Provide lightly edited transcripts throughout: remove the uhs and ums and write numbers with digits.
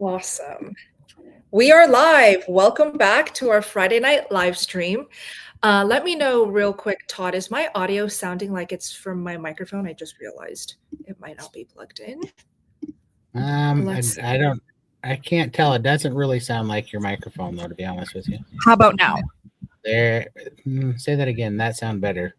Awesome. We are live. Welcome back to our Friday night live stream. Let me know real quick, Todd, is my audio sounding like it's from my microphone? I just realized it might not be plugged in. I can't tell. It doesn't really sound like your microphone, though, to be honest with you. How about now? There. Say that again. That sounds better.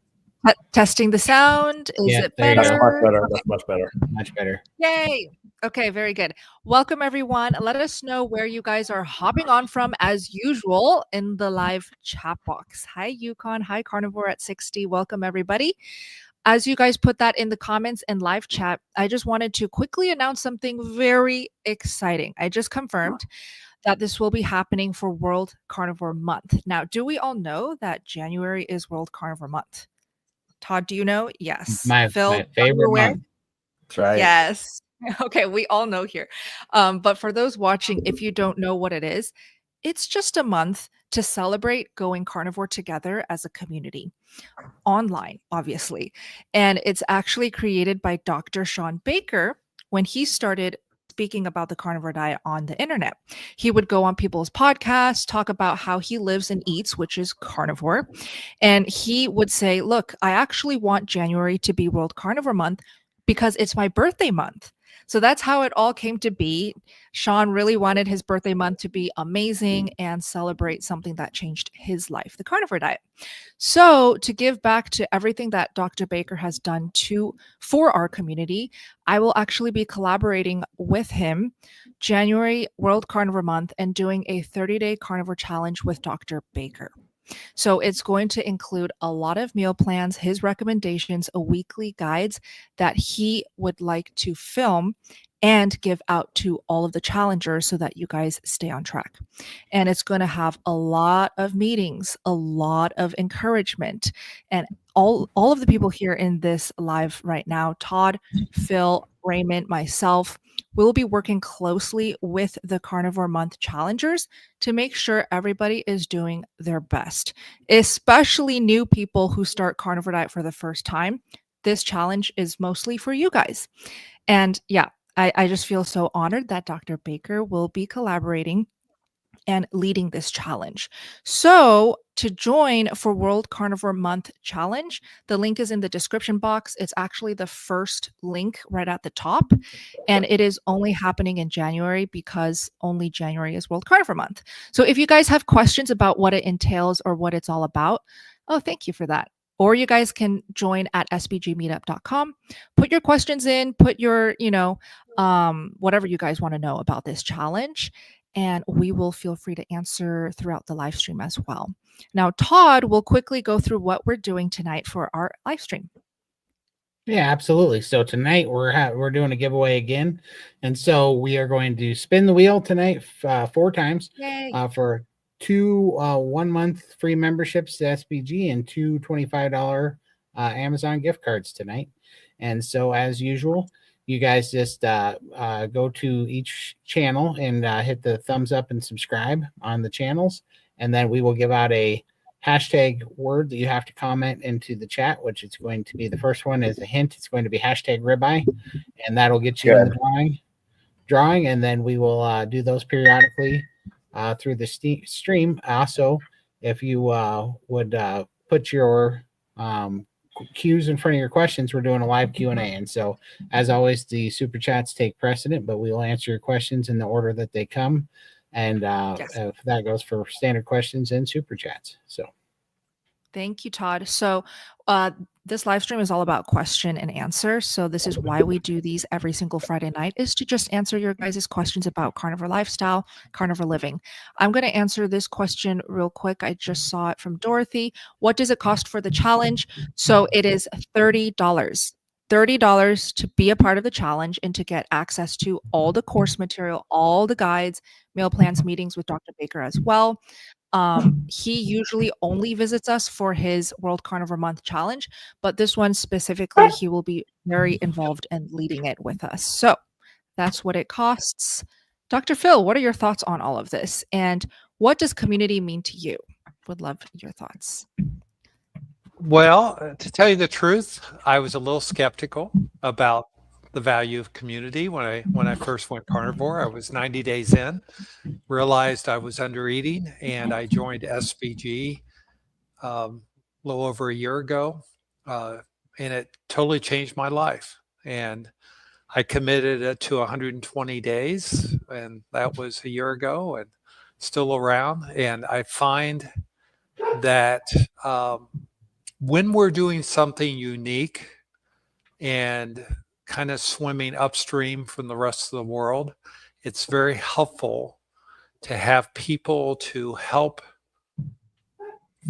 Testing the sound. Is it better? That's much better. That's much better. Much better. Yay. Okay, very good. Welcome, everyone. Let us know where you guys are hopping on from, as usual, in the live chat box. Hi, Yukon. Hi, Carnivore at 60. Welcome, everybody. As you guys put that in the comments and live chat, I just wanted to quickly announce something very exciting. I just confirmed that this will be happening for World Carnivore Month. Now, do we all know that January is World Carnivore Month? Todd, do you know? Yes. Phil, my favorite month. That's right. Yes. Okay, we all know here. But for those watching, if you don't know what it is, it's just a month to celebrate going carnivore together as a community. Online, obviously. And it's actually created by Dr. Sean Baker when he started speaking about the carnivore diet on the internet. He would go on people's podcasts, talk about how he lives and eats, which is carnivore. And he would say, look, I actually want January to be World Carnivore Month because it's my birthday month. So that's how it all came to be. Sean really wanted his birthday month to be amazing and celebrate something that changed his life, the carnivore diet. So to give back to everything that Dr. Baker has done for our community, I will actually be collaborating with him January World Carnivore Month and doing a 30-day carnivore challenge with Dr. Baker. So it's going to include a lot of meal plans, his recommendations, a weekly guides that he would like to film and give out to all of the challengers so that you guys stay on track. And it's going to have a lot of meetings, a lot of encouragement, and all of the people here in this live right now, Todd, Phil, Raymond, myself, we'll be working closely with the Carnivore Month challengers to make sure everybody is doing their best, especially new people who start carnivore diet for the first time. This challenge is mostly for you guys. And yeah, I just feel so honored that Dr. Baker will be collaborating and leading this challenge. So to join for World Carnivore Month Challenge, the link is in the description box. It's actually the first link right at the top, and it is only happening in January because only January is World Carnivore Month. So if you guys have questions about what it entails or what it's all about, oh, thank you for that. Or you guys can join at sbgmeetup.com. Put your questions in, put your, whatever you guys want to know about this challenge, and we will feel free to answer throughout the live stream as well. Now, Todd will quickly go through what we're doing tonight for our live stream. Yeah, absolutely. So tonight we're doing a giveaway again, and so we are going to spin the wheel tonight 4 times for 2 1-month free memberships to SBG and 2 $25 Amazon gift cards tonight. And so, as usual, you guys just go to each channel and hit the thumbs up and subscribe on the channels, and then we will give out a hashtag word that you have to comment into the chat, which is going to be, the first one is a hint. It's going to be hashtag ribeye, and that'll get you in the drawing, and then we will do those periodically through the stream. Also, if you would put your cues in front of your questions, we're doing a live Q&A, and so as always, the super chats take precedent, but we will answer your questions in the order that they come, and that goes for standard questions and super chats. So thank you, Todd. So this live stream is all about question and answer. So this is why we do these every single Friday night, is to just answer your guys' questions about carnivore lifestyle, carnivore living. I'm going to answer this question real quick. I just saw it from Dorothy. What does it cost for the challenge? So it is $30. $30 to be a part of the challenge and to get access to all the course material, all the guides, meal plans, meetings with Dr. Baker as well. He usually only visits us for his World Carnivore Month challenge, but this one specifically, he will be very involved in leading it with us. So that's what it costs. Dr. Phil, what are your thoughts on all of this? And what does community mean to you? Would love your thoughts. Well, to tell you the truth, I was a little skeptical about the value of community. When I first went carnivore, I was 90 days in, realized I was under eating, and I joined SVG a little over a year ago, and it totally changed my life. And I committed it to 120 days, and that was a year ago, and still around. And I find that when we're doing something unique and kind of swimming upstream from the rest of the world, it's very helpful to have people to help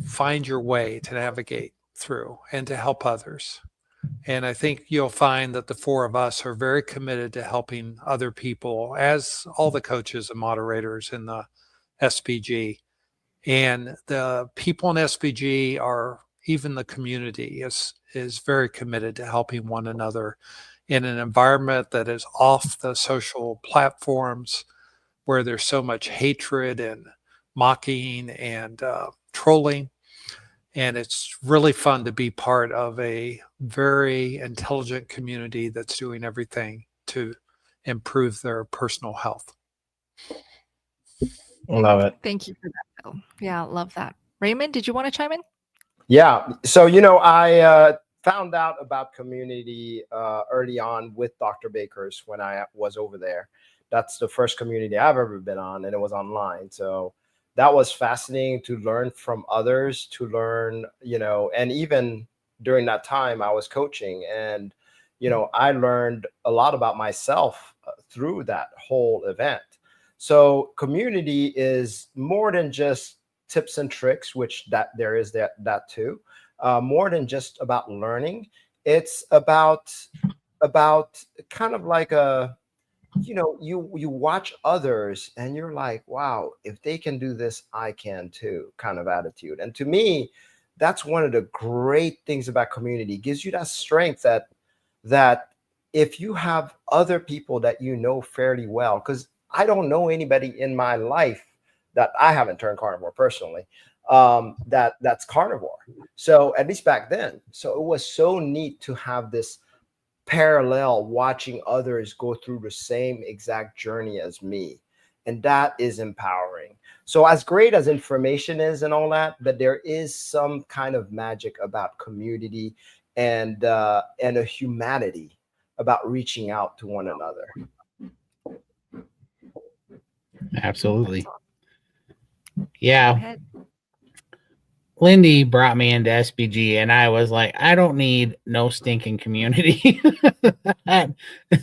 find your way to navigate through and to help others. And I think you'll find that the four of us are very committed to helping other people, as all the coaches and moderators in the SBG. And the people in SBG are, even the community is very committed to helping one another in an environment that is off the social platforms where there's so much hatred and mocking and trolling. And it's really fun to be part of a very intelligent community that's doing everything to improve their personal health. Love it. Thank you for that, Bill. Yeah, love that. Raymond, did you want to chime in? Yeah. So, I found out about community early on with Dr. Baker's when I was over there. That's the first community I've ever been on, and it was online. So that was fascinating to learn from others, to learn, and even during that time I was coaching, and, I learned a lot about myself through that whole event. So community is more than just tips and tricks, which there is that too. More than just about learning. It's about kind of like you watch others and you're like, wow, if they can do this, I can too, kind of attitude. And to me, that's one of the great things about community. It gives you that strength that if you have other people that you know fairly well, because I don't know anybody in my life that I haven't turned carnivore personally, that's carnivore. So at least back then. So it was so neat to have this parallel, watching others go through the same exact journey as me. And that is empowering. So as great as information is and all that, but there is some kind of magic about community and a humanity about reaching out to one another. Absolutely. Yeah. Lindy brought me into SBG, and I was like, I don't need no stinking community.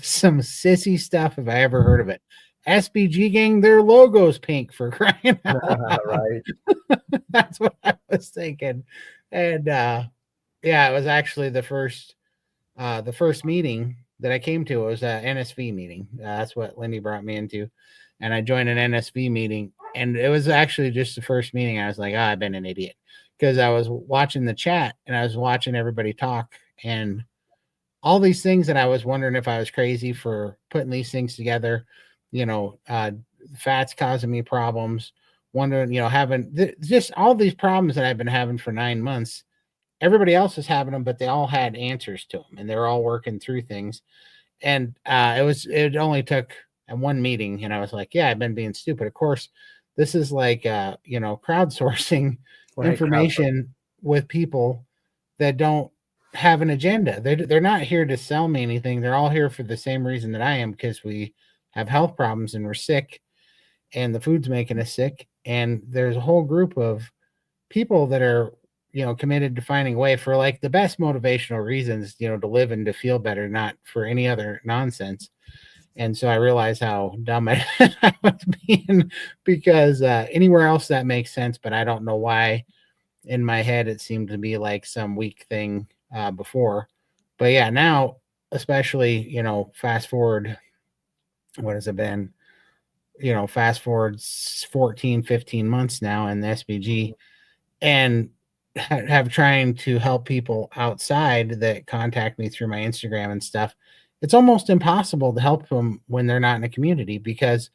Some sissy stuff if I ever heard of it. SBG gang, their logo's pink, for crying out loud. Right. That's what I was thinking. And yeah, it was actually the first meeting that I came to. It was an NSV meeting. That's what Lindy brought me into. And I joined an NSV meeting, and it was actually just the first meeting. I was like, I've been an idiot, because I was watching the chat and I was watching everybody talk and all these things that I was wondering if I was crazy for putting these things together, fats causing me problems, wondering, having just all these problems that I've been having for 9 months. Everybody else is having them, but they all had answers to them, and they're all working through things. And it only took one meeting, and I was like, yeah, I've been being stupid. Of course, this is like, crowdsourcing information with people that don't have an agenda. They're not here to sell me anything. They're all here for the same reason that I am, because we have health problems and we're sick, and the food's making us sick. And there's a whole group of people that are, committed to finding a way for like the best motivational reasons, to live and to feel better, not for any other nonsense. And so I realized how dumb I was being, because anywhere else that makes sense, but I don't know why in my head it seemed to be like some weak thing before. But yeah, now, especially, fast forward, what has it been? Fast forward 14, 15 months now in the SBG, and have trying to help people outside that contact me through my Instagram and stuff. It's almost impossible to help them when they're not in a community, because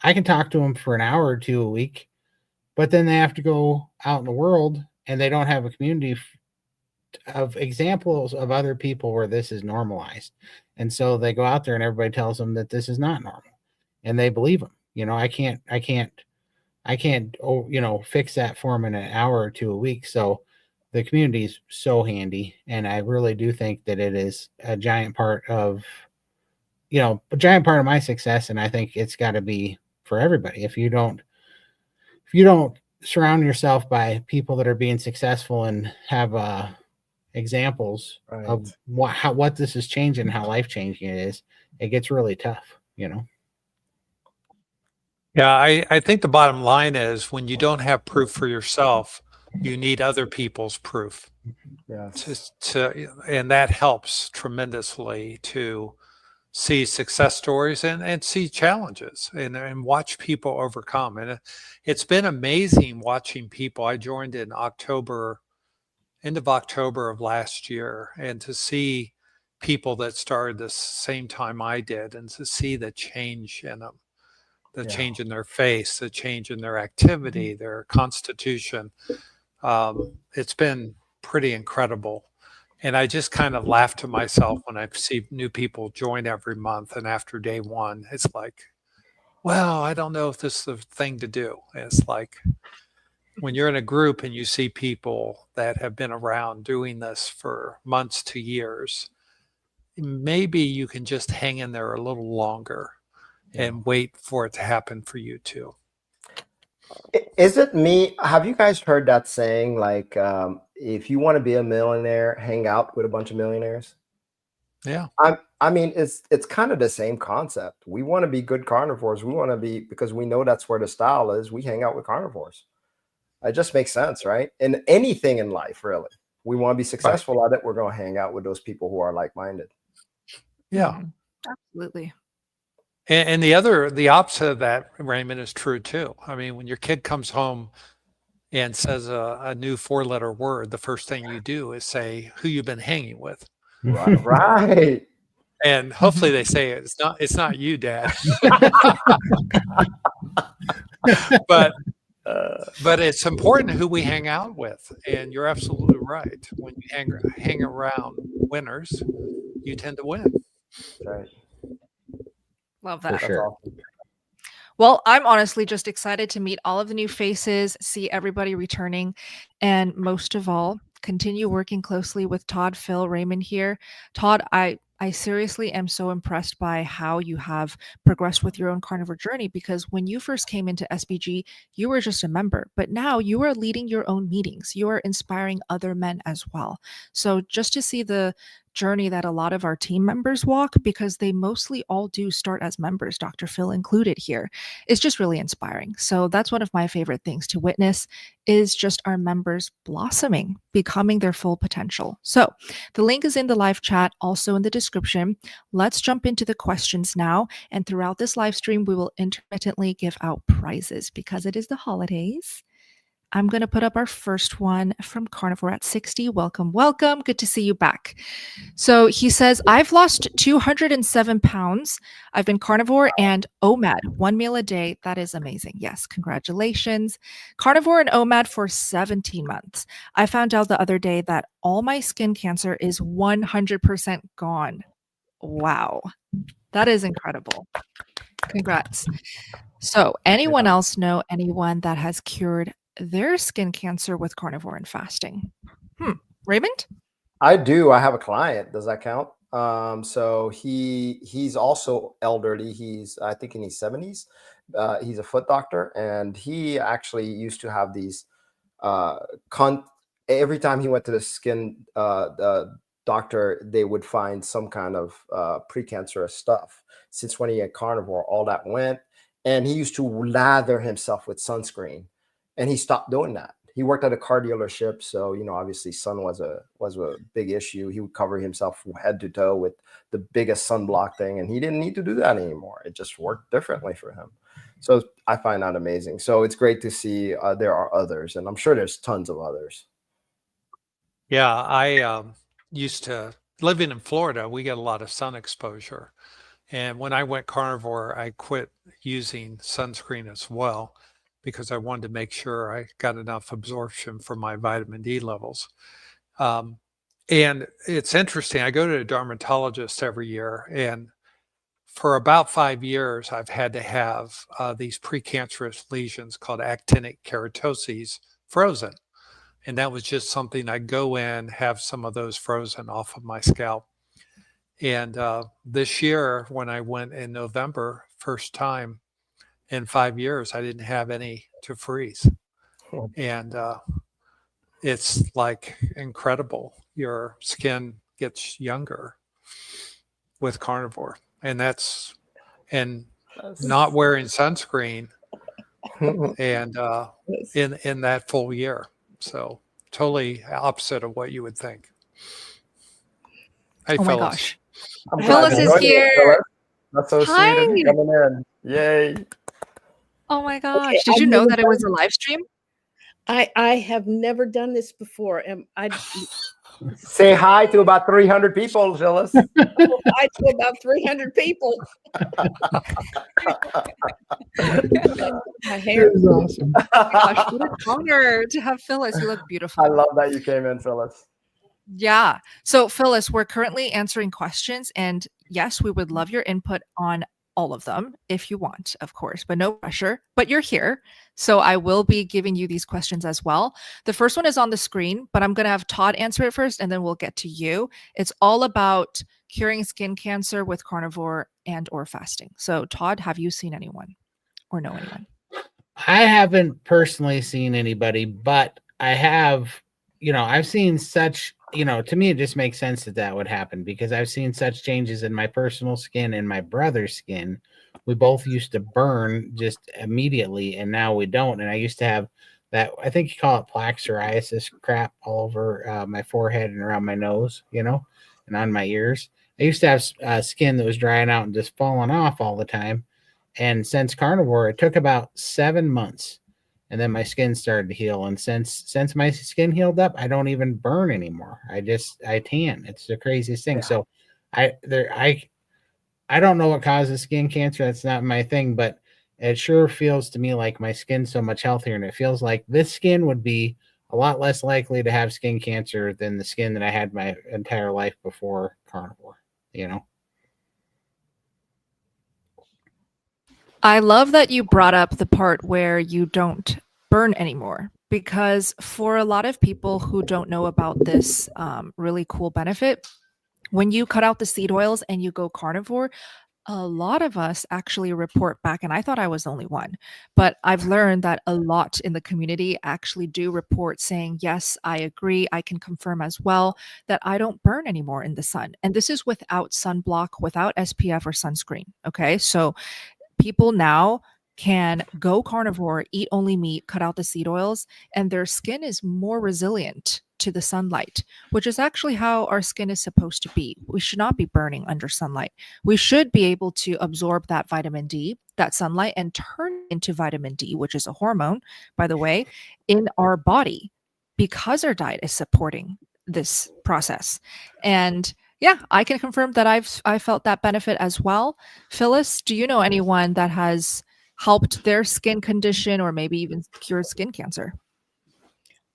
I can talk to them for an hour or two a week, but then they have to go out in the world and they don't have a community of examples of other people where this is normalized. And so they go out there and everybody tells them that this is not normal, and they believe them. I can't, fix that for them in an hour or two a week. So the community is so handy. And I really do think that it is a giant part of my success. And I think it's got to be for everybody. If you don't surround yourself by people that are being successful and have examples of what this is changing, how life changing it is, it gets really tough. Yeah, I think the bottom line is when you don't have proof for yourself, you need other people's proof. Yes. And that helps tremendously to see success stories and see challenges and watch people overcome. And it's been amazing watching people. I joined in end of October of last year, and to see people that started the same time I did and to see the change in them, the change in their face, the change in their activity, their constitution. It's been pretty incredible. And I just kind of laugh to myself when I see new people join every month. And after day one, it's like, well, I don't know if this is the thing to do. And it's like when you're in a group and you see people that have been around doing this for months to years, maybe you can just hang in there a little longer and wait for it to happen for you too. Is it me? Have you guys heard that saying, like, if you want to be a millionaire, hang out with a bunch of millionaires? Yeah. I mean, it's kind of the same concept. We want to be good carnivores. We want to be, because we know that's where the style is. We hang out with carnivores. It just makes sense, right? In anything in life, really. We want to be successful at it. We're going to hang out with those people who are like-minded. Yeah. Absolutely. And the opposite of that, Raymond, is true too. I mean, when your kid comes home and says a new 4-letter word, the first thing you do is say who you've been hanging with. Right. And hopefully they say it's not you, Dad. but it's important who we hang out with. And you're absolutely right. When you hang around winners, you tend to win. Right. Love that. For sure. Well, I'm honestly just excited to meet all of the new faces, see everybody returning, and most of all, continue working closely with Todd, Phil, Raymond here. Todd, I seriously am so impressed by how you have progressed with your own carnivore journey, because when you first came into SBG, you were just a member, but now you are leading your own meetings. You are inspiring other men as well. So just to see the journey that a lot of our team members walk, because they mostly all do start as members, Dr. Phil included here, is just really inspiring. So that's one of my favorite things to witness, is just our members blossoming, becoming their full potential. So the link is in the live chat, also in the description. Let's jump into the questions now. And throughout this live stream, we will intermittently give out prizes because it is the holidays. I'm going to put up our first one from Carnivore at 60. Welcome, welcome. Good to see you back. So he says, I've lost 207 pounds. I've been carnivore and OMAD, 1 meal a day. That is amazing. Yes, congratulations. Carnivore and OMAD for 17 months. I found out the other day that all my skin cancer is 100% gone. Wow. That is incredible. Congrats. So anyone else know anyone that has cured their skin cancer with carnivore and fasting? Raymond? I do. I have a client. Does that count? So he's also elderly. I think in his 70s. He's a foot doctor, and he actually used to have these every time he went to the skin doctor, they would find some kind of precancerous stuff. Since when he had carnivore, all that went, and he used to lather himself with sunscreen. And he stopped doing that. He worked at a car dealership, so obviously sun was a big issue. He would cover himself head to toe with the biggest sunblock thing, and he didn't need to do that anymore. It just worked differently for him. So I find that amazing. So it's great to see there are others, and I'm sure there's tons of others. Yeah, I used to living in Florida. We get a lot of sun exposure, and when I went carnivore, I quit using sunscreen as well, because I wanted to make sure I got enough absorption for my vitamin D levels. And it's interesting. I go to a dermatologist every year, and for about 5 years, I've had to have these precancerous lesions called actinic keratoses frozen. And that was just something I go in, have some of those frozen off of my scalp. And this year, when I went in November, first time in 5 years, I didn't have any to freeze. Oh. And it's like incredible. Your skin gets younger with carnivore. And not wearing sunscreen and in that full year. So totally opposite of what you would think. Hey, Oh my Phyllis. gosh. I'm glad Phyllis to is join you, here. Phyllis. That's so Hi. sweet of you coming in. Yay. Oh my gosh. Okay, Did you I've know never that it was a live stream? I have never done this before, and I Say hi to about 300 people, Phyllis. to about 300 people. My hair. That is awesome. Gosh, what an honor to have Phyllis. You look beautiful. I love that you came in, Phyllis. Yeah. So, Phyllis, we're currently answering questions. And yes, we would love your input on all of them if you want, of course, but no pressure. But you're here. So, I will be giving you these questions as well. The first one is on the screen, but I'm going to have Todd answer it first, and then we'll get to you. It's all about curing skin cancer with carnivore and or fasting. So, Todd, have you seen anyone or know anyone? I haven't personally seen anybody, but I have, I've seen such, to me, it just makes sense that would happen because I've seen such changes in my personal skin and my brother's skin. We both used to burn just immediately, and now we don't. And I used to have that, I think you call it plaque psoriasis crap all over my forehead and around my nose, and on my ears. I used to have skin that was drying out and just falling off all the time. And since carnivore, it took about 7 months, and then my skin started to heal. And since my skin healed up, I don't even burn anymore. I tan. It's the craziest thing. Yeah. So I don't know what causes skin cancer. That's not my thing, but it sure feels to me like my skin's so much healthier, and it feels like this skin would be a lot less likely to have skin cancer than the skin that I had my entire life before carnivore. I love that you brought up the part where you don't burn anymore, because for a lot of people who don't know about this really cool benefit, when you cut out the seed oils and you go carnivore, a lot of us actually report back, and I thought I was the only one, but I've learned that a lot in the community actually do report saying, yes, I agree. I can confirm as well that I don't burn anymore in the sun. And this is without sunblock, without SPF or sunscreen. Okay. So people now can go carnivore, eat only meat, cut out the seed oils, and their skin is more resilient to the sunlight, which is actually how our skin is supposed to be. We should not be burning under sunlight. We should be able to absorb that vitamin D, that sunlight, and turn into vitamin D, which is a hormone, by the way, in our body, because our diet is supporting this process. And yeah, I can confirm that I felt that benefit as well. Phyllis, do you know anyone that has helped their skin condition or maybe even cured skin cancer?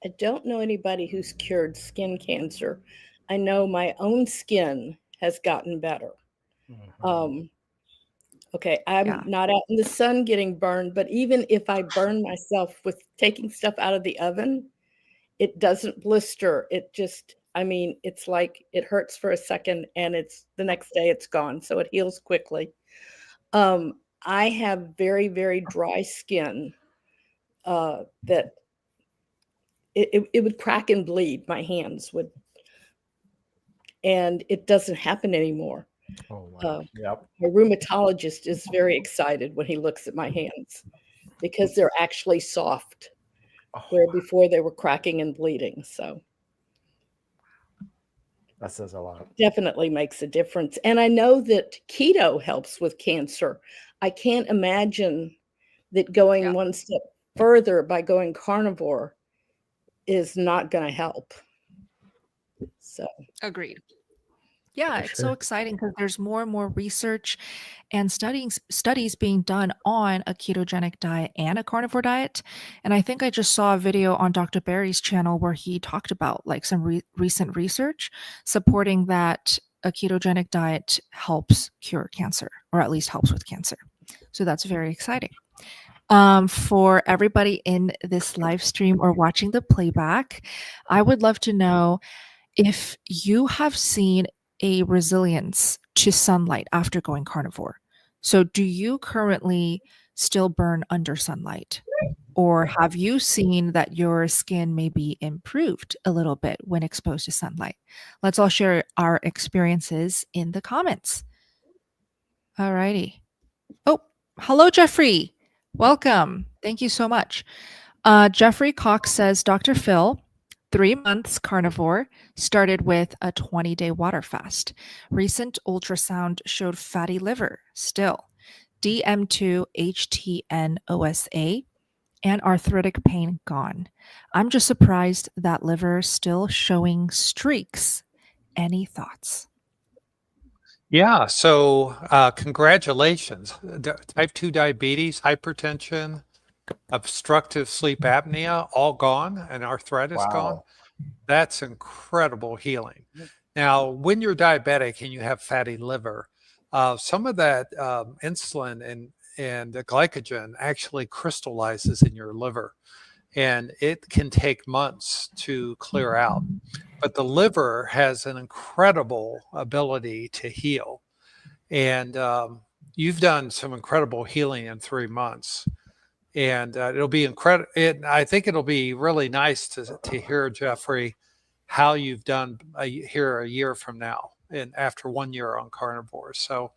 I don't know anybody who's cured skin cancer. I know my own skin has gotten better. Okay, I'm not out in the sun getting burned, but even if I burn myself with taking stuff out of the oven, it doesn't blister. It's like it hurts for a second and it's the next day it's gone. So it heals quickly. I have very, very dry skin that it would crack and bleed. My hands would, and it doesn't happen anymore. Oh, wow. Yep. My rheumatologist is very excited when he looks at my hands because they're actually soft, where before they were cracking and bleeding. So that says a lot. Definitely makes a difference. And I know that keto helps with cancer. I can't imagine that going one step further by going carnivore is not going to help. So agreed. Yeah, For it's so sure. exciting because there's more and more research and studies being done on a ketogenic diet and a carnivore diet. And I think I just saw a video on Dr. Barry's channel where he talked about like some recent research supporting that a ketogenic diet helps cure cancer, or at least helps with cancer. So that's very exciting. For everybody in this live stream or watching the playback, I would love to know if you have seen a resilience to sunlight after going carnivore. So, do you currently still burn under sunlight? Or have you seen that your skin may be improved a little bit when exposed to sunlight? Let's all share our experiences in the comments. All righty. Oh, hello, Jeffrey. Welcome. Thank you so much. Jeffrey Cox says, Dr. Phil, 3 months carnivore, started with a 20-day water fast. Recent ultrasound showed fatty liver still, DM2 HTN OSA, and arthritic pain gone. I'm just surprised that liver still showing streaks. Any thoughts? Yeah. So congratulations. Type 2 diabetes, hypertension, obstructive sleep apnea, all gone, and arthritis gone. Wow. That's incredible healing. Now, when you're diabetic and you have fatty liver, some of that insulin and the glycogen actually crystallizes in your liver, and it can take months to clear out. But the liver has an incredible ability to heal. And you've done some incredible healing in 3 months. And it'll be incredible. I think it'll be really nice to hear, Jeffrey, how you've done here a year from now and after 1 year on carnivore. So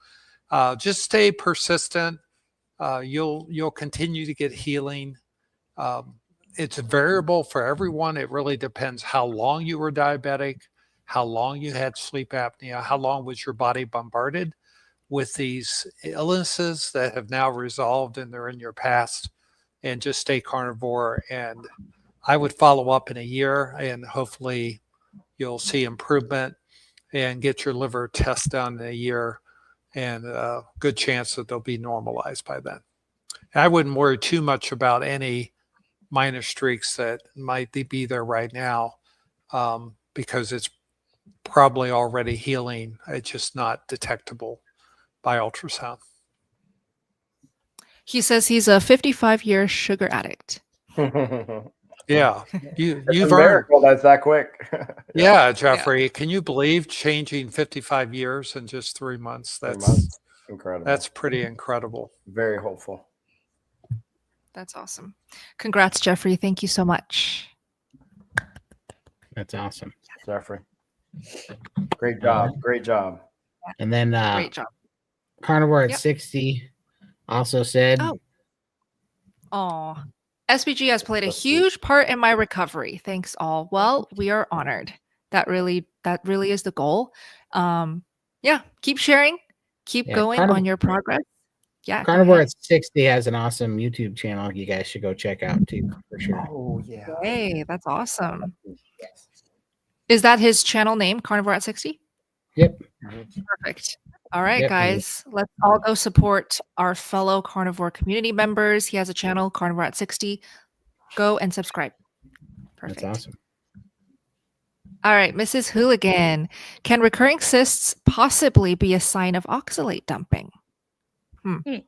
just stay persistent. You'll continue to get healing. It's variable for everyone. It really depends how long you were diabetic, how long you had sleep apnea, how long was your body bombarded with these illnesses that have now resolved and they're in your past. And just stay carnivore. And I would follow up in a year, and hopefully you'll see improvement and get your liver test done in a year, and a good chance that they'll be normalized by then. And I wouldn't worry too much about any minor streaks that might be there right now, because it's probably already healing. It's just not detectable by ultrasound. He says he's a 55-year sugar addict. Yeah, you've earned. Miracle that's that quick. Yeah, Jeffrey, can you believe changing 55 years in just 3 months? 3 That's months. Incredible. That's pretty incredible. Very hopeful. That's awesome. Congrats, Jeffrey. Thank you so much. That's awesome. Jeffrey. Great job. Great job. And then Great job. Carnivore at 60 also said, Oh, SBG has played a huge part in my recovery. Thanks all. Well, we are honored. That really is the goal. Yeah, keep sharing, keep going on your progress. Yeah. Carnivore at 60 has an awesome YouTube channel you guys should go check out too, for sure. Oh yeah. Hey, that's awesome. Is that his channel name, Carnivore at 60? Yep. Perfect. All right, guys, let's all go support our fellow carnivore community members. He has a channel, Carnivore at 60. Go and subscribe. Perfect. That's awesome. All right, Mrs. Hooligan. Can recurring cysts possibly be a sign of oxalate dumping?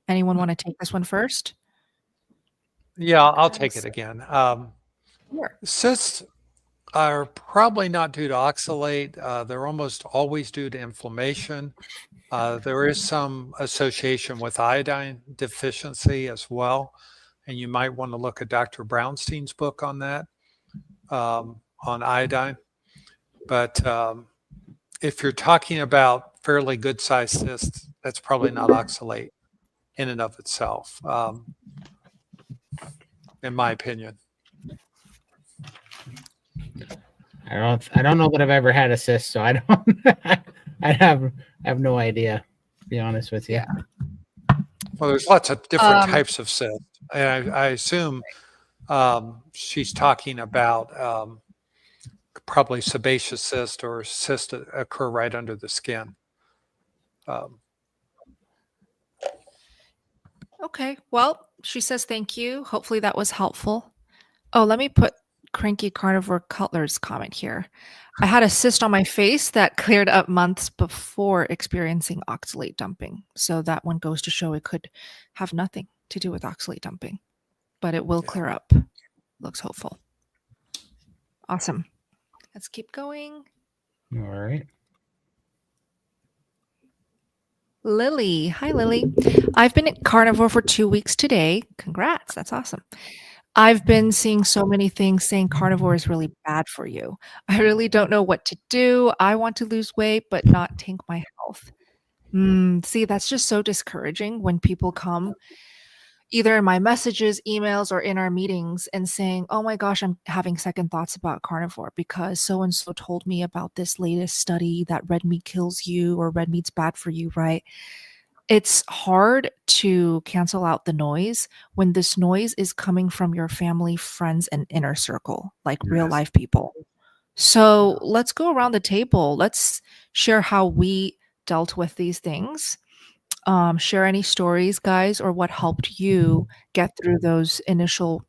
Anyone want to take this one first? Yeah, I'll take it again. Sure. Cysts are probably not due to oxalate. They're almost always due to inflammation. There is some association with iodine deficiency as well. And you might want to look at Dr. Brownstein's book on that, on iodine. But if you're talking about fairly good sized cysts, that's probably not oxalate in and of itself, in my opinion. I don't know that I've ever had a cyst, so I don't. I have no idea, to be honest with you. Yeah. Well, there's lots of different types of cysts, and I assume she's talking about probably sebaceous cyst or cyst that occur right under the skin. Okay. Well, she says thank you. Hopefully that was helpful. Oh, let me put Cranky Carnivore Cutler's comment here. I had a cyst on my face that cleared up months before experiencing oxalate dumping. So that one goes to show it could have nothing to do with oxalate dumping, but it will clear up. Looks hopeful. Awesome. Let's keep going. All right. Lily. Hi, Lily. I've been at carnivore for 2 weeks today. Congrats. That's awesome. I've been seeing so many things saying carnivore is really bad for you. I really don't know what to do. I want to lose weight, but not tank my health. See, that's just so discouraging when people come either in my messages, emails, or in our meetings and saying, oh my gosh, I'm having second thoughts about carnivore because so-and-so told me about this latest study that red meat kills you or red meat's bad for you, right? It's hard to cancel out the noise when this noise is coming from your family, friends, and inner circle, like real life people. So let's go around the table. Let's share how we dealt with these things. Share any stories, guys, or what helped you get through those initial,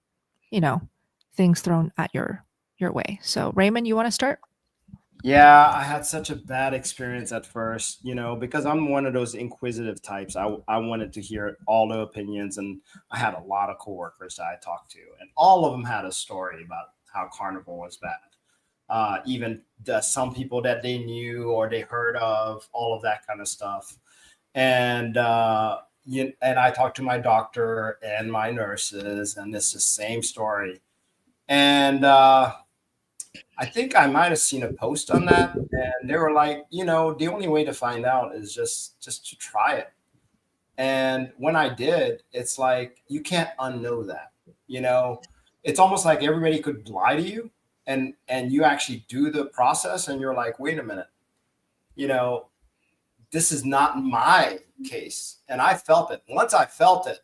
things thrown at your way. So Raymond, you want to start? Yeah, I had such a bad experience at first, because I'm one of those inquisitive types. I wanted to hear all the opinions, and I had a lot of coworkers that I talked to, and all of them had a story about how carnivore was bad. Even some people that they knew or they heard of, all of that kind of stuff. And and I talked to my doctor and my nurses, and it's the same story. And I think I might have seen a post on that, and they were like, the only way to find out is just to try it. And when I did, it's like you can't unknow that. It's almost like everybody could lie to you, and you actually do the process, and you're like, wait a minute, this is not my case. And I felt it. Once I felt it,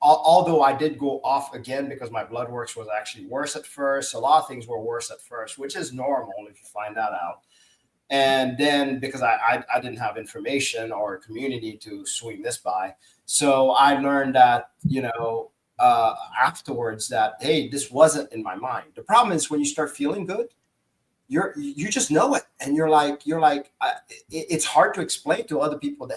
although I did go off again because my blood works was actually worse at first. A lot of things were worse at first, which is normal if you find that out. And then because I didn't have information or a community to swing this by. So I learned that, afterwards that, hey, this wasn't in my mind. The problem is when you start feeling good, you just know it. And you're like, it's hard to explain to other people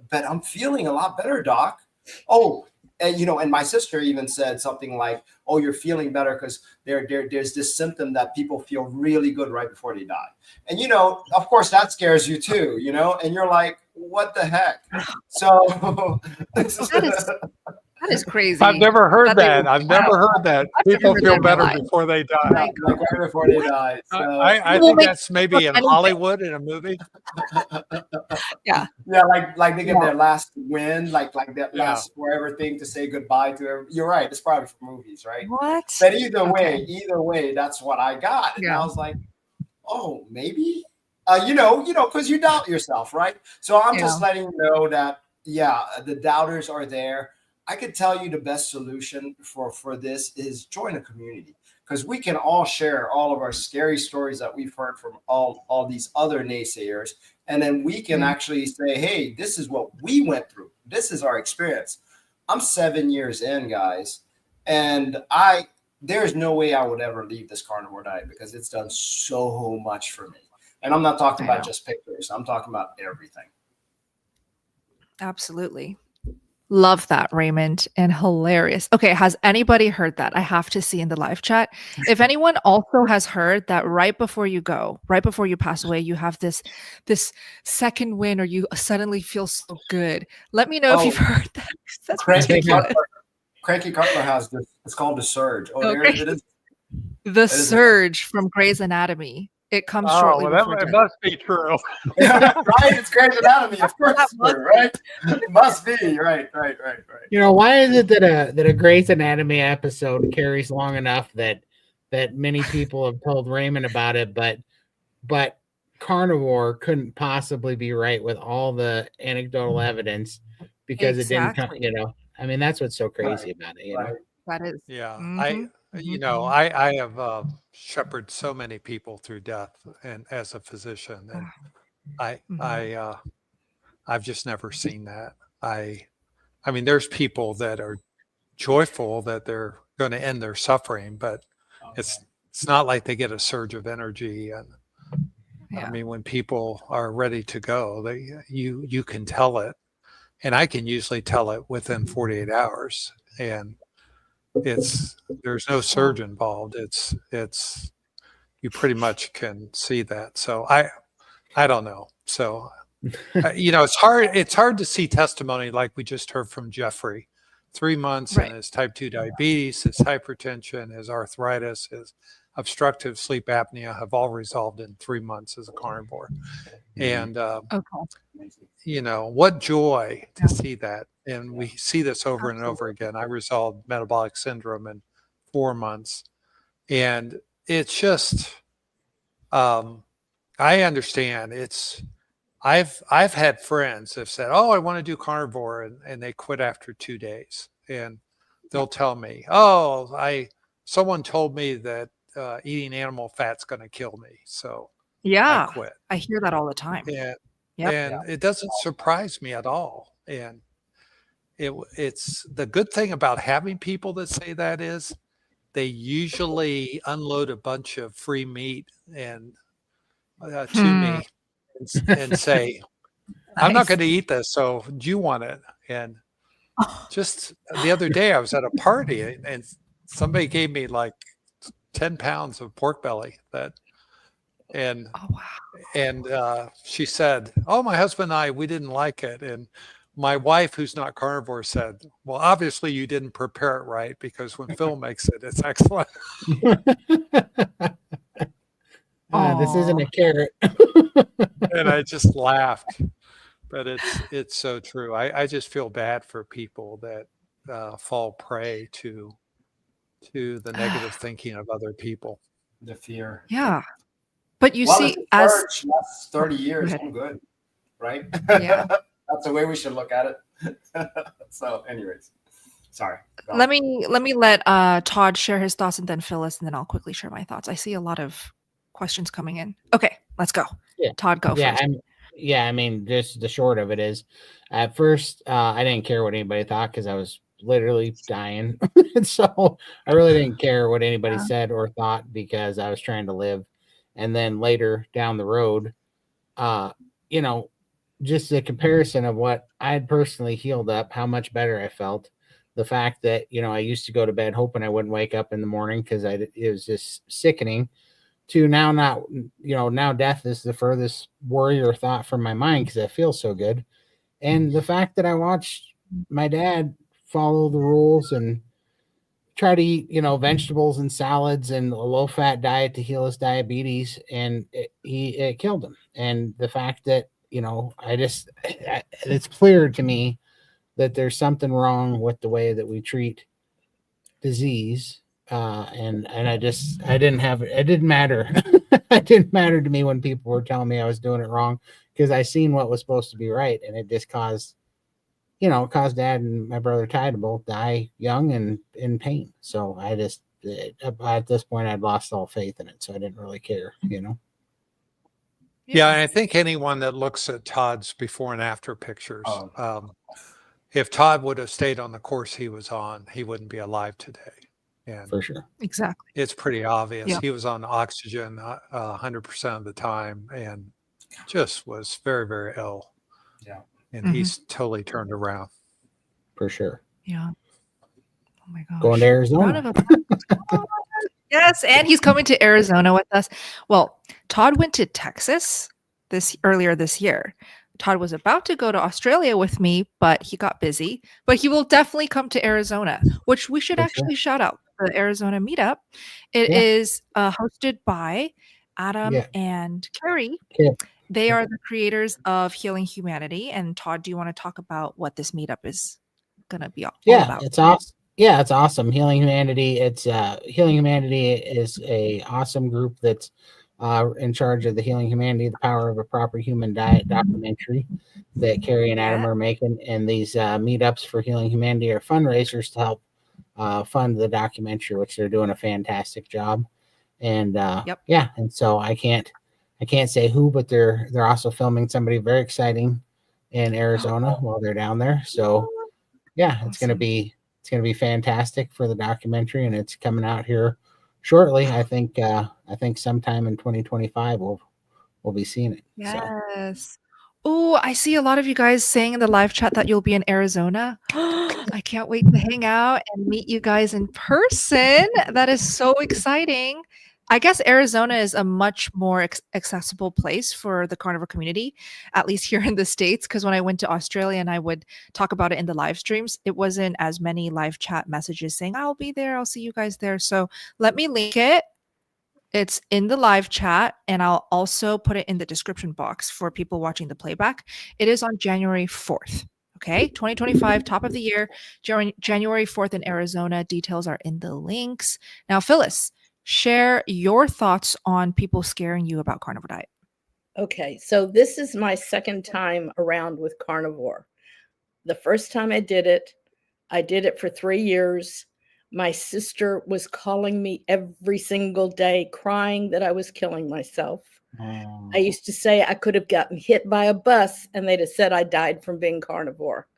but I'm feeling a lot better, doc. Oh, and my sister even said something like, oh, you're feeling better because there's this symptom that people feel really good right before they die. And, of course that scares you too, and you're like, what the heck? So that is crazy. I've never heard that. I've never heard that. People feel better before they die. Like right before they die. So. I think that's maybe in Hollywood in a movie. Yeah. Yeah, like they get their last win, like that last forever thing to say goodbye to everyone. You're right. It's probably for movies, right? What? But either way, that's what I got. And I was like, oh, maybe, because you doubt yourself, right? So I'm just letting you know that, the doubters are there. I could tell you the best solution for this is join a community, because we can all share all of our scary stories that we've heard from all these other naysayers. And then we can actually say, hey, this is what we went through. This is our experience. I'm 7 years in, guys. And there's no way I would ever leave this carnivore diet because it's done so much for me. And I'm not talking about just pictures. I'm talking about everything. Absolutely. Love that, Raymond, and hilarious. Okay, has anybody heard that? I have to see in the live chat. If anyone also has heard that right before you pass away, you have this second win, or you suddenly feel so good. Let me know if you've heard that. That's Cranky Cutler has this. It's called the Surge. Oh, there it is. The Surge from Grey's Anatomy. It comes shortly before it must be true. Right? It's Grey's Anatomy, of course. Right? It must be. Right. Why is it that a Grey's Anatomy episode carries long enough that many people have told Raymond about it, but carnivore couldn't possibly be right with all the anecdotal evidence because it didn't come, I mean, that's what's so crazy about it, That is. Yeah, Mhm, you mhm, know, mhm. I have shepherded so many people through death, and as a physician, and Ah, I mhm. I I've just never seen that. I I mean, there's people that are joyful that they're going to end their suffering, but it's not like they get a surge of energy. And I Yeah. mean, when people are ready to go, you can tell it, and I can usually tell it within 48 hours. And there's no Wow. surge involved. It's you pretty much can see that. So I don't know. So you know, it's hard to see testimony like we just heard from Jeffrey. 3 months, and Right. his type 2 diabetes, his hypertension, his arthritis, his obstructive sleep apnea have all resolved in 3 months as a carnivore. And Okay. you know, what joy to Yeah. see that. And we see this over and over Absolutely. again. I resolved metabolic syndrome in 4 months. And it's just um I understand. I've had friends that have said, "Oh, I want to do carnivore," and they quit after 2 days, and they'll tell me, "Oh, I someone told me that eating animal fat's going to kill me, so I Yeah. quit." I hear that all the time. And Yep. and it doesn't surprise me at all. And it's the good thing about having people that say that is they usually unload a bunch of free meat and to Hmm. me and say, I'm not Nice. going to eat this. So do you want it? And just the other day, I was at a party and somebody gave me like 10 pounds of pork belly and, Oh, wow. and she said, "Oh, my husband and we didn't like it." And my wife, who's not carnivore, said, "Well, obviously you didn't prepare it right because when Phil makes it, it's excellent." This isn't Oh, a carrot. And I just laughed. But it's so true. I just feel bad for people that fall prey to the negative thinking of other people. The fear. yeah. But you Well, if see, it as works, lasts 30 go years, ahead. I'm good, right? Yeah. That's the way we should look at it. So, anyways, sorry. Go on. Let Todd share his thoughts and then Phyllis, and then I'll quickly share my thoughts. I see a lot of questions coming in. Okay, let's go. Yeah. Todd, go Yeah, first. I mean, just the short of it is, at first, I didn't care what anybody thought because I was literally dying. So I really didn't care what anybody Yeah. said or thought because I was trying to live. And then later down the road, you know, just the comparison of what I had personally healed up, how much better I felt. The fact that, I used to go to bed hoping I wouldn't wake up in the morning because it was just sickening, to now not, now death is the furthest worry or thought from my mind because I feel so good. And the fact that I watched my dad follow the rules and try to eat, vegetables and salads and a low fat diet to heal his diabetes, and it killed him. And the fact that, it's clear to me that there's something wrong with the way that we treat disease. And I it didn't matter. It didn't matter to me when people were telling me I was doing it wrong because I seen what was supposed to be right, and it just caused dad and my brother Ty to both die young and in pain. So at this point I'd lost all faith in it, so I didn't really care. Yeah, and I think anyone that looks at Todd's before and after pictures, if Todd would have stayed on the course he was on, he wouldn't be alive today. And For sure. Exactly. it's pretty obvious. Yeah. He was on oxygen 100% of the time and just was very, very ill. Yeah. And he's totally turned around. For sure. Yeah. Oh my gosh. Going to Arizona. Round of applause. Yes, and he's coming to Arizona with us. Well, Todd went to Texas earlier this year. Todd was about to go to Australia with me, but he got busy. But he will definitely come to Arizona, which we should For actually shout out the Arizona meetup. It is hosted by Adam and Carrie. Yeah. They are the creators of Healing Humanity. And Todd, do you want to talk about what this meetup is going to be all about? It's awesome. Yeah, it's awesome. Healing Humanity. Healing Humanity is a awesome group that's in charge of the Healing Humanity, the Power of a Proper Human Diet documentary that Carrie and Adam are making. And these meetups for Healing Humanity are fundraisers to help fund the documentary, which they're doing a fantastic job. And Yep. yeah, and so I can't say who, but they're also filming somebody very exciting in Arizona while they're down there. So yeah, it's gonna be fantastic for the documentary, and it's coming out here shortly. I think sometime in 2025 we'll be seeing it. Yes. Oh, I see a lot of you guys saying in the live chat that you'll be in Arizona. I can't wait to hang out and meet you guys in person. That is so exciting. I guess Arizona is a much more accessible place for the carnivore community, at least here in the States. Because when I went to Australia and I would talk about it in the live streams, it wasn't as many live chat messages saying, I'll be there, I'll see you guys there. So let me link it. It's in the live chat, and I'll also put it in the description box for people watching the playback. It is on January 4th. Okay, 2025, top of the year, January 4th in Arizona. Details are in the links. Now, Phyllis, share your thoughts on people scaring you about carnivore diet. Okay, so this is my second time around with carnivore. The first time I did it for 3 years. My sister was calling me every single day, crying that I was killing myself. I used to say I could have gotten hit by a bus and they'd have said I died from being carnivore.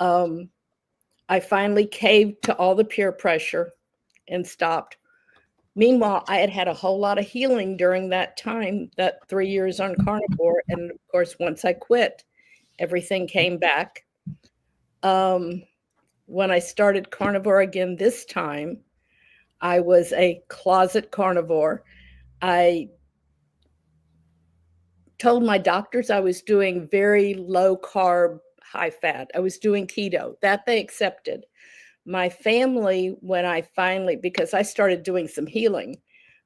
I finally caved to all the peer pressure and stopped. Meanwhile, I had had a whole lot of healing during that time, that 3 years on carnivore. And of course, once I quit, everything came back. When I started carnivore again this time, I was a closet carnivore. I told my doctors I was doing very low carb, high fat. I was doing keto. That they accepted. My family, when I finally, because I started doing some healing,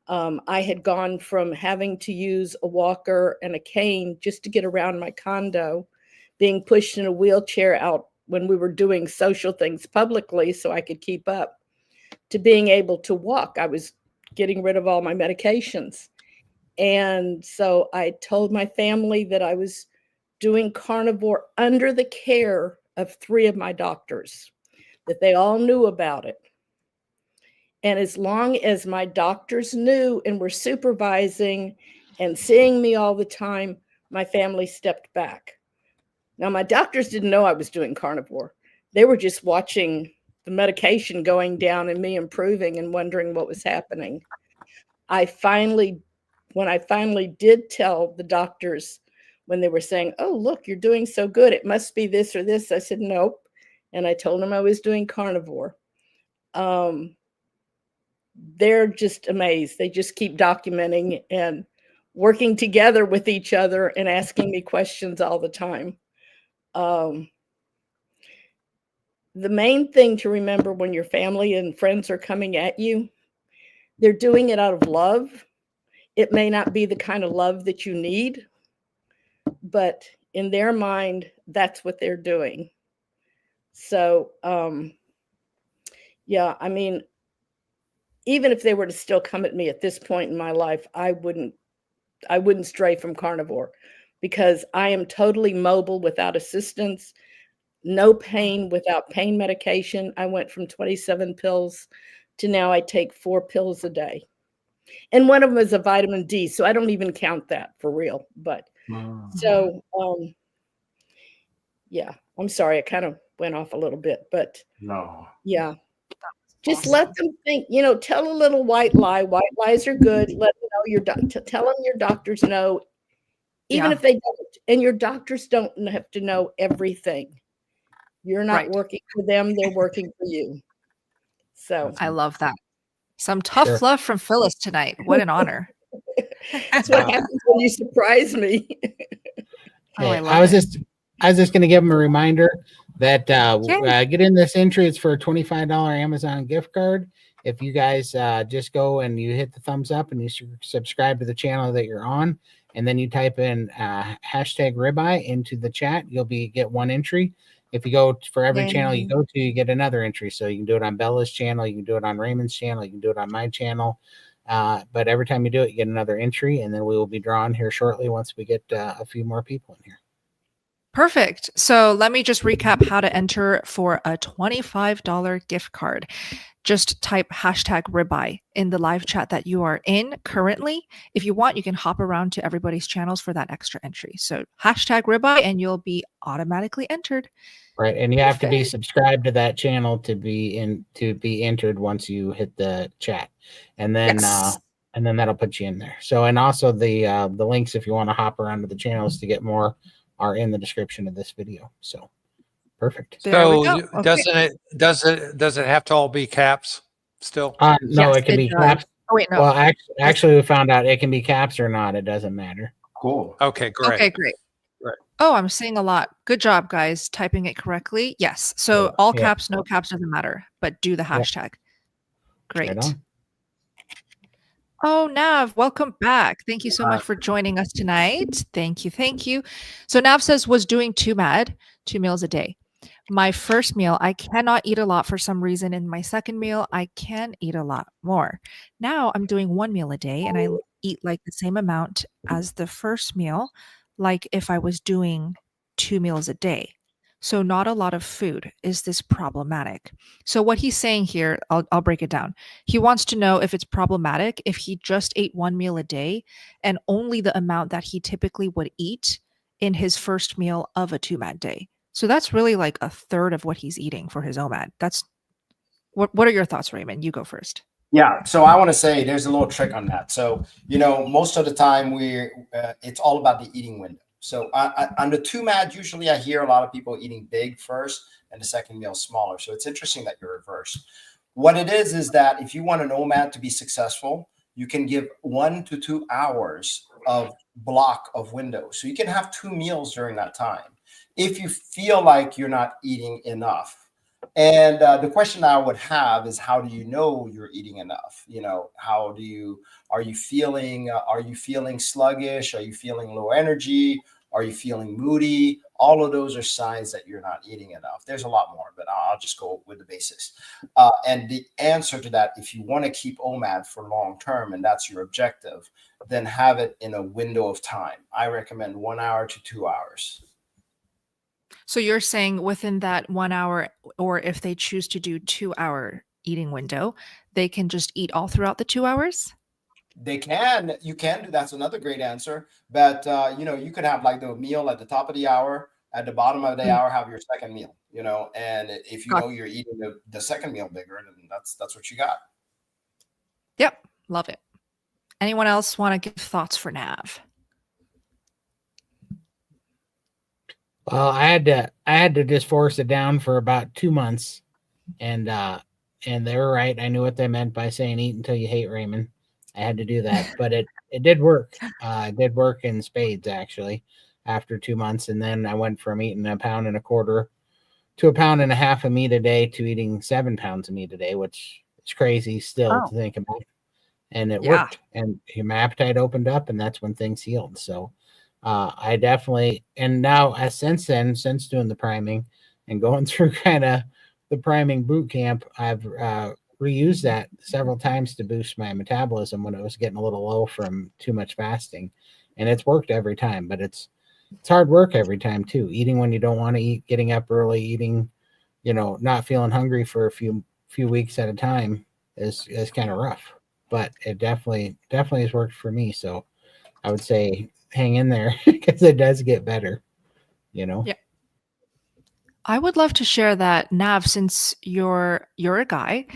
I had gone from having to use a walker and a cane just to get around my condo, being pushed in a wheelchair out when we were doing social things publicly so I could keep up, to being able to walk. I was getting rid of all my medications. And so I told my family that I was doing carnivore under the care of 3 of my doctors, that they all knew about it. And as long as my doctors knew and were supervising and seeing me all the time, my family stepped back. Now, my doctors didn't know I was doing carnivore. They were just watching the medication going down and me improving and wondering what was happening. When I finally did tell the doctors, when they were saying, oh, look, you're doing so good, it must be this or this, I said, nope. And I told them I was doing carnivore. They're just amazed. They just keep documenting and working together with each other and asking me questions all the time. The main thing to remember when your family and friends are coming at you, they're doing it out of love. It may not be the kind of love that you need, but in their mind, that's what they're doing. So, yeah, I mean, even if they were to still come at me at this point in my life, I wouldn't stray from carnivore, because I am totally mobile without assistance, no pain without pain medication. I went from 27 pills to now I take 4 pills a day. And one of them is a vitamin D, so I don't even count that for real. But so, yeah, I'm sorry, I kind of went off a little bit, but No. yeah. Just let them think, tell a little white lie. White lies are good. Let them know tell them your doctors know, even if they don't. And your doctors don't have to know everything. You're not working for them. They're working for you. So I love that. Some tough love from Phyllis tonight. What an honor. That's what happens when you surprise me. I was just going to give them a reminder that get in this entry. It's for a $25 Amazon gift card. If you guys just go and you hit the thumbs up and you subscribe to the channel that you're on, and then you type in hashtag ribeye into the chat, you'll get 1 entry. If you go for every channel you go to, you get another entry. So you can do it on Bella's channel, you can do it on Raymond's channel, you can do it on my channel. But every time you do it, you get another entry, and then we will be drawn here shortly once we get a few more people in here. Perfect. So let me just recap how to enter for a $25 gift card. Just type hashtag ribeye in the live chat that you are in currently. If you want, you can hop around to everybody's channels for that extra entry. So hashtag ribeye and you'll be automatically entered. Right. And you have to be subscribed to that channel to be entered once you hit the chat. And then and then that'll put you in there. So, and also the links, if you want to hop around to the channels to get more, are in the description of this video. So perfect. So does it have to all be caps still? No, Yes, it can be does. caps. Oh wait, no. Well, actually, we found out it can be caps or not. It doesn't matter. Cool. Okay, great. Okay, great. Right. Oh, I'm seeing a lot. Good job, guys, typing it correctly. Yes. So all caps, no caps doesn't matter, but do the hashtag. Great. Right. Oh, Nav, welcome back. Thank you so much for joining us tonight. Thank you. Thank you. So Nav says, was doing 2 meals a day. My first meal, I cannot eat a lot for some reason. In my second meal, I can eat a lot more. Now I'm doing 1 meal a day and I eat like the same amount as the first meal, like if I was doing 2 meals a day. So not a lot of food. Is this problematic? So what he's saying here, I'll break it down. He wants to know if it's problematic if he just ate 1 meal a day and only the amount that he typically would eat in his first meal of a 2 day. So that's really like a third of what he's eating for his OMAD. That's what are your thoughts, Raymond? You go first. Yeah, so I want to say there's a little trick on that. So, most of the time it's all about the eating window. So on the 2 usually I hear a lot of people eating big first and the second meal smaller. So it's interesting that you're reversed. What it is that if you want an OMAD to be successful, you can give 1 to 2 hours of block of window. So you can have 2 meals during that time if you feel like you're not eating enough. And the question I would have is, how do you know you're eating enough? Are you feeling sluggish? Are you feeling low energy? Are you feeling moody? All of those are signs that you're not eating enough. There's a lot more, but I'll just go with the basics. And the answer to that, if you want to keep OMAD for long term, and that's your objective, then have it in a window of time. I recommend 1 hour to 2 hours. So you're saying within that 1 hour, or if they choose to do 2-hour eating window, they can just eat all throughout the 2 hours? You can do. That's another great answer. But you could have like the meal at the top of the hour, at the bottom of the hour, have your second meal. And if you know you're eating the second meal bigger, then that's what you got. Yep, love it. Anyone else want to give thoughts for Nav? Well, I had to just force it down for about 2 months, and they were right. I knew what they meant by saying "eat until you hate Raymond." I had to do that, but it did work. It did work in spades actually after 2 months, and then I went from eating 1.25 pounds to 1.5 pounds of meat a day to eating 7 pounds of meat a day, which is crazy still to think about. And it worked, and my appetite opened up, and that's when things healed. So. I definitely, and now since doing the priming and going through kind of the priming boot camp, I've reused that several times to boost my metabolism when it was getting a little low from too much fasting, and it's worked every time. But it's hard work every time too. Eating when you don't want to eat, getting up early, eating, not feeling hungry for a few weeks at a time is kind of rough. But it definitely has worked for me. So I would say, hang in there because it does get better, Yeah. I would love to share that, Nav, since you're a guy.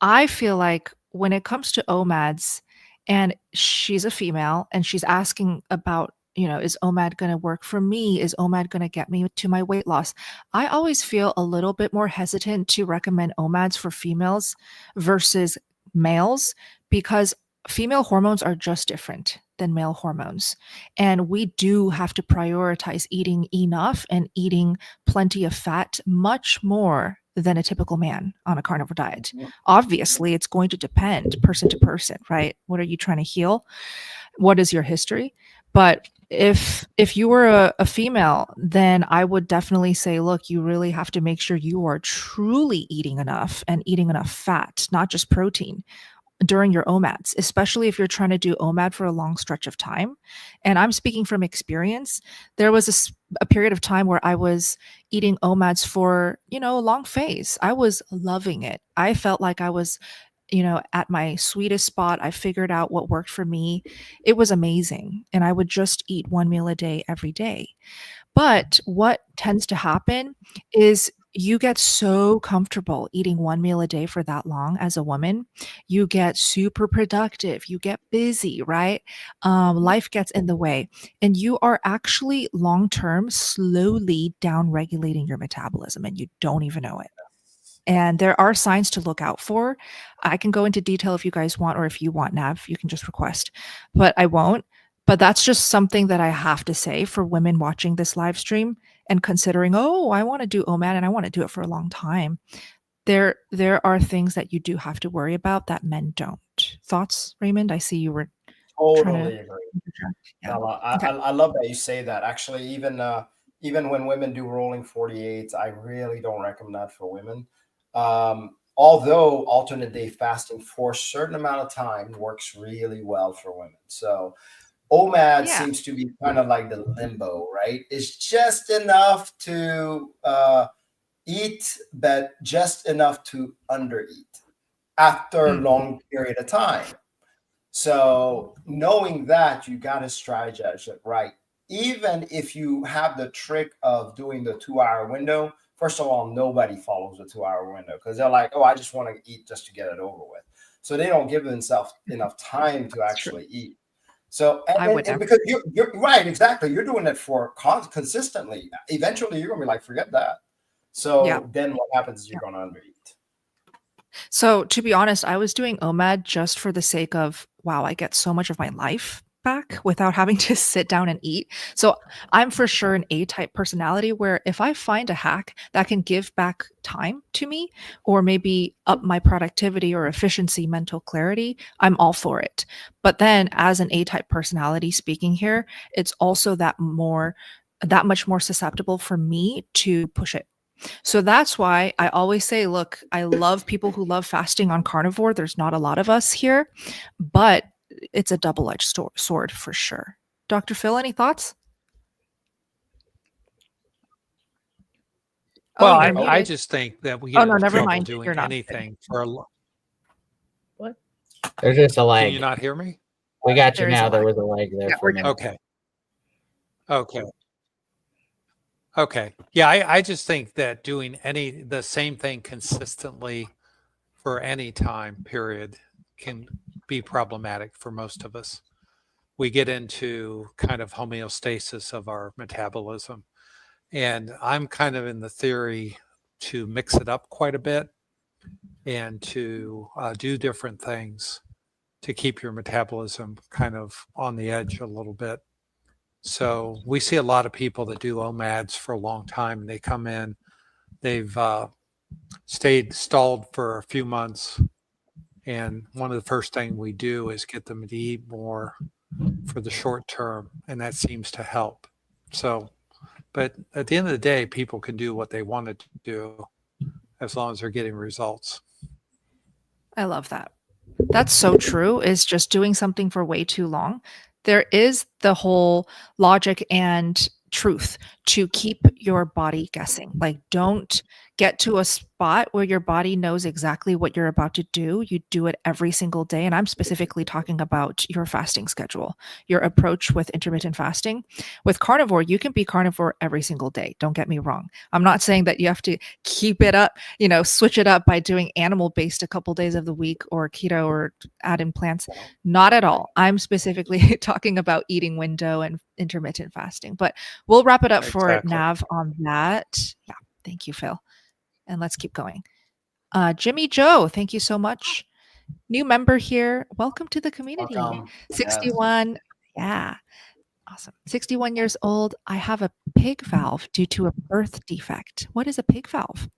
I feel like when it comes to OMADs, and she's a female and she's asking about, is OMAD going to work for me? Is OMAD going to get me to my weight loss? I always feel a little bit more hesitant to recommend OMADs for females versus males, because female hormones are just different than male hormones. And we do have to prioritize eating enough and eating plenty of fat much more than a typical man on a carnivore diet. Obviously, it's going to depend person to person, right? What are you trying to heal? What is your history? But if you were a female, then I would definitely say, look, you really have to make sure you are truly eating enough and eating enough fat, not just protein. during your OMADs, especially if you're trying to do OMAD for a long stretch of time. And I'm speaking from experience. There was a period of time where I was eating OMADs for, a long phase. I was loving it. I felt like I was, at my sweetest spot. I figured out what worked for me. It was amazing. And I would just eat one meal a day every day. But what tends to happen is you get so comfortable eating one meal a day for that long as a woman. You get super productive. You get busy, right? Life gets in the way. And you are actually long term slowly down regulating your metabolism and you don't even know it. And there are signs to look out for. I can go into detail if you guys want, or if you want, Nav, you can just request, but I won't. But that's just something that I have to say for women watching this live stream and considering, oh, I want to do OMAD and I want to do it for a long time. There are things that you do have to worry about that men don't. Thoughts, Raymond? I see you were Totally agree. Yeah. Bella, I love that you say that. Actually, even when women do rolling 48s, I really don't recommend that for women. Although alternate day fasting for a certain amount of time works really well for women. So OMAD seems to be kind of like the limbo, right? It's just enough to eat, but just enough to undereat after a long period of time. So knowing that, you got to strategize it right. Even if you have the trick of doing the 2-hour window, first of all, nobody follows the 2-hour window because they're like, oh, I just want to eat just to get it over with. So they don't give themselves enough time to actually eat. So and because you're right, exactly. You're doing it for consistently. Eventually, you're going to be like, forget that. So then what happens is you're going to undereat. So to be honest, I was doing OMAD just for the sake of, wow, I get so much of my life back without having to sit down and eat. So I'm for sure an A-type personality where if I find a hack that can give back time to me or maybe up my productivity or efficiency, mental clarity, I'm all for it. But then as an A-type personality speaking here, it's also that much more susceptible for me to push it. So that's why I always say, look, I love people who love fasting on carnivore. There's not a lot of us here, but it's a double-edged sword for sure. Dr. Phil, any thoughts? Well, I just think that we get into trouble mind. doing anything for a long. What? There's just a lag. Can you not hear me? We got you now. There was a lag there for a minute. Okay. Yeah, I just think that doing the same thing consistently for any time period can be problematic for most of us. We get into kind of homeostasis of our metabolism. And I'm kind of in the theory to mix it up quite a bit and to do different things to keep your metabolism kind of on the edge a little bit. So we see a lot of people that do OMADs for a long time and they come in, they've stayed stalled for a few months. And one of the first things we do is get them to eat more for the short term. And that seems to help. So, but at the end of the day, people can do what they wanted to do as long as they're getting results. I love that. That's so true, is just doing something for way too long. There is the whole logic and truth to keep your body guessing. Like, don't get to a spot where your body knows exactly what you're about to do. You do it every single day. And I'm specifically talking about your fasting schedule, your approach with intermittent fasting. With carnivore, you can be carnivore every single day. Don't get me wrong. I'm not saying that you have to keep it up, switch it up by doing animal-based a couple days of the week or keto or add in plants. Not at all. I'm specifically talking about eating window and intermittent fasting. But we'll wrap it up for Nav on that. Yeah. Thank you, Phil. And let's keep going. Jimmy Joe, thank you so much. New member here. Welcome to the community. Welcome. 61. Yeah. Awesome. 61 years old. I have a pig valve due to a birth defect. What is a pig valve?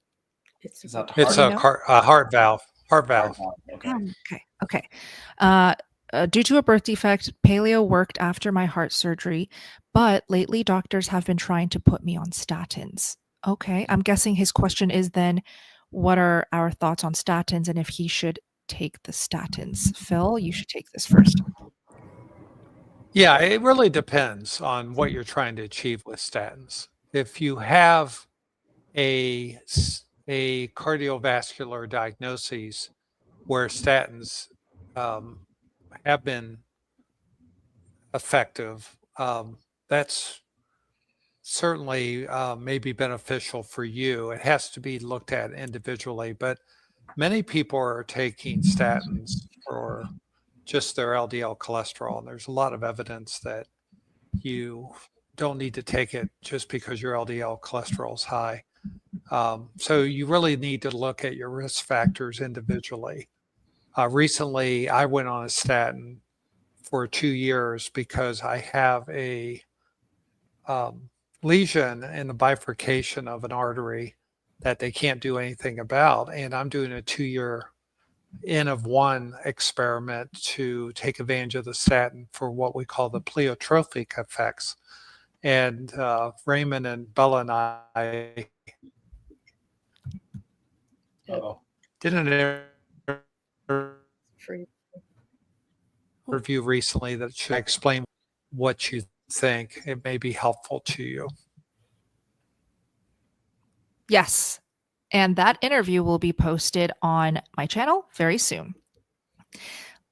It's a heart valve. Heart valve. Okay. Due to a birth defect, paleo worked after my heart surgery, but lately doctors have been trying to put me on statins. Okay, I'm guessing his question is then, what are our thoughts on statins and if he should take the statins? Phil, you should take this first. Yeah, it really depends on what you're trying to achieve with statins. If you have a cardiovascular diagnosis where statins have been effective, that's certainly may be beneficial for you. It has to be looked at individually, but many people are taking statins for just their LDL cholesterol. And there's a lot of evidence that you don't need to take it just because your LDL cholesterol is high. So you really need to look at your risk factors individually. Recently, I went on a statin for 2 years because I have a lesion in the bifurcation of an artery that they can't do anything about. And I'm doing a 2-year N of 1 experiment to take advantage of the statin for what we call the pleiotropic effects. And Raymond and Bella and I did an review recently that should explain what you think. It may be helpful to you. Yes. And that interview will be posted on my channel very soon.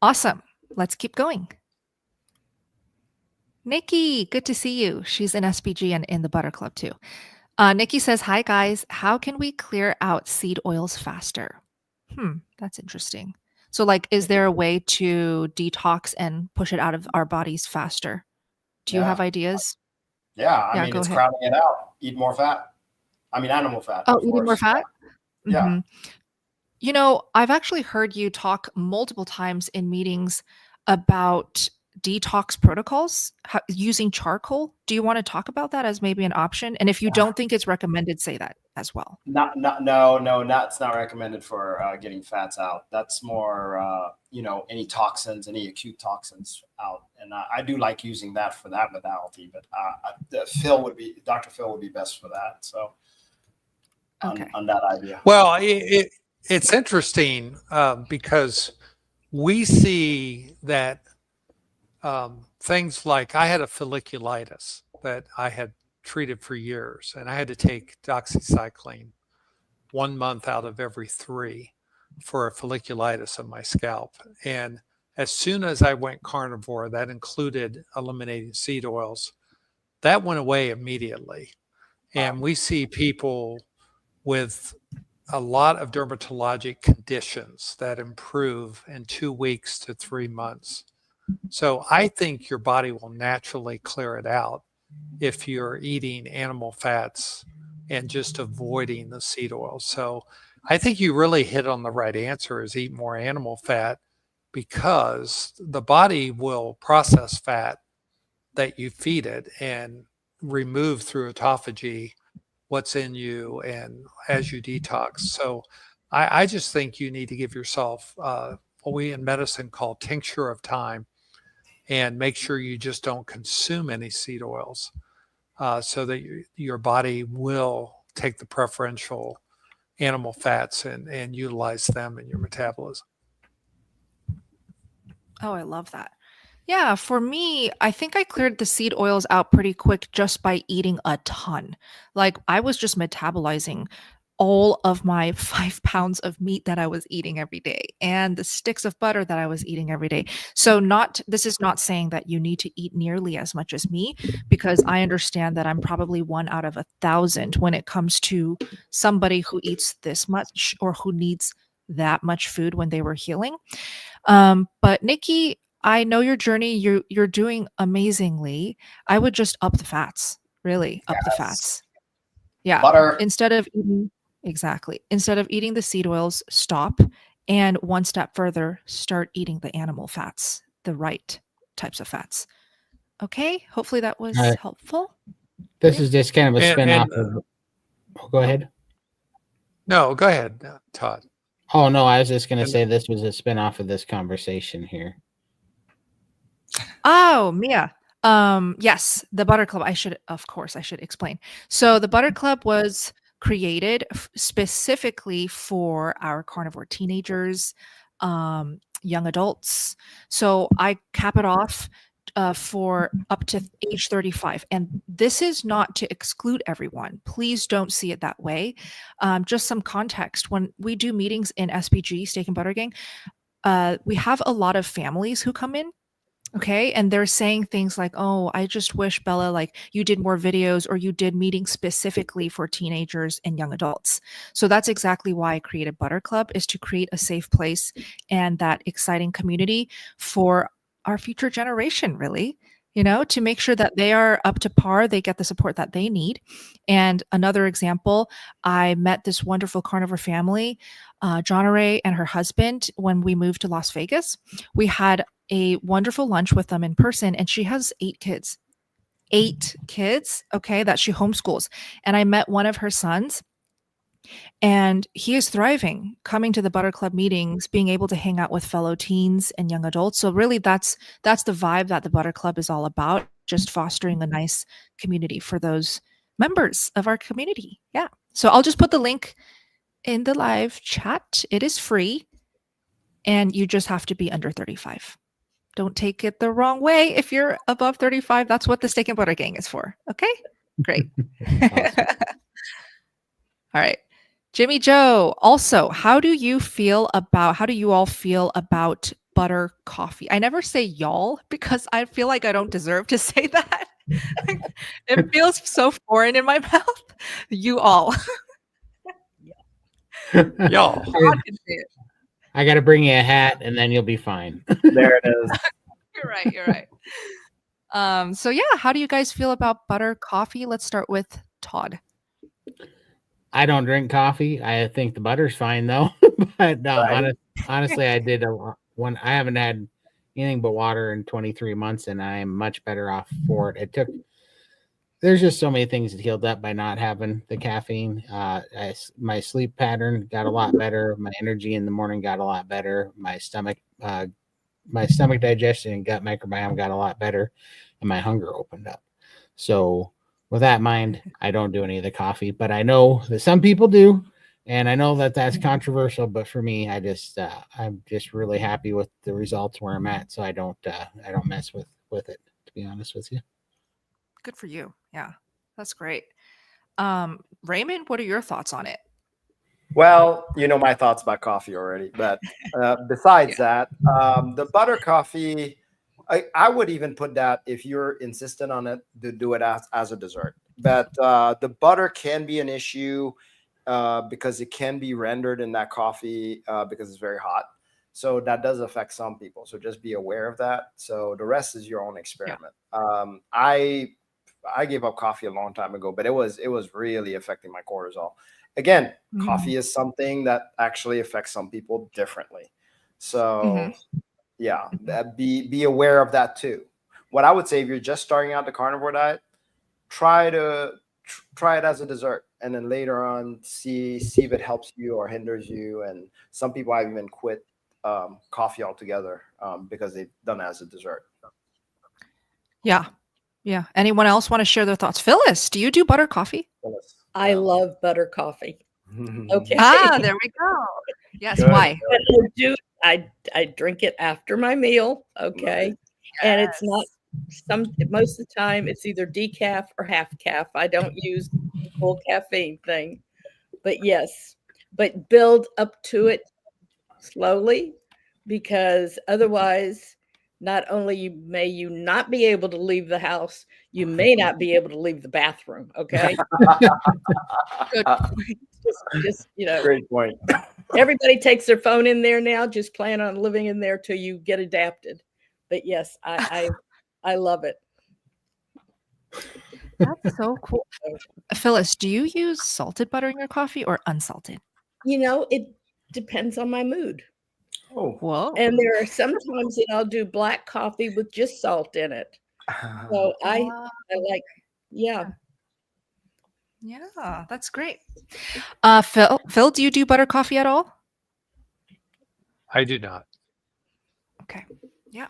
Awesome. Let's keep going. Nikki, good to see you. She's in SBG and in the Butter Club too. Nikki says, hi guys, how can we clear out seed oils faster? That's interesting. So like, is there a way to detox and push it out of our bodies faster? Do you have ideas? Yeah, I mean, it's crowding it out. Eat more fat. I mean, animal fat. Oh, eating more fat? Yeah. Mm-hmm. You know, I've actually heard you talk multiple times in meetings about detox protocols using charcoal. Do you want to talk about that as maybe an option? And if you don't think it's recommended, say that as well. No, it's not recommended for getting fats out. That's more, any toxins, any acute toxins out. And I do like using that for that modality, but Dr. Phil would be best for that. So on that idea. Well, it's interesting because we see that things like I had a folliculitis that I had treated for years, and I had to take doxycycline 1 month out of every 3 for a folliculitis of my scalp. And as soon as I went carnivore, that included eliminating seed oils, that went away immediately. And we see people with a lot of dermatologic conditions that improve in 2 weeks to 3 months. So I think your body will naturally clear it out if you're eating animal fats and just avoiding the seed oils. So I think you really hit on the right answer, is eat more animal fat, because the body will process fat that you feed it and remove through autophagy what's in you and as you detox. So I just think you need to give yourself what we in medicine call tincture of time, and make sure you just don't consume any seed oils so that your body will take the preferential animal fats and utilize them in your metabolism. Oh, I love that. Yeah, for me, I think I cleared the seed oils out pretty quick just by eating a ton. Like I was just metabolizing all of my 5 pounds of meat that I was eating every day and the sticks of butter that I was eating every day. So this is not saying that you need to eat nearly as much as me, because I understand that I'm probably 1 out of 1,000 when it comes to somebody who eats this much or who needs that much food when they were healing. But Nikki, I know your journey. You're doing amazingly. I would just up the fats, really up the fats. Yeah. Butter. Instead of eating the seed oils, stop. And one step further, start eating the animal fats, the right types of fats. Okay. Hopefully that was helpful. This is just kind of a spin-off of... go ahead. No, go ahead, Todd. Oh, no, I was just going to say this was a spin-off of this conversation here. Oh, Mia. Yes, the Butter Club. I should explain. So the Butter Club was created specifically for our carnivore teenagers. young adults. So I cap it off for up to age 35. And this is not to exclude everyone. Please don't see it that way. Just some context. When we do meetings in SBG, Steak and Butter Gang, we have a lot of families who come in. Okay. And they're saying things like, oh, I just wish, Bella, like you did more videos or you did meetings specifically for teenagers and young adults. So that's exactly why I created Butter Club, is to create a safe place and that exciting community for our future generation, really, to make sure that they are up to par, they get the support that they need. And another example, I met this wonderful carnivore family, John Ray and her husband, when we moved to Las Vegas. We had a wonderful lunch with them in person, and she has 8 kids. 8 kids, okay, that she homeschools. And I met one of her sons, and he is thriving, coming to the Butter Club meetings, being able to hang out with fellow teens and young adults. So really that's the vibe that the Butter Club is all about, just fostering a nice community for those members of our community. Yeah. So I'll just put the link in the live chat. It is free, and you just have to be under 35. Don't take it the wrong way. If you're above 35, that's what the Steak and Butter Gang is for. Okay? Great. Awesome. All right. Jimmy Joe, also, how do you all feel about butter coffee? I never say y'all because I feel like I don't deserve to say that. It feels so foreign in my mouth. You all. Y'all. I got to bring you a hat, and then you'll be fine. There it is. You're right. So yeah, how do you guys feel about butter coffee? Let's start with Todd. I don't drink coffee. I think the butter's fine though. But no, Right. honestly, I did I haven't had anything but water in 23 months, and I am much better off for it. There's just so many things that healed up by not having the caffeine. My sleep pattern got a lot better. My energy in the morning got a lot better. My stomach digestion and gut microbiome got a lot better, and my hunger opened up. So with that in mind, I don't do any of the coffee, but I know that some people do, and I know that that's controversial. But for me, I'm just really happy with the results where I'm at, so I don't mess with it, to be honest with you. Good for you. Yeah, that's great. Raymond, what are your thoughts on it? Well, you know my thoughts about coffee already, but besides that, the butter coffee, I would even put that, if you're insistent on it, to do it as a dessert. But the butter can be an issue because it can be rendered in that coffee because it's very hot. So that does affect some people. So just be aware of that. So the rest is your own experiment. Yeah. I gave up coffee a long time ago, but it was really affecting my cortisol. Again, coffee is something that actually affects some people differently. So yeah, be aware of that too. What I would say, if you're just starting out the carnivore diet, try it as a dessert, and then later on see if it helps you or hinders you. And some people have even quit coffee altogether because they've done it as a dessert. Yeah. Yeah. Anyone else want to share their thoughts? Phyllis, do you do butter coffee? Phyllis. I love butter coffee. Okay. There we go. Yes. Good. Why? I drink it after my meal. Okay. Right. And it's not most of the time it's either decaf or half calf. I don't use the full caffeine thing. But yes, but build up to it slowly, because otherwise not only may you not be able to leave the house, you may not be able to leave the bathroom. Okay. Good point. Just Great point. Everybody takes their phone in there now. Just plan on living in there till you get adapted. But yes, I love it. That's so cool. Phyllis, do you use salted butter in your coffee or unsalted? It depends on my mood. Oh, whoa! And there are some times that I'll do black coffee with just salt in it. So I like, yeah. Yeah, that's great. Phil, do you do butter coffee at all? I do not. Okay. Yeah.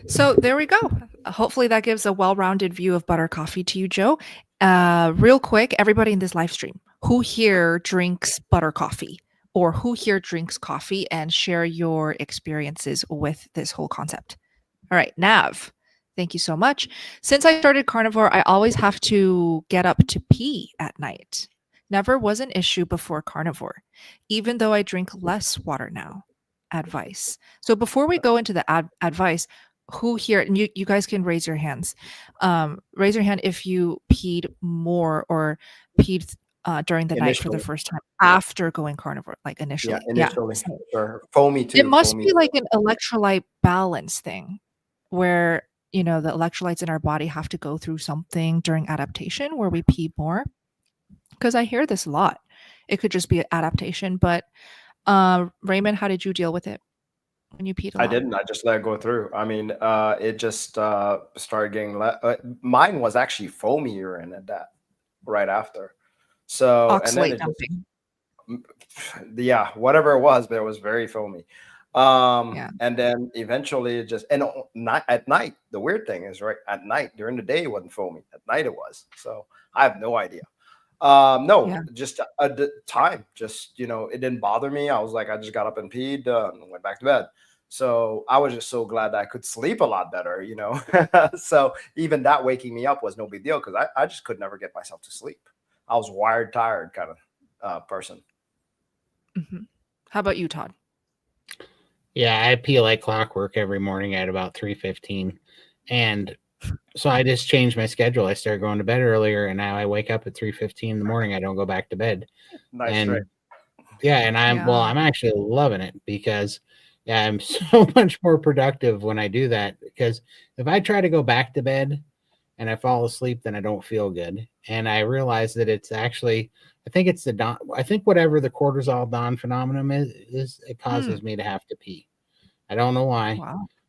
So there we go. Hopefully that gives a well-rounded view of butter coffee to you, Joe. Real quick, everybody in this live stream, who here drinks butter coffee? or who here drinks coffee, and share your experiences with this whole concept. All right, Nav, thank you so much. Since I started carnivore, I always have to get up to pee at night. Never was an issue before carnivore, even though I drink less water now. Advice. So before we go into the advice, who here, and you guys can raise your hands. Raise your hand if you peed more or peed during the night for the first time after going carnivore, like initially. Yeah, initially. Sure. Foamy too. It must foamy. be like an electrolyte balance thing where, the electrolytes in our body have to go through something during adaptation where we pee more. Because I hear this a lot. It could just be an adaptation. But Raymond, how did you deal with it when you peed a lot? I didn't. I just let it go through. I mean, it just started getting mine was actually foamy urine at that right after. So oxalate and then dumping. Yeah, whatever it was, but it was very foamy. And then eventually it just, and at night, the weird thing is, right, at night, during the day it wasn't foamy. At night it was. So I have no idea. Just at the time, just, it didn't bother me. I was like, I just got up and peed and went back to bed. So I was just so glad that I could sleep a lot better, So even that waking me up was no big deal because I just could never get myself to sleep. I was wired, tired kind of person. Mm-hmm. How about you, Todd? Yeah, I pee like clockwork every morning at about 3:15. And so I just changed my schedule. I started going to bed earlier, and now I wake up at 3:15 in the morning. I don't go back to bed. Nice. And I'm actually loving it because I'm so much more productive when I do that. Because if I try to go back to bed and I fall asleep, then I don't feel good. And I realize that it's actually, I think it's I think whatever the cortisol dawn phenomenon is it causes me to have to pee. I don't know why,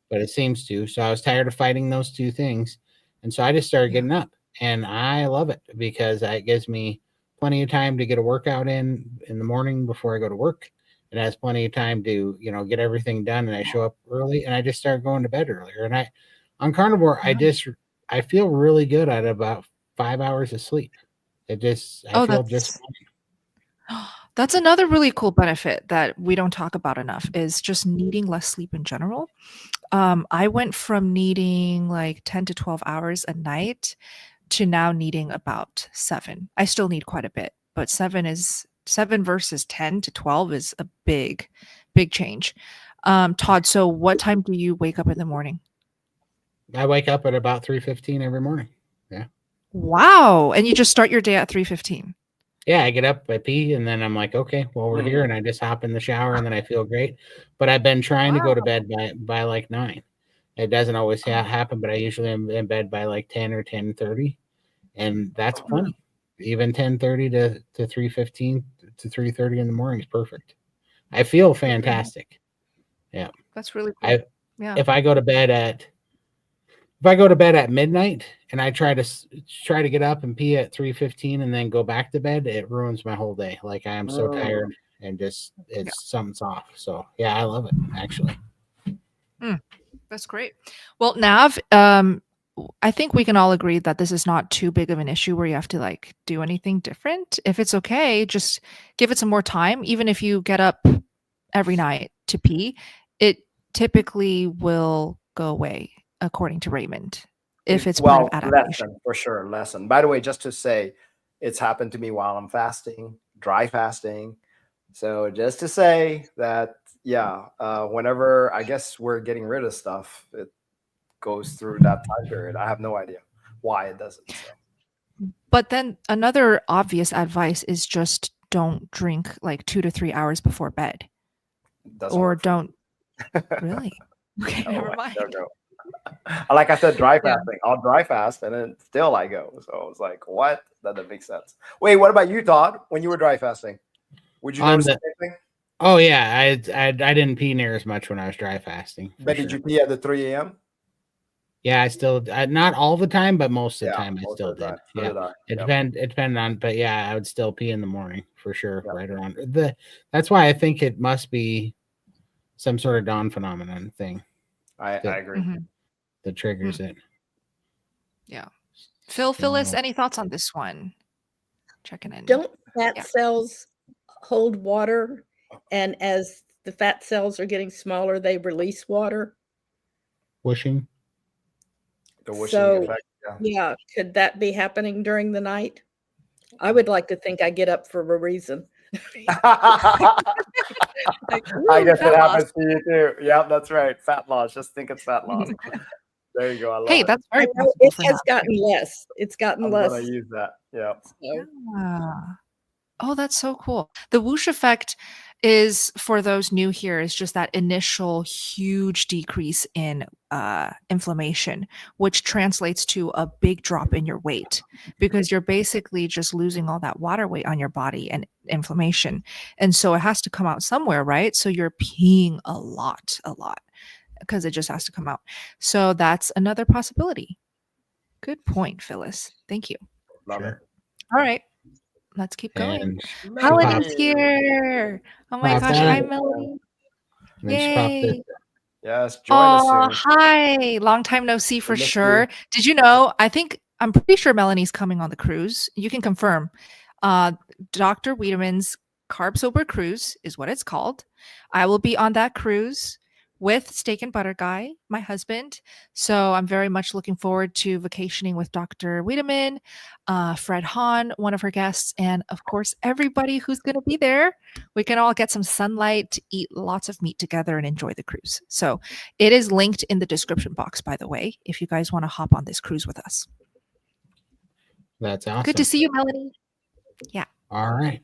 but it seems to. So I was tired of fighting those two things. And so I just started getting up, and I love it because it gives me plenty of time to get a workout in the morning before I go to work. It has plenty of time to, get everything done, and I show up early, and I just start going to bed earlier. And on carnivore, I feel really good at about 5 hours of sleep. I feel just fine. That's another really cool benefit that we don't talk about enough is just needing less sleep in general. I went from needing like 10 to 12 hours a night to now needing about 7. I still need quite a bit, but 7 versus 10 to 12 is a big change. Todd, so what time do you wake up in the morning? I wake up at about 3:15 every morning. Yeah. Wow. And you just start your day at 3:15. Yeah, I get up, I pee, and then I'm like, okay, well, we're here, and I just hop in the shower, and then I feel great. But I've been trying to go to bed by like 9. It doesn't always happen, but I usually am in bed by like 10 or 10:30, and that's plenty. Even 10:30 to 3:15 to 3:30 in the morning is perfect. I feel fantastic. Yeah, that's really cool. If I go to bed at midnight and I try to get up and pee at 3:15 and then go back to bed, it ruins my whole day. Like I am so tired and just something's off. So yeah, I love it actually. That's great. Well, Nav, I think we can all agree that this is not too big of an issue where you have to like do anything different. If it's okay, just give it some more time. Even if you get up every night to pee, it typically will go away, according to Raymond. If it's part of adaptation. Lesson. By the way, just to say, it's happened to me while I'm fasting, dry fasting. So just to say that, whenever I guess we're getting rid of stuff, it goes through that time period. I have no idea why it doesn't. So. But then another obvious advice is just don't drink like 2 to 3 hours before bed. Or don't. Really? Okay, never mind. No. Like I said, dry fasting. I'll dry fast and then still I go. So I was like, what? That doesn't make sense. Wait, what about you, Todd? When you were dry fasting, would you notice anything? Oh yeah, I didn't pee near as much when I was dry fasting. But did you pee at the 3 a.m.? Yeah, I still not all the time, but most of the time I still did. Yeah, it depended on, but yeah, I would still pee in the morning for sure. Right around that's why I think it must be some sort of dawn phenomenon thing. I agree. That triggers it. Yeah. Phyllis, any thoughts on this one? Checking in. Don't fat cells hold water and as the fat cells are getting smaller, they release water. Whooshing. The whooshing So, effect. yeah, could that be happening during the night? I would like to think I get up for a reason. Like, I "Ooh, guess fat it loss." happens to you too. Yeah, that's right. Fat loss. Just think it's fat loss. There you go. I love Hey, it. that's I very know possible it for has now. gotten less. It's gotten I'm less. gonna use that. Yeah. So, Yeah. Oh, that's so cool. The whoosh effect is, for those new here, is just that initial huge decrease in inflammation, which translates to a big drop in your weight because you're basically just losing all that water weight on your body and inflammation. And so it has to come out somewhere, right? So you're peeing a lot because it just has to come out. So that's another possibility. Good point, Phyllis. Thank you. Love Sure. All right. Let's keep going. And Melanie's it. here. Oh my Pop gosh. that. Hi, Melanie. And then just pop this. Yay. Yes, join us Oh, soon. hi. Long time no see for missed sure. you. Did you know? I'm pretty sure Melanie's coming on the cruise. You can confirm. Dr. Wiedemann's Carb Sober Cruise is what it's called. I will be on that cruise with Steak and Butter Guy, my husband. So I'm very much looking forward to vacationing with Dr. Wiedemann, Fred Hahn, one of her guests, and of course, everybody who's going to be there. We can all get some sunlight, eat lots of meat together, and enjoy the cruise. So it is linked in the description box, by the way, if you guys want to hop on this cruise with us. That's awesome. Good to see you, Melanie. Yeah. All right.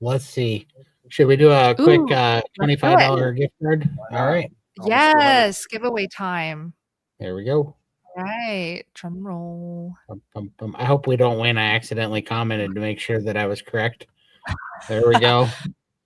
Let's see. Should we do a quick Ooh, let's do it. $25 gift card? All right. Yes, giveaway time. There we go. Right. Drum roll. Bum, bum, bum. I hope we don't win. I accidentally commented to make sure that I was correct. There we go.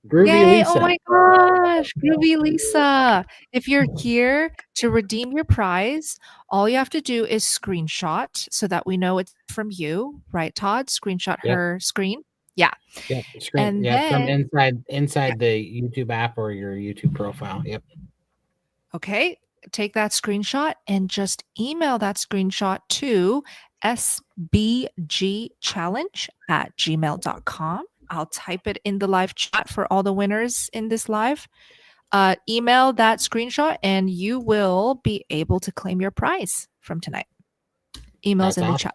Groovy Yay. Lisa. Oh my gosh. Groovy Lisa. If you're here to redeem your prize, all you have to do is screenshot so that we know it's from you, right, Todd? Screenshot Yep. her screen. Yeah. Yep. Screen. And Yeah, from then, inside the YouTube app or your YouTube profile. Yep. okay, take that screenshot and just email that screenshot to sbgchallenge@gmail.com. I'll type it in the live chat for all the winners in this live. Email that screenshot and you will be able to claim your prize from tonight. Emails That's in the awesome. chat.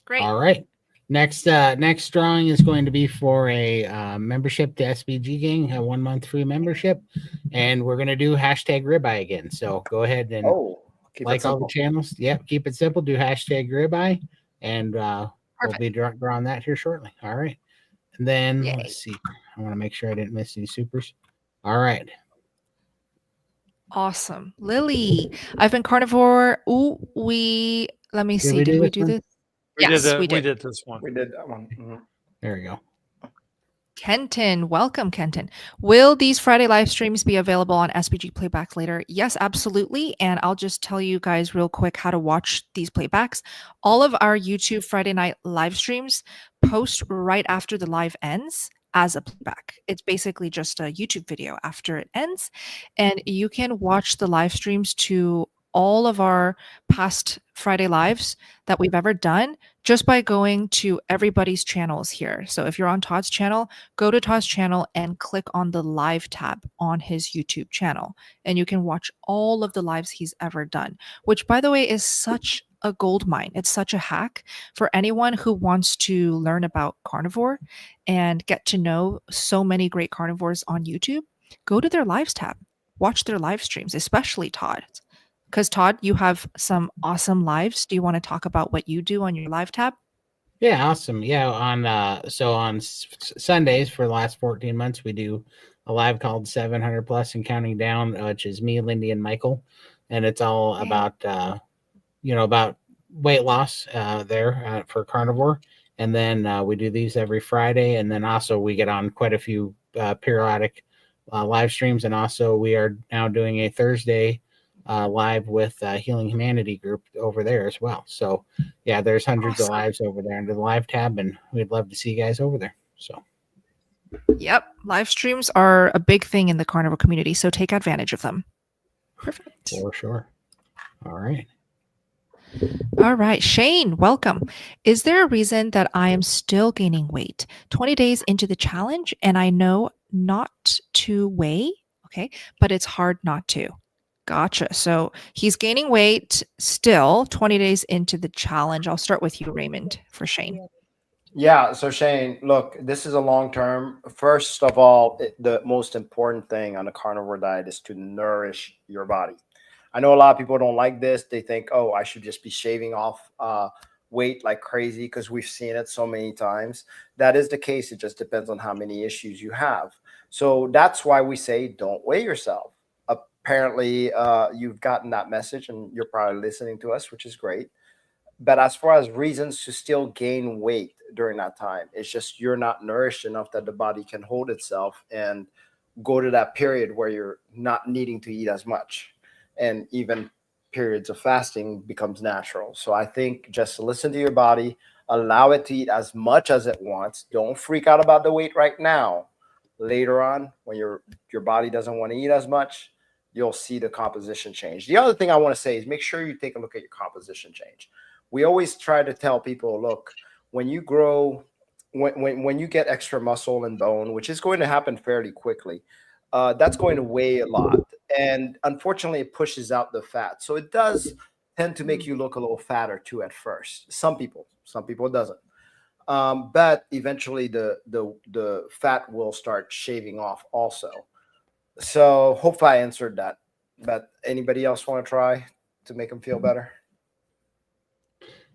Great. All right. Next drawing is going to be for a membership to SBG Gang, a 1 month free membership, and we're going to do hashtag ribeye again. So go ahead and Keep like all the channels. Yep, keep it simple. Do hashtag ribeye, and we'll be drawing that here shortly. All right. And then let's see. I want to make sure I didn't miss any supers. All right. Awesome. Lily, I've been carnivore. Let me see. Did we do this? Yes, we did. We did this one. We did that one. Mm-hmm. There we go. Kenton, welcome, Kenton. Will these Friday live streams be available on SBG playbacks later? Yes, absolutely. And I'll just tell you guys real quick how to watch these playbacks. All of our YouTube Friday night live streams post right after the live ends as a playback. It's basically just a YouTube video after it ends. And you can watch the live streams to all of our past Friday lives that we've ever done just by going to everybody's channels here. So if you're on Todd's channel, go to Todd's channel and click on the live tab on his YouTube channel. And you can watch all of the lives he's ever done, which, by the way, is such a gold mine. It's such a hack for anyone who wants to learn about carnivore and get to know so many great carnivores on YouTube. Go to their lives tab, watch their live streams, especially Todd. Because Todd, you have some awesome lives. Do you want to talk about what you do on your live tab? Yeah, awesome. Yeah, on Sundays for the last 14 months, we do a live called 700 Plus and Counting Down, which is me, Lindy, and Michael, and it's all about about weight loss for carnivore. And then we do these every Friday, and then also we get on quite a few periodic live streams, and also we are now doing a Thursday live with Healing Humanity group over there as well. So yeah, there's hundreds of lives over there under the live tab, and we'd love to see you guys over there. So yep, live streams are a big thing in the carnivore community, so take advantage of them. Perfect. For sure. All right, Shane, welcome. Is there a reason that I am still gaining weight 20 days into the challenge and I know not to weigh, okay, but it's hard not to. Gotcha. So he's gaining weight still 20 days into the challenge. I'll start with you, Raymond, for Shane. Yeah. So Shane, look, this is a long term. First of all, the most important thing on a carnivore diet is to nourish your body. I know a lot of people don't like this. They think, oh, I should just be shaving off weight like crazy because we've seen it so many times. That is the case. It just depends on how many issues you have. So that's why we say don't weigh yourself. Apparently, you've gotten that message and you're probably listening to us, which is great. But as far as reasons to still gain weight during that time, it's just you're not nourished enough that the body can hold itself and go to that period where you're not needing to eat as much. And even periods of fasting becomes natural. So I think just listen to your body, allow it to eat as much as it wants. Don't freak out about the weight right now. Later on, when your body doesn't want to eat as much, you'll see the composition change. The other thing I want to say is make sure you take a look at your composition change. We always try to tell people, look, when you grow, when you get extra muscle and bone, which is going to happen fairly quickly, that's going to weigh a lot. And unfortunately, it pushes out the fat. So it does tend to make you look a little fatter too at first. Some people it doesn't. But eventually the fat will start shaving off also. So hope I answered that. But anybody else want to try to make them feel better?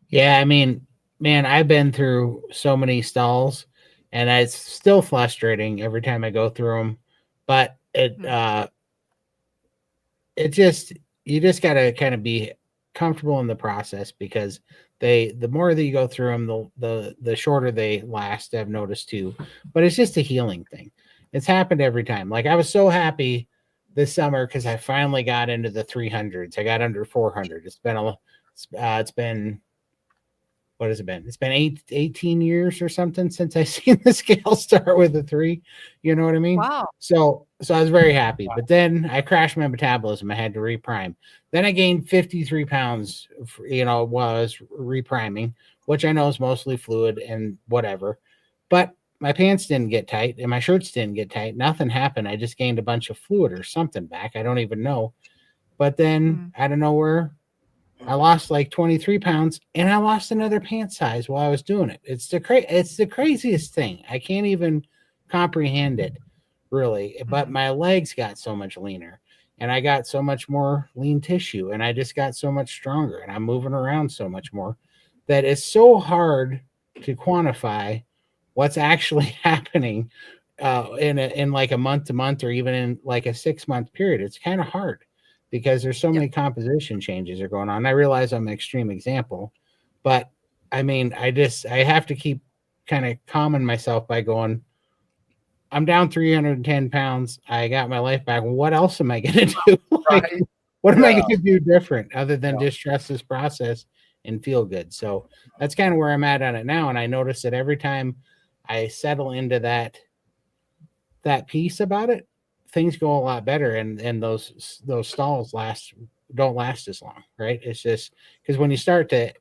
Yeah, I mean, man, I've been through so many stalls, and it's still frustrating every time I go through them. But you just gotta kind of be comfortable in the process because the more that you go through them, the shorter they last. I've noticed too. But it's just a healing thing. It's happened every time. Like I was so happy this summer because I finally got into the 300s. I got under 400. It's been what has it been? It's been 18 years or something since I seen the scale start with a 3. You know what I mean? Wow. So I was very happy. But then I crashed my metabolism. I had to reprime. Then I gained 53 pounds, while I was repriming, which I know is mostly fluid and whatever. But my pants didn't get tight and my shirts didn't get tight. Nothing happened. I just gained a bunch of fluid or something back. I don't even know. But then out of nowhere, I lost like 23 pounds and I lost another pant size while I was doing it. It's the craziest thing. I can't even comprehend it really, but my legs got so much leaner and I got so much more lean tissue and I just got so much stronger and I'm moving around so much more that it's so hard to quantify what's actually happening in like a month to month or even in like a 6-month period. It's kind of hard because there's so many composition changes are going on. I realize I'm an extreme example, but I mean, I have to keep kind of calming myself by going, I'm down 310 pounds. I got my life back. What else am I going to do? What am I going to do different other than just trust this process and feel good? So that's kind of where I'm at on it now. And I notice that every time I settle into that piece about it, things go a lot better, and those stalls don't last as long, right? It's just because when you start to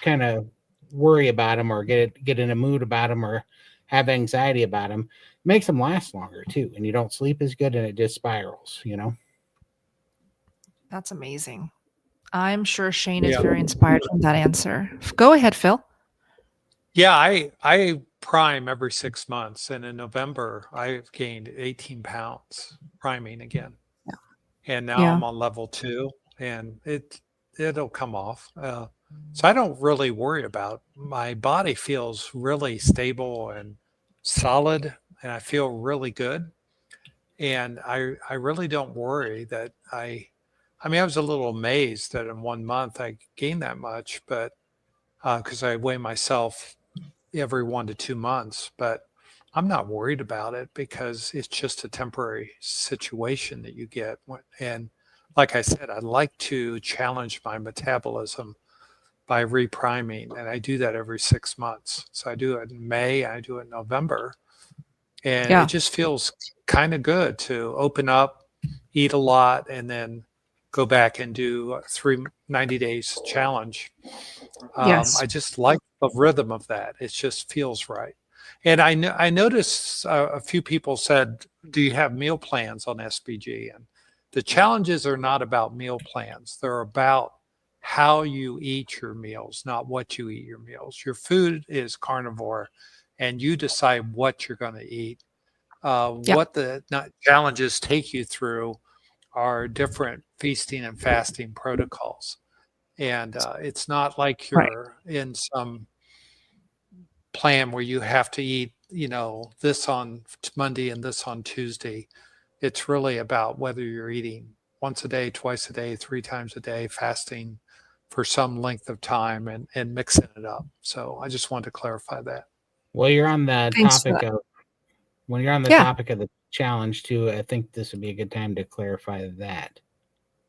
kind of worry about them or get in a mood about them or have anxiety about them, it makes them last longer too, and you don't sleep as good and it just spirals. That's amazing. I'm sure Shane is very inspired from that answer. Go ahead, Phil. Yeah, I prime every 6 months, and in November I've gained 18 pounds priming again. And now I'm on level 2 and it'll come off. So I don't really worry about my body. Feels really stable and solid and I feel really good. And I really don't worry that I was a little amazed that in 1 month I gained that much, but because I weigh myself every 1 to 2 months, but I'm not worried about it because it's just a temporary situation that you get. And like I said, I like to challenge my metabolism by repriming, and I do that every 6 months. So I do it in May, I do it in November, and it just feels kind of good to open up, eat a lot, and then go back and do 90 days challenge. I just like the rhythm of that. It just feels right. And I noticed a few people said, do you have meal plans on SBG? And the challenges are not about meal plans. They're about how you eat your meals, not what you eat your meals. Your food is carnivore, and you decide what you're going to eat. What the challenges take you through are different feasting and fasting protocols. And it's not like you're in some plan where you have to eat, this on Monday and this on Tuesday. It's really about whether you're eating once a day, twice a day, 3 times a day, fasting for some length of time and mixing it up. So I just wanted to clarify that. Well, you're on the topic of when you're on the topic of the challenge too, I think this would be a good time to clarify that.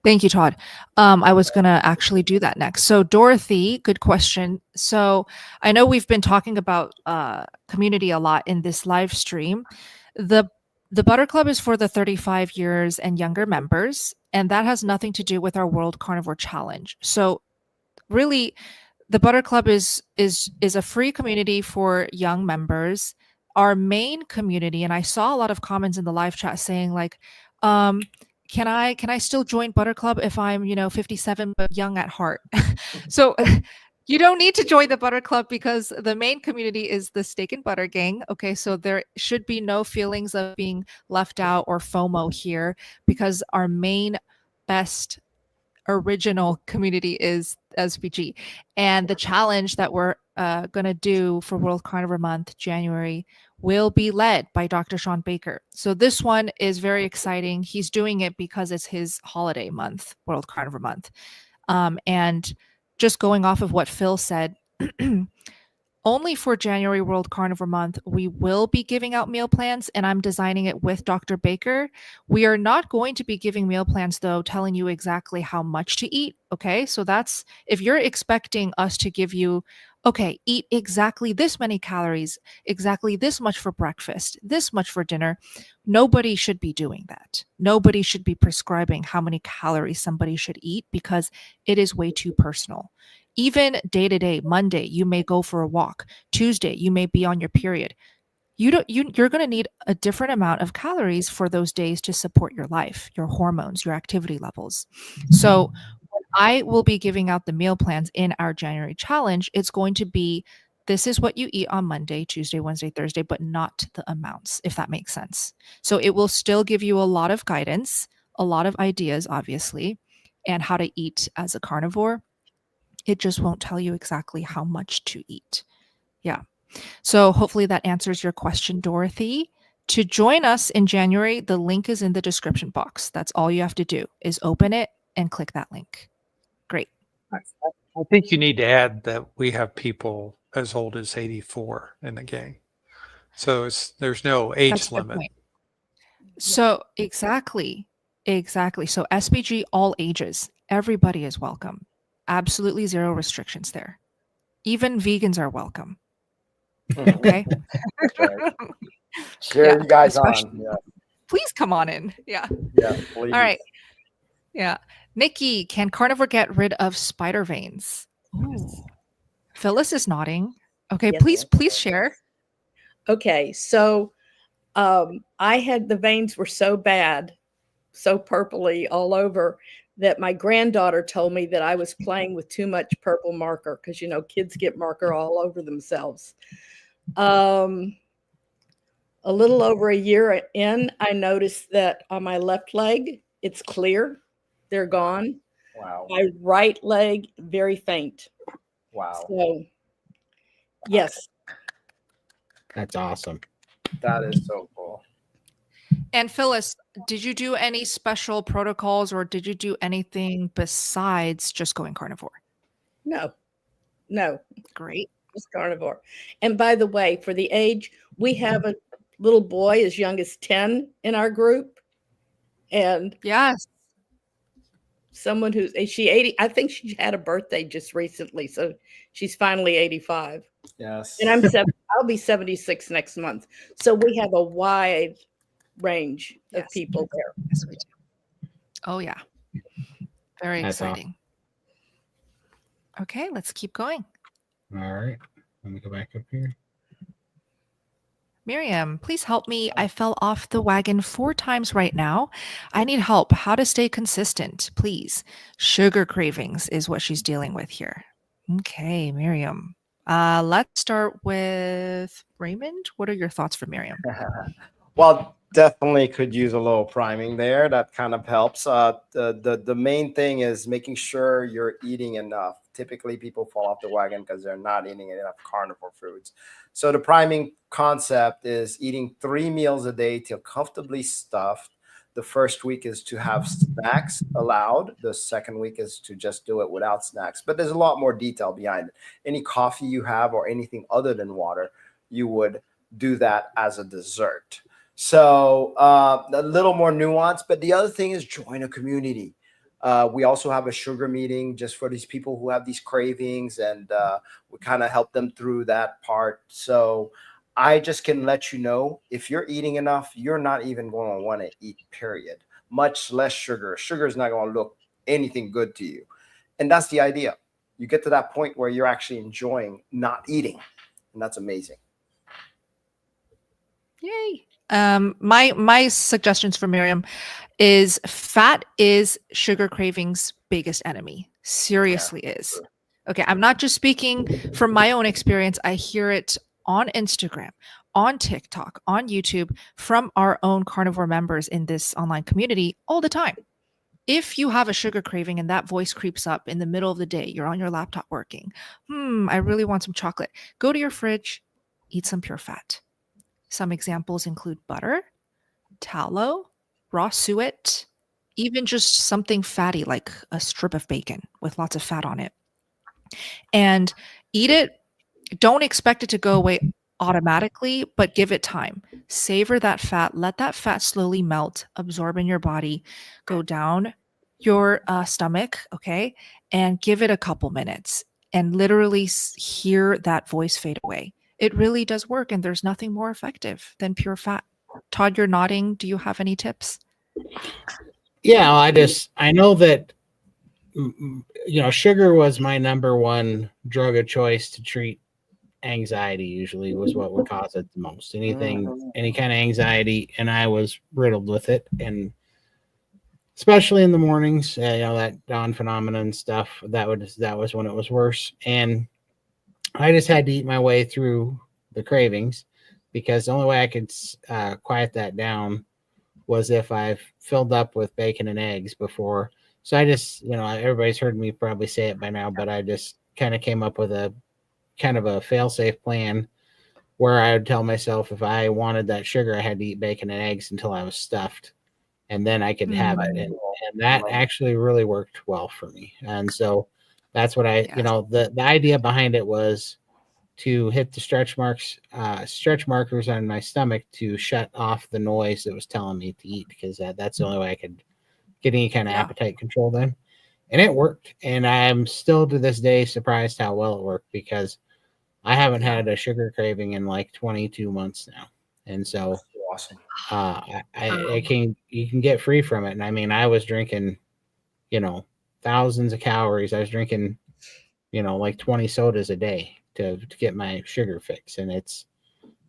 Thank you, Todd. I was going to actually do that next. So Dorothy, good question. So I know we've been talking about community a lot in this live stream. The Butter Club is for the 35 years and younger members, and that has nothing to do with our World Carnivore Challenge. So really, the Butter Club is a free community for young members. Our main community, and I saw a lot of comments in the live chat saying like, can I still join Butter Club if I'm 57 but young at heart? So you don't need to join the Butter Club because the main community is the Steak and Butter Gang. Okay, so there should be no feelings of being left out or FOMO here because our main best original community is SBG. And the challenge that we're going to do for World Carnivore Month, January, will be led by Dr. Sean Baker. So this one is very exciting. He's doing it because it's his holiday month, World Carnivore Month. And just going off of what Phil said, only for January World Carnivore Month, we will be giving out meal plans, and I'm designing it with Dr. Baker. We are not going to be giving meal plans, though, telling you exactly how much to eat. Okay, so that's if you're expecting us to give you, okay, eat exactly this many calories, exactly this much for breakfast, this much for dinner. Nobody should be doing that. Nobody should be prescribing how many calories somebody should eat because it is way too personal. Even day to day, Monday, you may go for a walk. Tuesday, you may be on your period. You're going to need a different amount of calories for those days to support your life, your hormones, your activity levels. So when I will be giving out the meal plans in our January challenge, it's going to be, this is what you eat on Monday, Tuesday, Wednesday, Thursday, but not the amounts, if that makes sense. So it will still give you a lot of guidance, a lot of ideas, obviously, and how to eat as a carnivore. It just won't tell you exactly how much to eat. Yeah. So hopefully that answers your question, Dorothy. To join us in January, the link is in the description box. That's all you have to do is open it and click that link. Great. I think you need to add that we have people as old as 84 in the gang. So there's no age limit. So exactly. So SBG, all ages, everybody is welcome. Absolutely zero restrictions there. Even vegans are welcome. Okay. Right. Share you guys on. Yeah. Please come on in. Yeah. Yeah. Please. All right. Yeah. Nikki, can carnivore get rid of spider veins? Ooh. Phyllis is nodding. Okay. Yes. Please share. Okay. So I had the veins were so bad, so purpley all over, that my granddaughter told me that I was playing with too much purple marker because, kids get marker all over themselves. A little over a year in, I noticed that on my left leg, it's clear. They're gone. Wow. My right leg, very faint. Wow. So, yes. That's awesome. That is so cool. And Phyllis, did you do any special protocols or did you do anything besides just going carnivore? No. Great. Just carnivore. And by the way, for the age, we have a little boy as young as 10 in our group. And yes, someone who's, is she 80? I think she had a birthday just recently. So she's finally 85. Yes. And I'll be 76 next month. So we have a wide range of people there. Yes, we do. Oh, yeah. Very exciting. Awesome. Okay, let's keep going. All right. Let me go back up here. Miriam, please help me. I fell off the wagon 4 times right now. I need help. How to stay consistent, please. Sugar cravings is what she's dealing with here. Okay, Miriam. Let's start with Raymond. What are your thoughts for Miriam? Well, definitely could use a little priming there. That kind of helps. The main thing is making sure you're eating enough. Typically, people fall off the wagon because they're not eating enough carnivore foods. So the priming concept is eating 3 meals a day till comfortably stuffed. The first week is to have snacks allowed. The second week is to just do it without snacks. But there's a lot more detail behind it. Any coffee you have or anything other than water, you would do that as a dessert. So a little more nuance, but the other thing is join a community. We also have a sugar meeting just for these people who have these cravings, and we kind of help them through that part. So I just can let you know, if you're eating enough, you're not even going to want to eat, period, much less sugar. Sugar is not going to look anything good to you. And that's the idea. You get to that point where you're actually enjoying not eating, and that's amazing. Yay. My suggestions for Miriam is fat is sugar cravings' biggest enemy. Seriously is. Okay, I'm not just speaking from my own experience. I hear it on Instagram, on TikTok, on YouTube from our own carnivore members in this online community all the time. If you have a sugar craving and that voice creeps up in the middle of the day, you're on your laptop working. I really want some chocolate. Go to your fridge, eat some pure fat. Some examples include butter, tallow, raw suet, even just something fatty like a strip of bacon with lots of fat on it. And eat it. Don't expect it to go away automatically, but give it time. Savor that fat. Let that fat slowly melt, absorb in your body, go down your stomach, okay? And give it a couple minutes and literally hear that voice fade away. It really does work, and there's nothing more effective than pure fat. Todd, you're nodding. Do you have any tips? Yeah, I know that, sugar was my number one drug of choice to treat anxiety. Usually was what would cause it the most. Any kind of anxiety, and I was riddled with it, and especially in the mornings, that dawn phenomenon stuff. That was when it was worse, and I just had to eat my way through the cravings, because the only way I could quiet that down was if I've filled up with bacon and eggs before. So I just, everybody's heard me probably say it by now, but I just kind of came up with a kind of a fail-safe plan where I would tell myself if I wanted that sugar, I had to eat bacon and eggs until I was stuffed, and then I could have it. And that actually really worked well for me. And so that's what the idea behind it was to hit the stretch markers on my stomach to shut off the noise that was telling me to eat, because that's the only way I could get any kind of appetite control then. And it worked. And I'm still to this day surprised how well it worked, because I haven't had a sugar craving in like 22 months now. And so awesome. You can get free from it. And I mean, I was drinking, thousands of calories. I was drinking, like 20 sodas a day to get my sugar fix. And it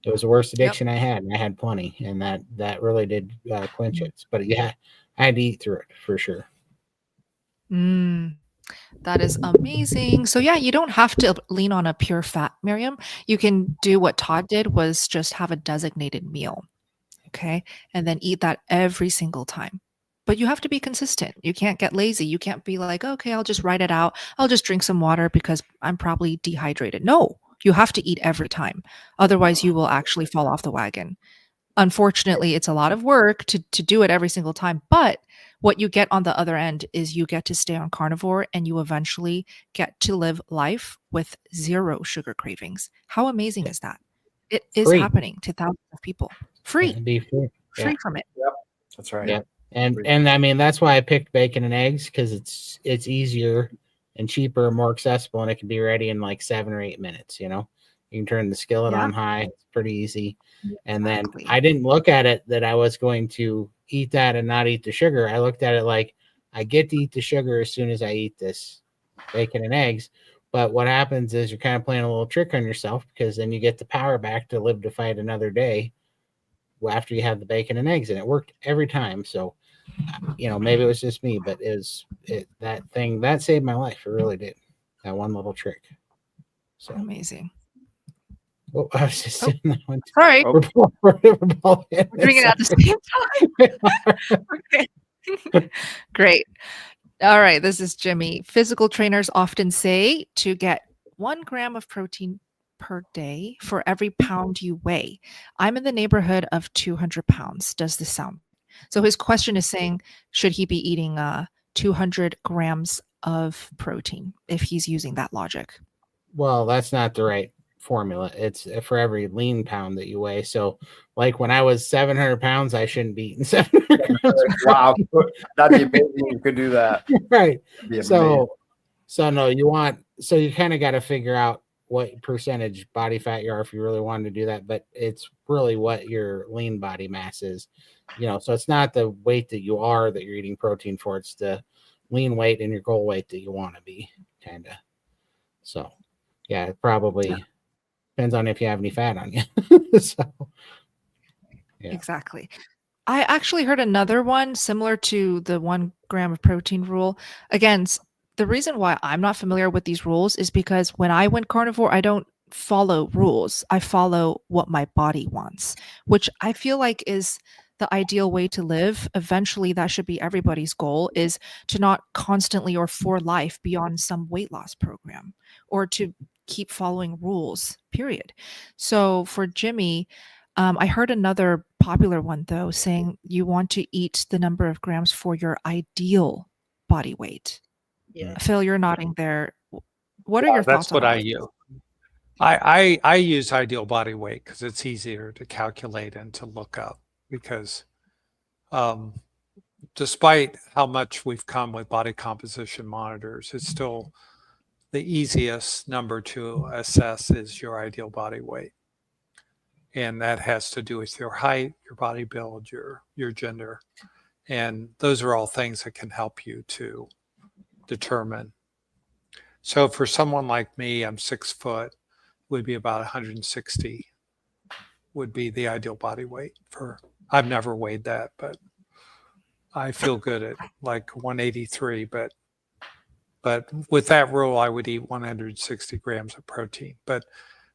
was the worst addiction I had. And I had plenty. And that really did clinch it. But I had to eat through it for sure. That is amazing. So you don't have to lean on a pure fat, Miriam. You can do what Todd did, was just have a designated meal. Okay. And then eat that every single time. But you have to be consistent. You can't get lazy. You can't be like, okay, I'll just write it out. I'll just drink some water because I'm probably dehydrated. No, you have to eat every time. Otherwise, you will actually fall off the wagon. Unfortunately, it's a lot of work to do it every single time. But what you get on the other end is you get to stay on carnivore, and you eventually get to live life with 0 sugar cravings. How amazing is that? It is happening to thousands of people. Free. Be free. Free from it. Yep. That's right. Yeah. And I mean, that's why I picked bacon and eggs, because it's easier and cheaper and more accessible, and it can be ready in like 7 or 8 minutes. You can turn the skillet on high. It's pretty easy. And then I didn't look at it that I was going to eat that and not eat the sugar. I looked at it like I get to eat the sugar as soon as I eat this bacon and eggs, But what happens is you're kind of playing a little trick on yourself, because then you get the power back to live to fight another day after you have the bacon and eggs, and it worked every time. So, maybe it was just me, but that saved my life. It really did. That one little trick. So amazing. Oh, I was just saying that one. Sorry. We're doing it at the same time. Okay. Great. All right. This is Jimmy. Physical trainers often say to get 1 gram of protein per day for every pound you weigh. I'm in the neighborhood of 200 pounds. Does this sound? So his question is saying, should he be eating 200 grams of protein if he's using that logic? Well, that's not the right formula. It's for every lean pound that you weigh. So, like when I was 700 pounds, I shouldn't be eating 700 grams. Wow, that'd be amazing. You could do that, right? So no, you kind of got to figure out what percentage body fat you are if you really wanted to do that. But it's really what your lean body mass is. So it's not the weight that you are that you're eating protein for. It's the lean weight and your goal weight that you want to be, kind of. So, yeah, it probably depends on if you have any fat on you. So, yeah. Exactly. I actually heard another one similar to the 1 gram of protein rule. Again, the reason why I'm not familiar with these rules is because when I went carnivore, I don't follow rules. I follow what my body wants, which I feel like is the ideal way to live. Eventually, that should be everybody's goal, is to not constantly or for life be on some weight loss program or to keep following rules, period. So for Jimmy, I heard another popular one, though, saying you want to eat the number of grams for your ideal body weight. Yeah. Phil, you're nodding there. What are your thoughts on That's what I that? use. I use ideal body weight because it's easier to calculate and to look up, because despite how much we've come with body composition monitors, it's still the easiest number to assess is your ideal body weight. And that has to do with your height, your body build, your gender. And those are all things that can help you to determine. So for someone like me, I'm 6 foot, would be about 160 would be the ideal body weight for. I've never weighed that, but I feel good at like 183. But with that rule, I would eat 160 grams of protein. But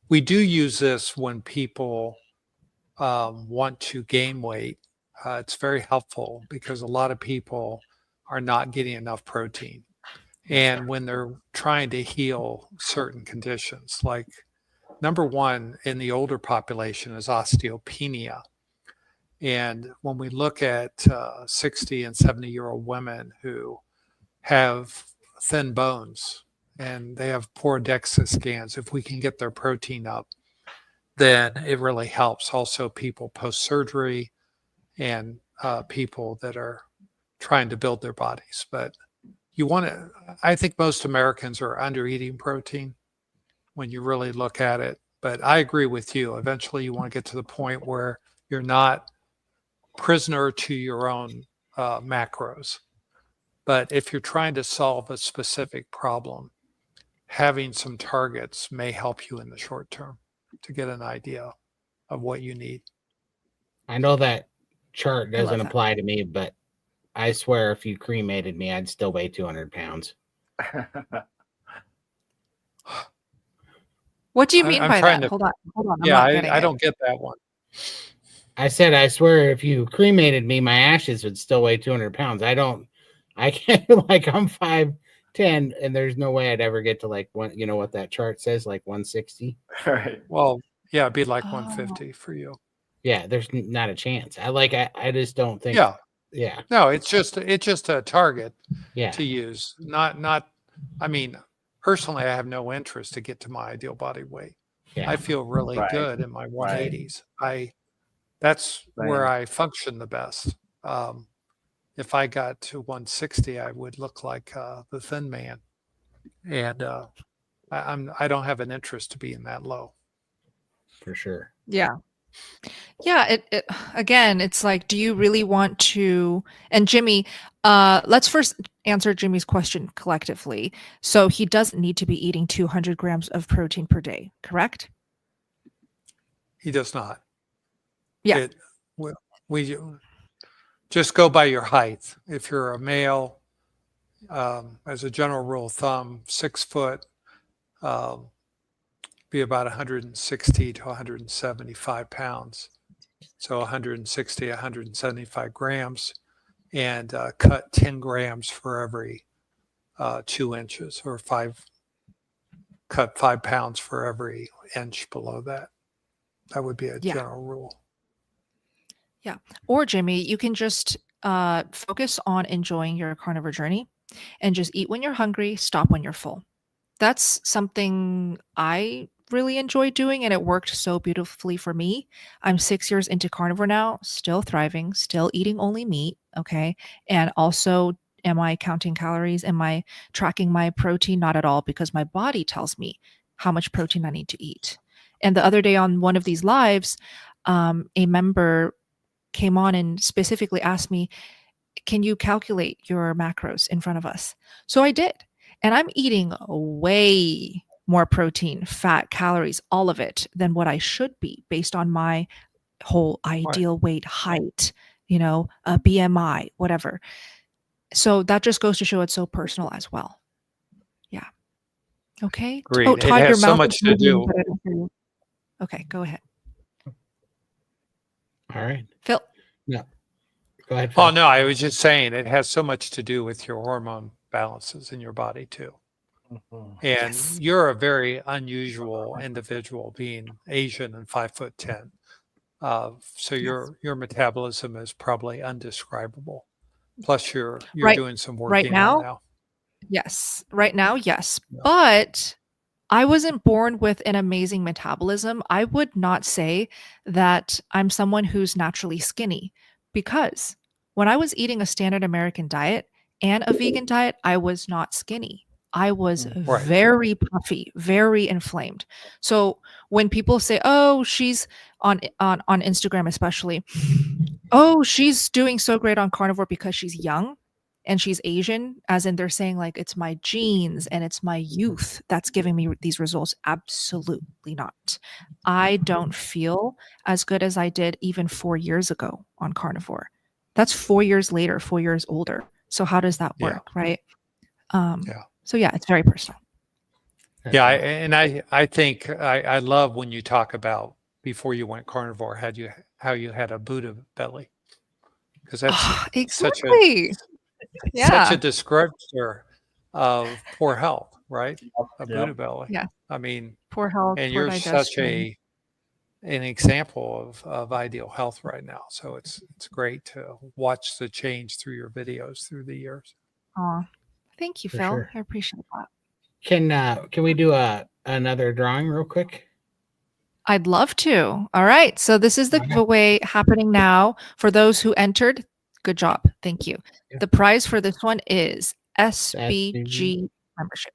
we do use this when people want to gain weight. It's very helpful because a lot of people are not getting enough protein. And when they're trying to heal certain conditions, like number one in the older population is osteopenia. And when we look at 60 and 70-year-old women who have thin bones and they have poor DEXA scans, if we can get their protein up, then it really helps. Also, people post-surgery and people that are trying to build their bodies. But I think most Americans are under eating protein when you really look at it. But I agree with you. Eventually, you want to get to the point where you're not prisoner to your own macros. But if you're trying to solve a specific problem, having some targets may help you in the short term to get an idea of what you need. I know that chart doesn't apply to me, but I swear if you cremated me, I'd still weigh 200 pounds. What do you mean by that? Hold on. Yeah, I don't get that one. I said, I swear if you cremated me, my ashes would still weigh 200 pounds. I can't, like, I'm 5'10", and there's no way I'd ever get to like one, what that chart says, like 160. Right. Well, yeah, it'd be like 150 for you. Yeah, there's not a chance. I just don't think. Yeah. No, it's just a target to use. Not. I mean, personally, I have no interest to get to my ideal body weight. Yeah. I feel really good in my 180s. That's where I function the best. If I got to 160, I would look like the thin man, and I don't have an interest to being that low. For sure. Yeah. Yeah, it again, it's like, do you really want to? And Jimmy, let's first answer Jimmy's question collectively. So he doesn't need to be eating 200 grams of protein per day, correct? He does not. Yeah. We just go by your height. If you're a male, as a general rule of thumb, 6 foot, be about 160 to 175 pounds. So 160, 175 grams, and cut 10 grams for every 2 inches, or cut 5 pounds for every inch below that. That would be a general rule. Yeah. Or Jimmy, you can just focus on enjoying your carnivore journey and just eat when you're hungry, stop when you're full. That's something I really enjoy doing, and it worked so beautifully for me. I'm 6 years into carnivore now, still thriving, still eating only meat. Okay. And also, am I counting calories? Am I tracking my protein? Not at all, because my body tells me how much protein I need to eat. And the other day on one of these lives, a member came on and specifically asked me, can you calculate your macros in front of us? So I did. And I'm eating way more protein, fat, calories, all of it than what I should be based on my whole ideal weight, height, a BMI, whatever. So that just goes to show it's so personal as well. Yeah. Okay. Great. Oh, Todd, it your has so mouth much is to moving, do. but I don't hear you. Okay, go ahead. All right. Phil. No. Go ahead, Phil. Oh, no, I was just saying it has so much to do with your hormone balances in your body too. And you're a very unusual individual, being Asian and 5'10". So your metabolism is probably undescribable. Plus you're doing some working out now. Yes. Right now, yes. Yeah. But I wasn't born with an amazing metabolism. I would not say that I'm someone who's naturally skinny, because when I was eating a standard American diet and a vegan diet, I was not skinny. I was very puffy, very inflamed. So when people say, "Oh, she's on Instagram especially, oh, she's doing so great on carnivore because she's young and she's Asian," as in they're saying like it's my genes and it's my youth that's giving me these results. Absolutely not. I don't feel as good as I did even 4 years ago on carnivore. That's 4 years later, 4 years older. So how does that work, right? So yeah, it's very personal. Yeah, I think I love when you talk about before you went carnivore, how you had a Buddha belly, because that's exactly such a descriptor of poor health, right? A Buddha belly. Yeah. I mean, poor health, and poor you're digestion. such an example of ideal health right now. So it's great to watch the change through your videos through the years. Oh, thank you, Phil. Sure. I appreciate that. Can we do another drawing real quick? I'd love to. All right. So this is the giveaway happening now. For those who entered, good job. Thank you. Yeah. The prize for this one is SBG membership.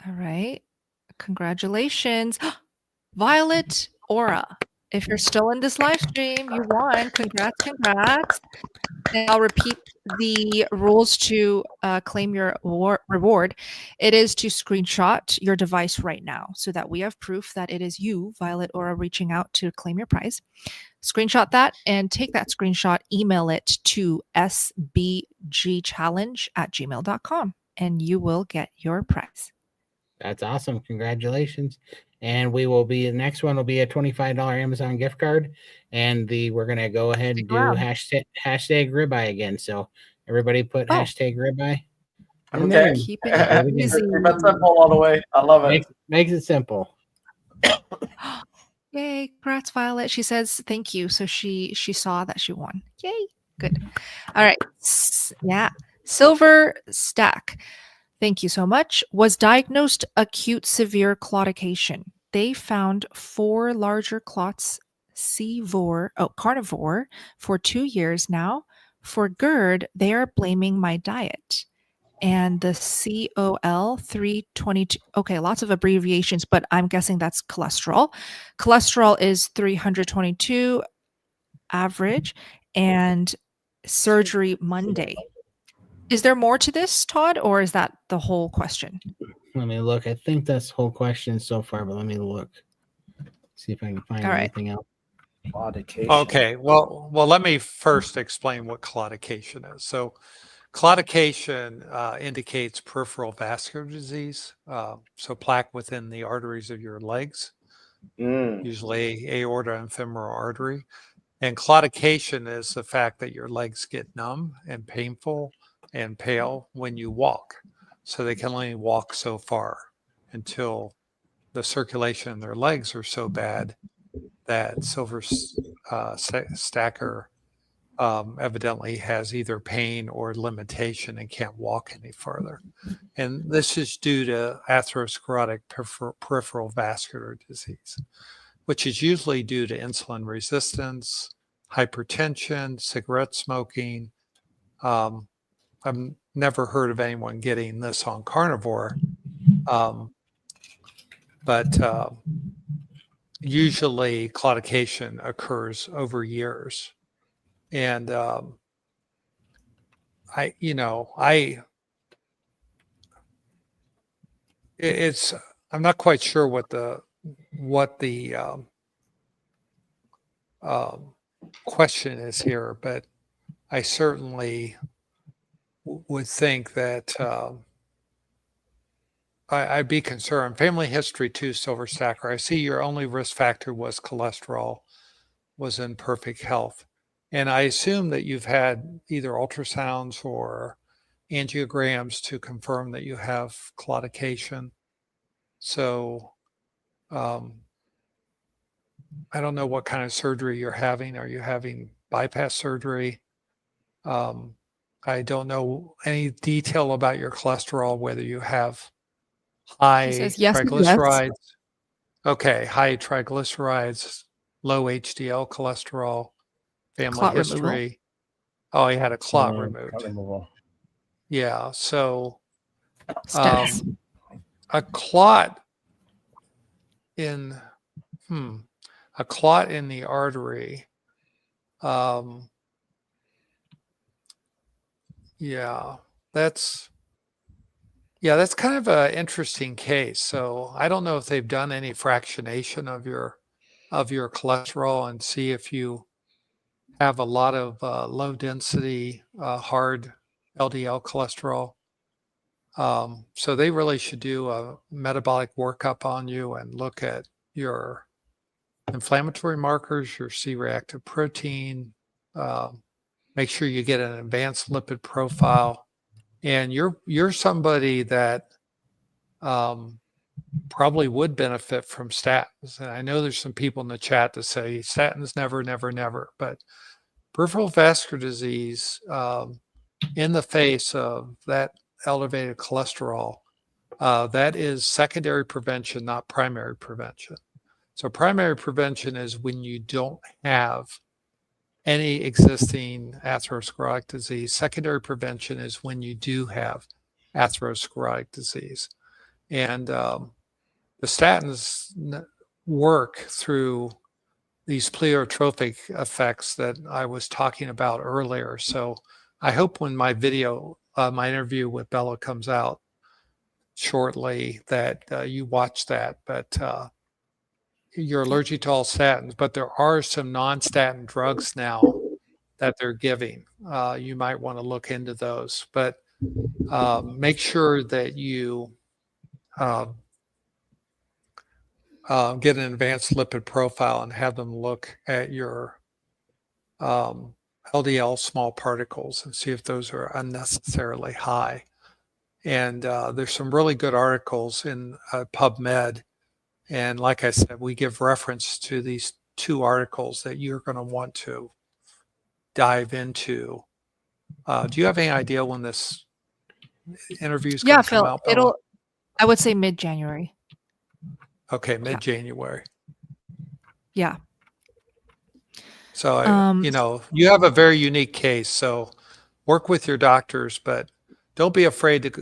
All right. Congratulations. Violet Aura. If you're still in this live stream, you won. Congrats. And I'll repeat the rules to claim your reward. It is to screenshot your device right now so that we have proof that it is you, Violet Aura, reaching out to claim your prize. Screenshot that and take that screenshot, email it to sbgchallenge@gmail.com, and you will get your prize. That's awesome. Congratulations. And the next one will be a $25 Amazon gift card. And we're going to go ahead and do hashtag ribeye again. So everybody put hashtag ribeye. Okay. Keep it easy. Keep it simple all the way. I love it. Makes it simple. Yay. Congrats, Violet. She says thank you. So she saw that she won. Yay. Good. All right. Yeah. Silver Stack. Thank you so much. Was diagnosed acute severe claudication. They found 4 larger clots, carnivore, for 2 years now. For GERD, they are blaming my diet. and the COL 322. Okay, lots of abbreviations, but I'm guessing that's cholesterol. Cholesterol is 322 average, and surgery Monday. Is there more to this, Todd, or is that the whole question? Let me look. I think that's the whole question so far, but let me look. See if I can find All right. anything else. Claudication. Okay, well, let me first explain what claudication is. So claudication indicates peripheral vascular disease, so plaque within the arteries of your legs, usually aorta and femoral artery. And claudication is the fact that your legs get numb and painful and pale when you walk. So they can only walk so far until the circulation in their legs are so bad that Silver Stacker evidently has either pain or limitation and can't walk any further. And this is due to atherosclerotic peripheral vascular disease, which is usually due to insulin resistance, hypertension, cigarette smoking. I've never heard of anyone getting this on carnivore, but usually claudication occurs over years. And I'm not quite sure what the question is here, but I certainly would think that I'd be concerned. Family history too, Silver Stacker. I see your only risk factor was cholesterol, was in perfect health. And I assume that you've had either ultrasounds or angiograms to confirm that you have claudication. So I don't know what kind of surgery you're having. Are you having bypass surgery? I don't know any detail about your cholesterol, whether you have high yes, triglycerides. Okay, high triglycerides, low HDL cholesterol, family Clot history. removal. Oh, he had a clot removed. Clot removal. Yeah, so Stents. a clot in the artery. That's kind of an interesting case. So I don't know if they've done any fractionation of your cholesterol and see if you have a lot of low density hard LDL cholesterol. So they really should do a metabolic workup on you and look at your inflammatory markers, your C-reactive protein. Make sure you get an advanced lipid profile. And you're somebody that probably would benefit from statins. And I know there's some people in the chat that say statins never, never, never. But peripheral vascular disease in the face of that elevated cholesterol, that is secondary prevention, not primary prevention. So primary prevention is when you don't have any existing atherosclerotic disease. Secondary prevention is when you do have atherosclerotic disease. And the statins work through these pleiotropic effects that I was talking about earlier. So I hope when my video, my interview with Bella comes out shortly, that you watch that. But you're allergic to all statins, but there are some non-statin drugs now that they're giving. You might want to look into those, but make sure that you get an advanced lipid profile and have them look at your LDL small particles and see if those are unnecessarily high. And there's some really good articles in PubMed. And like I said, we give reference to these 2 articles that you're going to want to dive into. Do you have any idea when this interview is going to come out, Bella? I would say mid-January. Okay, mid-January. Yeah. So, you have a very unique case. So work with your doctors, but don't be afraid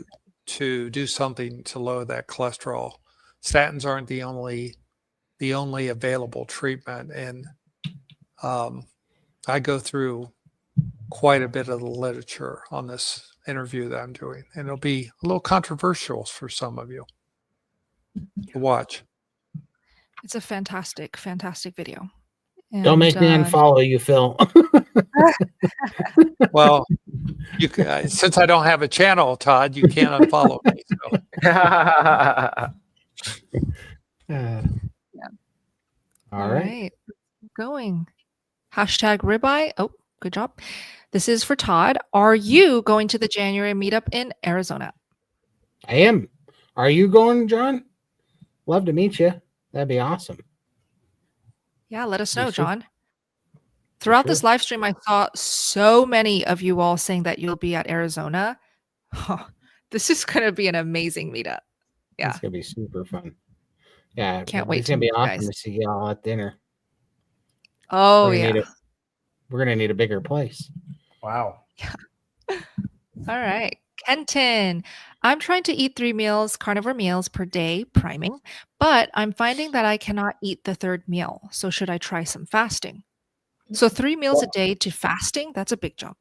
to do something to lower that cholesterol. Statins aren't the only available treatment, and I go through quite a bit of the literature on this interview that I'm doing, and it'll be a little controversial for some of you to watch. It's a fantastic, fantastic video. Don't make me unfollow you, Phil. Well, you can, since I don't have a channel, Todd, you can't unfollow me. So. Yeah. All right. Going. Hashtag ribeye. Oh, good job. This is for Todd. Are you going to the January meetup in Arizona? I am. Are you going, John? Love to meet you. That'd be awesome. Yeah, let us know, sure? John. Throughout sure. this live stream, I saw so many of you all saying that you'll be at Arizona. Oh, this is going to be an amazing meetup. Yeah. It's going to be super fun. Yeah. Can't wait It's going to be meet you awesome guys. to see you all at dinner. Oh, We're yeah. going to need a bigger place. Wow. All right. Kenton, I'm trying to eat 3 meals, carnivore meals per day, priming, but I'm finding that I cannot eat the third meal. So should I try some fasting? So 3 meals a day to fasting, that's a big jump.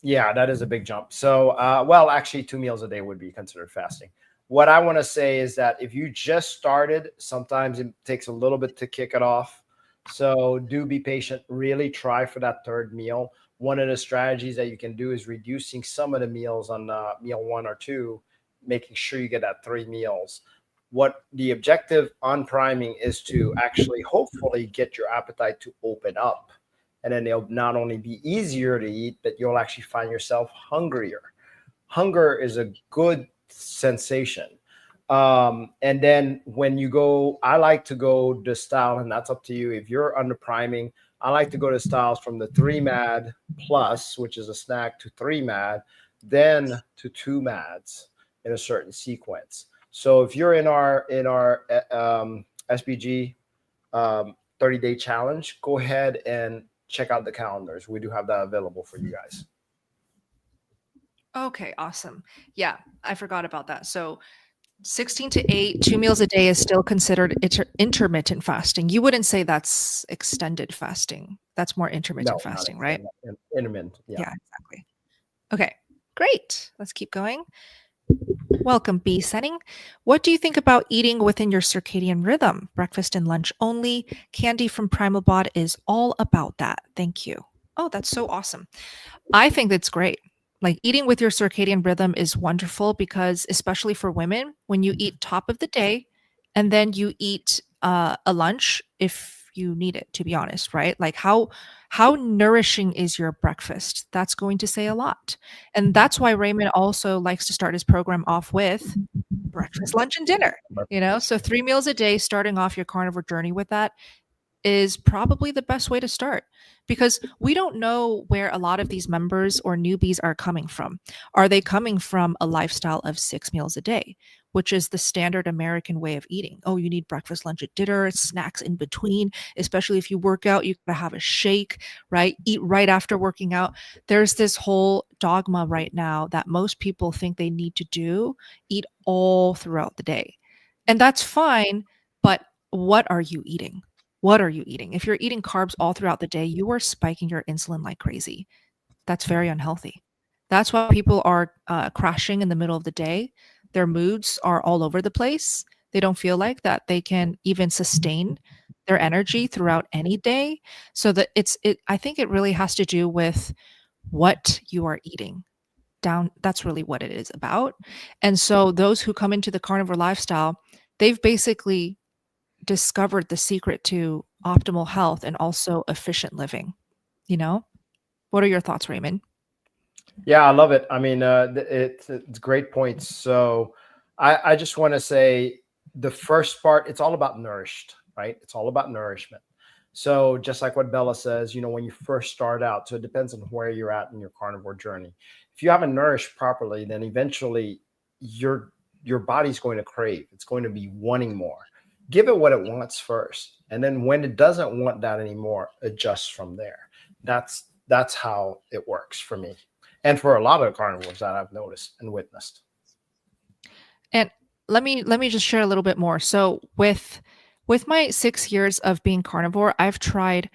Yeah, that is a big jump. So, well, actually 2 meals a day would be considered fasting. What I want to say is that if you just started, sometimes it takes a little bit to kick it off. So do be patient. Really try for that third meal. One of the strategies that you can do is reducing some of the meals on meal 1 or 2, making sure you get that 3 meals. What the objective on priming is to actually hopefully get your appetite to open up. And then it'll not only be easier to eat, but you'll actually find yourself hungrier. Hunger is a good sensation. And then when you go, I like to go the style, and that's up to you. If you're under priming, I like to go to styles from the 3 MAD plus, which is a snack, to 3 MAD, then to 2 MADs in a certain sequence. So if you're in our SBG 30-day challenge, go ahead and check out the calendars. We do have that available for you guys. Okay, awesome. Yeah, I forgot about that. So 16 to 8, 2 meals a day is still considered intermittent fasting. You wouldn't say that's extended fasting. That's more intermittent fasting, right? Intermittent. Yeah, exactly. Okay, great. Let's keep going. Welcome, B setting. What do you think about eating within your circadian rhythm? Breakfast and lunch only. Candy from PrimalBot is all about that. Thank you. Oh, that's so awesome. I think that's great. Like eating with your circadian rhythm is wonderful because especially for women, when you eat top of the day and then you eat a lunch if you need it, to be honest, right? Like how nourishing is your breakfast? That's going to say a lot. And that's why Raymond also likes to start his program off with breakfast, lunch, and dinner, so 3 meals a day, starting off your carnivore journey with that is probably the best way to start because we don't know where a lot of these members or newbies are coming from. Are they coming from a lifestyle of 6 meals a day, which is the standard American way of eating? Oh, you need breakfast, lunch, and dinner, snacks in between, especially if you work out, you gotta have a shake, right? Eat right after working out. There's this whole dogma right now that most people think they need to do, eat all throughout the day. And that's fine, but what are you eating? What are you eating? If you're eating carbs all throughout the day, you are spiking your insulin like crazy. That's very unhealthy. That's why people are crashing in the middle of the day. Their moods are all over the place. They don't feel like that they can even sustain their energy throughout any day. So that I think it really has to do with what you are eating. That's really what it is about. And so those who come into the carnivore lifestyle, they've basically discovered the secret to optimal health and also efficient living. What are your thoughts, Raymond? Yeah, I love it. I mean, it's great points. So I just want to say the first part, it's all about nourished, right? It's all about nourishment. So just like what Bella says, when you first start out, so it depends on where you're at in your carnivore journey. If you haven't nourished properly, then eventually your body's going to crave. It's going to be wanting more. Give it what it wants first. And then when it doesn't want that anymore, adjust from there. That's how it works for me. and for a lot of carnivores that I've noticed and witnessed. And let me just share a little bit more. So with my 6 years of being carnivore, I've tried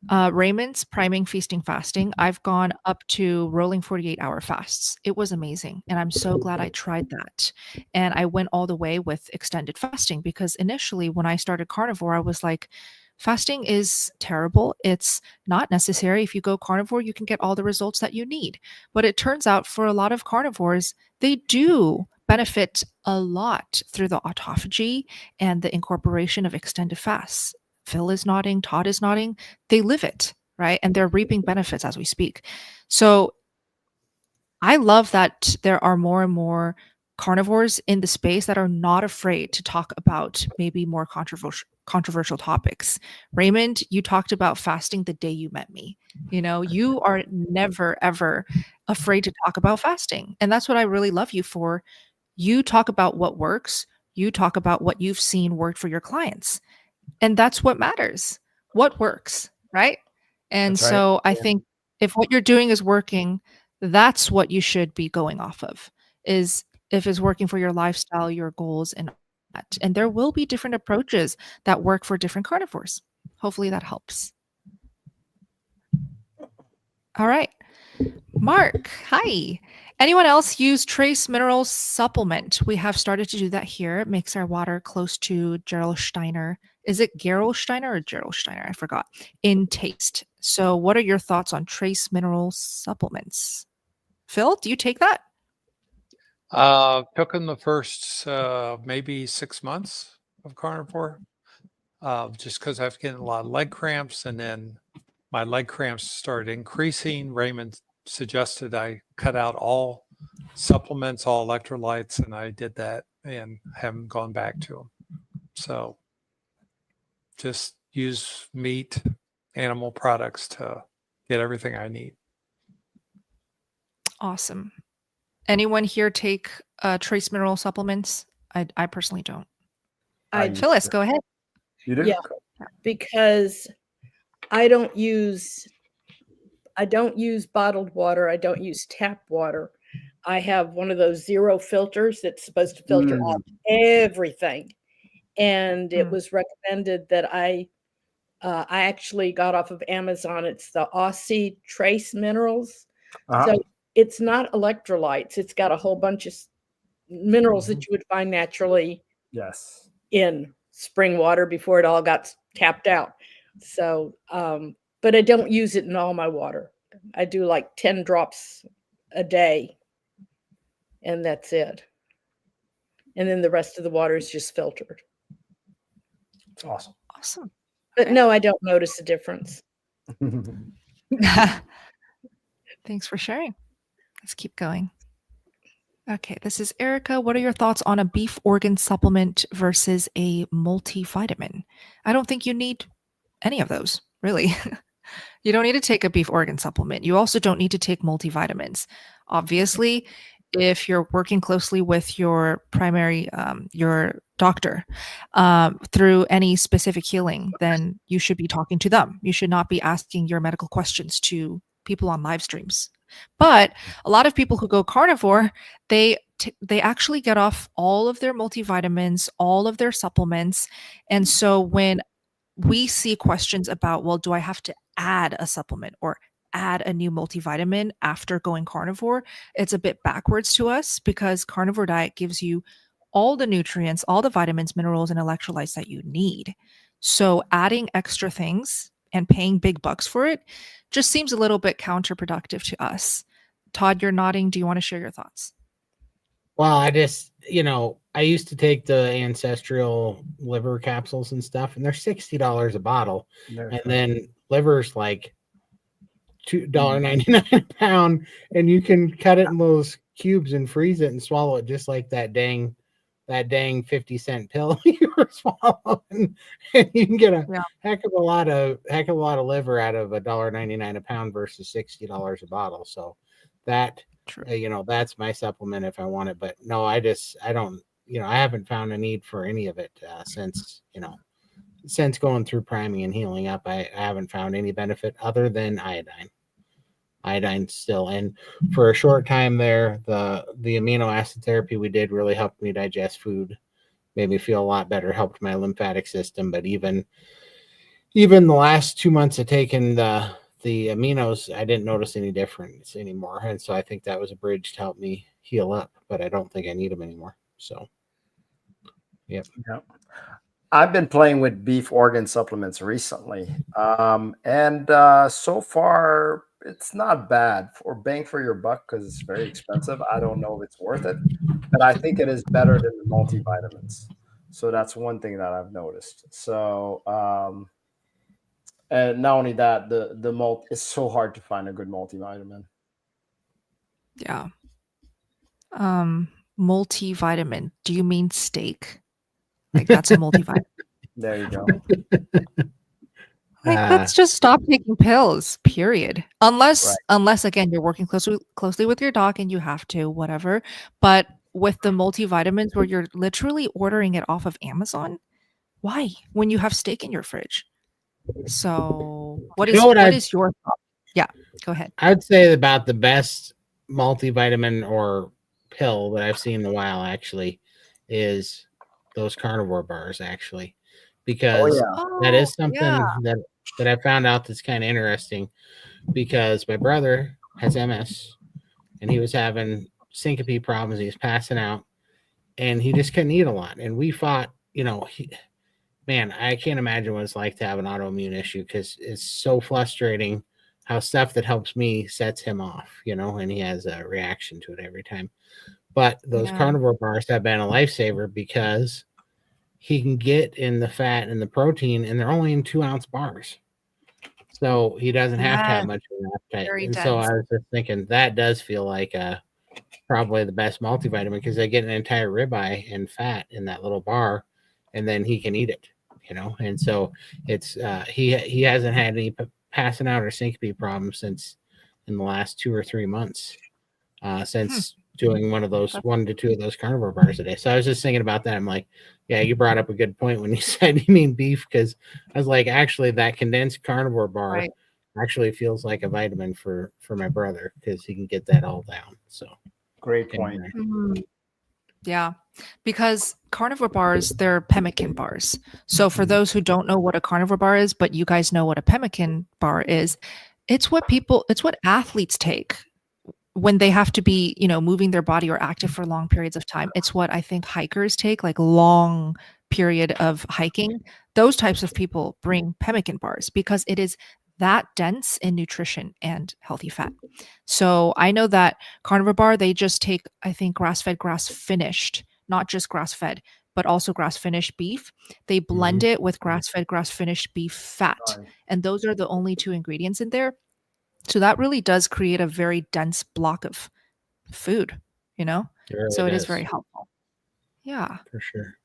Raymond's priming, feasting, fasting. I've gone up to rolling 48-hour fasts. It was amazing. And I'm so glad I tried that. And I went all the way with extended fasting because initially when I started carnivore, I was like, fasting is terrible. It's not necessary. If you go carnivore, you can get all the results that you need. But it turns out for a lot of carnivores, they do benefit a lot through the autophagy and the incorporation of extended fasts. Phil is nodding, Todd is nodding. They live it, right? And they're reaping benefits as we speak. So I love that there are more and more carnivores in the space that are not afraid to talk about maybe more controversial topics. Raymond, you talked about fasting the day you met me. You know, you are never, ever afraid to talk about fasting. And that's what I really love you for. You talk about what works. You talk about what you've seen work for your clients. And that's what matters. What works, right? And That's right. so I think if what you're doing is working, that's what you should be going off of, is if it's working for your lifestyle, your goals, and that. And there will be different approaches that work for different carnivores. Hopefully that helps. All right. Mark, hi. Anyone else use trace minerals supplement? We have started to do that here. It makes our water close to Gerolsteiner. Is it Gerolsteiner or Gerolsteiner? I forgot. In taste. So what are your thoughts on trace mineral supplements? Phil, do you take that? Took them the first maybe 6 months of carnivore, just because I was getting a lot of leg cramps, and then my leg cramps started increasing. Raymond suggested I cut out all supplements, all electrolytes, and I did that and haven't gone back to them. So just use meat, animal products to get everything I need. Awesome. Anyone here take trace mineral supplements? I personally don't. Phyllis, go ahead. You do? Yeah, because I don't use bottled water. I don't use tap water. I have one of those zero filters that's supposed to filter out everything. And it was recommended that I actually got off of Amazon. It's the Aussie Trace Minerals. So it's not electrolytes. It's got a whole bunch of minerals that you would find naturally in spring water before it all got tapped out. So, but I don't use it in all my water. I do like 10 drops a day, and that's it. And then the rest of the water is just filtered. It's awesome. Awesome. But no, I don't notice a difference. Thanks for sharing. Let's keep going. Okay, this is Erica. What are your thoughts on a beef organ supplement versus a multivitamin? I don't think you need any of those, really. You don't need to take a beef organ supplement. You also don't need to take multivitamins. Obviously, if you're working closely with your primary, your doctor, through any specific healing, then you should be talking to them. You should not be asking your medical questions to people on live streams. But a lot of people who go carnivore, they actually get off all of their multivitamins, all of their supplements. And so when we see questions about, well, do I have to add a supplement or add a new multivitamin after going carnivore? It's a bit backwards to us because carnivore diet gives you all the nutrients, all the vitamins, minerals, and electrolytes that you need. So adding extra things and paying big bucks for it just seems a little bit counterproductive to us. Todd, you're nodding. Do you want to share your thoughts? Well, I just, I used to take the ancestral liver capsules and stuff, and they're $60 a bottle. And then liver's like $2.99 a pound, and you can cut it in those cubes and freeze it and swallow it just like that dang 50-cent pill you were swallowing. And you can get a heck of a lot of liver out of $1.99 a pound versus $60 a bottle. So that that's my supplement if I want it. But no, I don't, I haven't found a need for any of it since going through priming and healing up. I haven't found any benefit other than iodine. iodine still. And for a short time there, the amino acid therapy we did really helped me digest food, made me feel a lot better, helped my lymphatic system. But even the last 2 months of taking the aminos, I didn't notice any difference anymore. And so I think that was a bridge to help me heal up, but I don't think I need them anymore. So, yep. I've been playing with beef organ supplements recently. And so far, it's not bad for bang for your buck because it's very expensive. I don't know if it's worth it, but I think it is better than the multivitamins. So that's one thing that I've noticed. So, and not only that, the malt is so hard to find a good multivitamin. Yeah. Multivitamin. Do you mean steak? Like that's a multivitamin. There you go. Like let's just stop taking pills, period. Unless again you're working closely with your doc and you have to, whatever. But with the multivitamins where you're literally ordering it off of Amazon, why? When you have steak in your fridge. So what is your thought? Yeah, go ahead. I'd say about the best multivitamin or pill that I've seen in a while actually is those carnivore bars, actually, because that is something that I found out that's kind of interesting, because my brother has MS and he was having syncope problems. He was passing out and he just couldn't eat a lot. And we fought, man, I can't imagine what it's like to have an autoimmune issue, because it's so frustrating how stuff that helps me sets him off, and he has a reaction to it every time. But those carnivore bars have been a lifesaver because he can get in the fat and the protein, and they're only in 2-ounce bars. So he doesn't have to have much of an appetite. And so I was just thinking that does feel like probably the best multivitamin, because they get an entire ribeye and fat in that little bar, and then he can eat it, And so it's he hasn't had any passing out or syncope problems since in the last 2 or 3 months, since doing 1 to 2 of those carnivore bars a day. So I was just thinking about that. I'm like, yeah, you brought up a good point when you said you mean beef, because I was like, actually, that condensed carnivore bar actually feels like a vitamin for my brother, because he can get that all down. So great point. Yeah, because carnivore bars, they're pemmican bars. So for those who don't know what a carnivore bar is, but you guys know what a pemmican bar is, it's what athletes take when they have to be, moving their body or active for long periods of time. It's what I think hikers take, like long period of hiking. Those types of people bring pemmican bars because it is that dense in nutrition and healthy fat. So I know that carnivore bar, they just take, I think, grass-fed, grass-finished, not just grass-fed, but also grass-finished beef. They blend it with grass-fed, grass-finished beef fat. And those are the only 2 ingredients in there. So that really does create a very dense block of food, so it is very helpful. Yeah. For sure.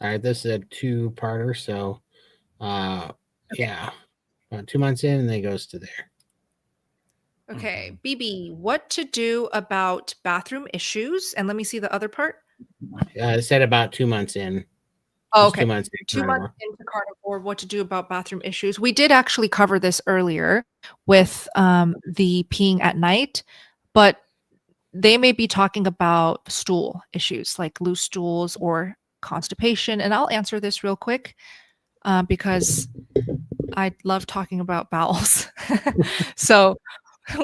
All right. This is a 2-parter. So, about 2 months in, and then it goes to there. Okay. BB, what to do about bathroom issues? And let me see the other part. I said about 2 months in. Oh, okay. 2 months into carnivore, what to do about bathroom issues. We did actually cover this earlier with the peeing at night, but they may be talking about stool issues like loose stools or constipation. And I'll answer this real quick because I love talking about bowels. So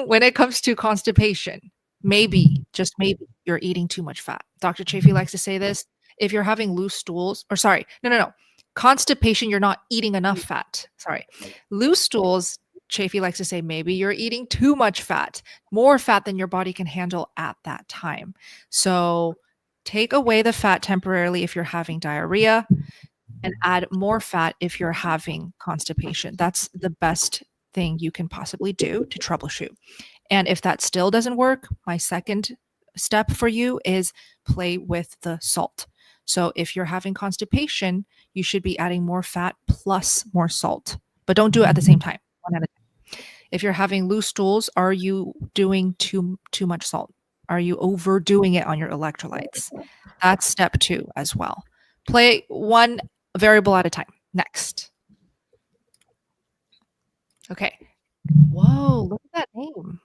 when it comes to constipation, maybe, just maybe, you're eating too much fat. Dr. Chafee likes to say this. If you're having loose stools, or sorry, no. Constipation, you're not eating enough fat. Sorry. Loose stools, Chafee likes to say, maybe you're eating too much fat, more fat than your body can handle at that time. So take away the fat temporarily if you're having diarrhea and add more fat if you're having constipation. That's the best thing you can possibly do to troubleshoot. And if that still doesn't work, my second step for you is play with the salt. So if you're having constipation, you should be adding more fat plus more salt, but don't do it at the same time, one at a time. If you're having loose stools, are you doing too much salt? Are you overdoing it on your electrolytes? That's step 2 as well. Play one variable at a time. Next. Okay. Whoa, look at that name.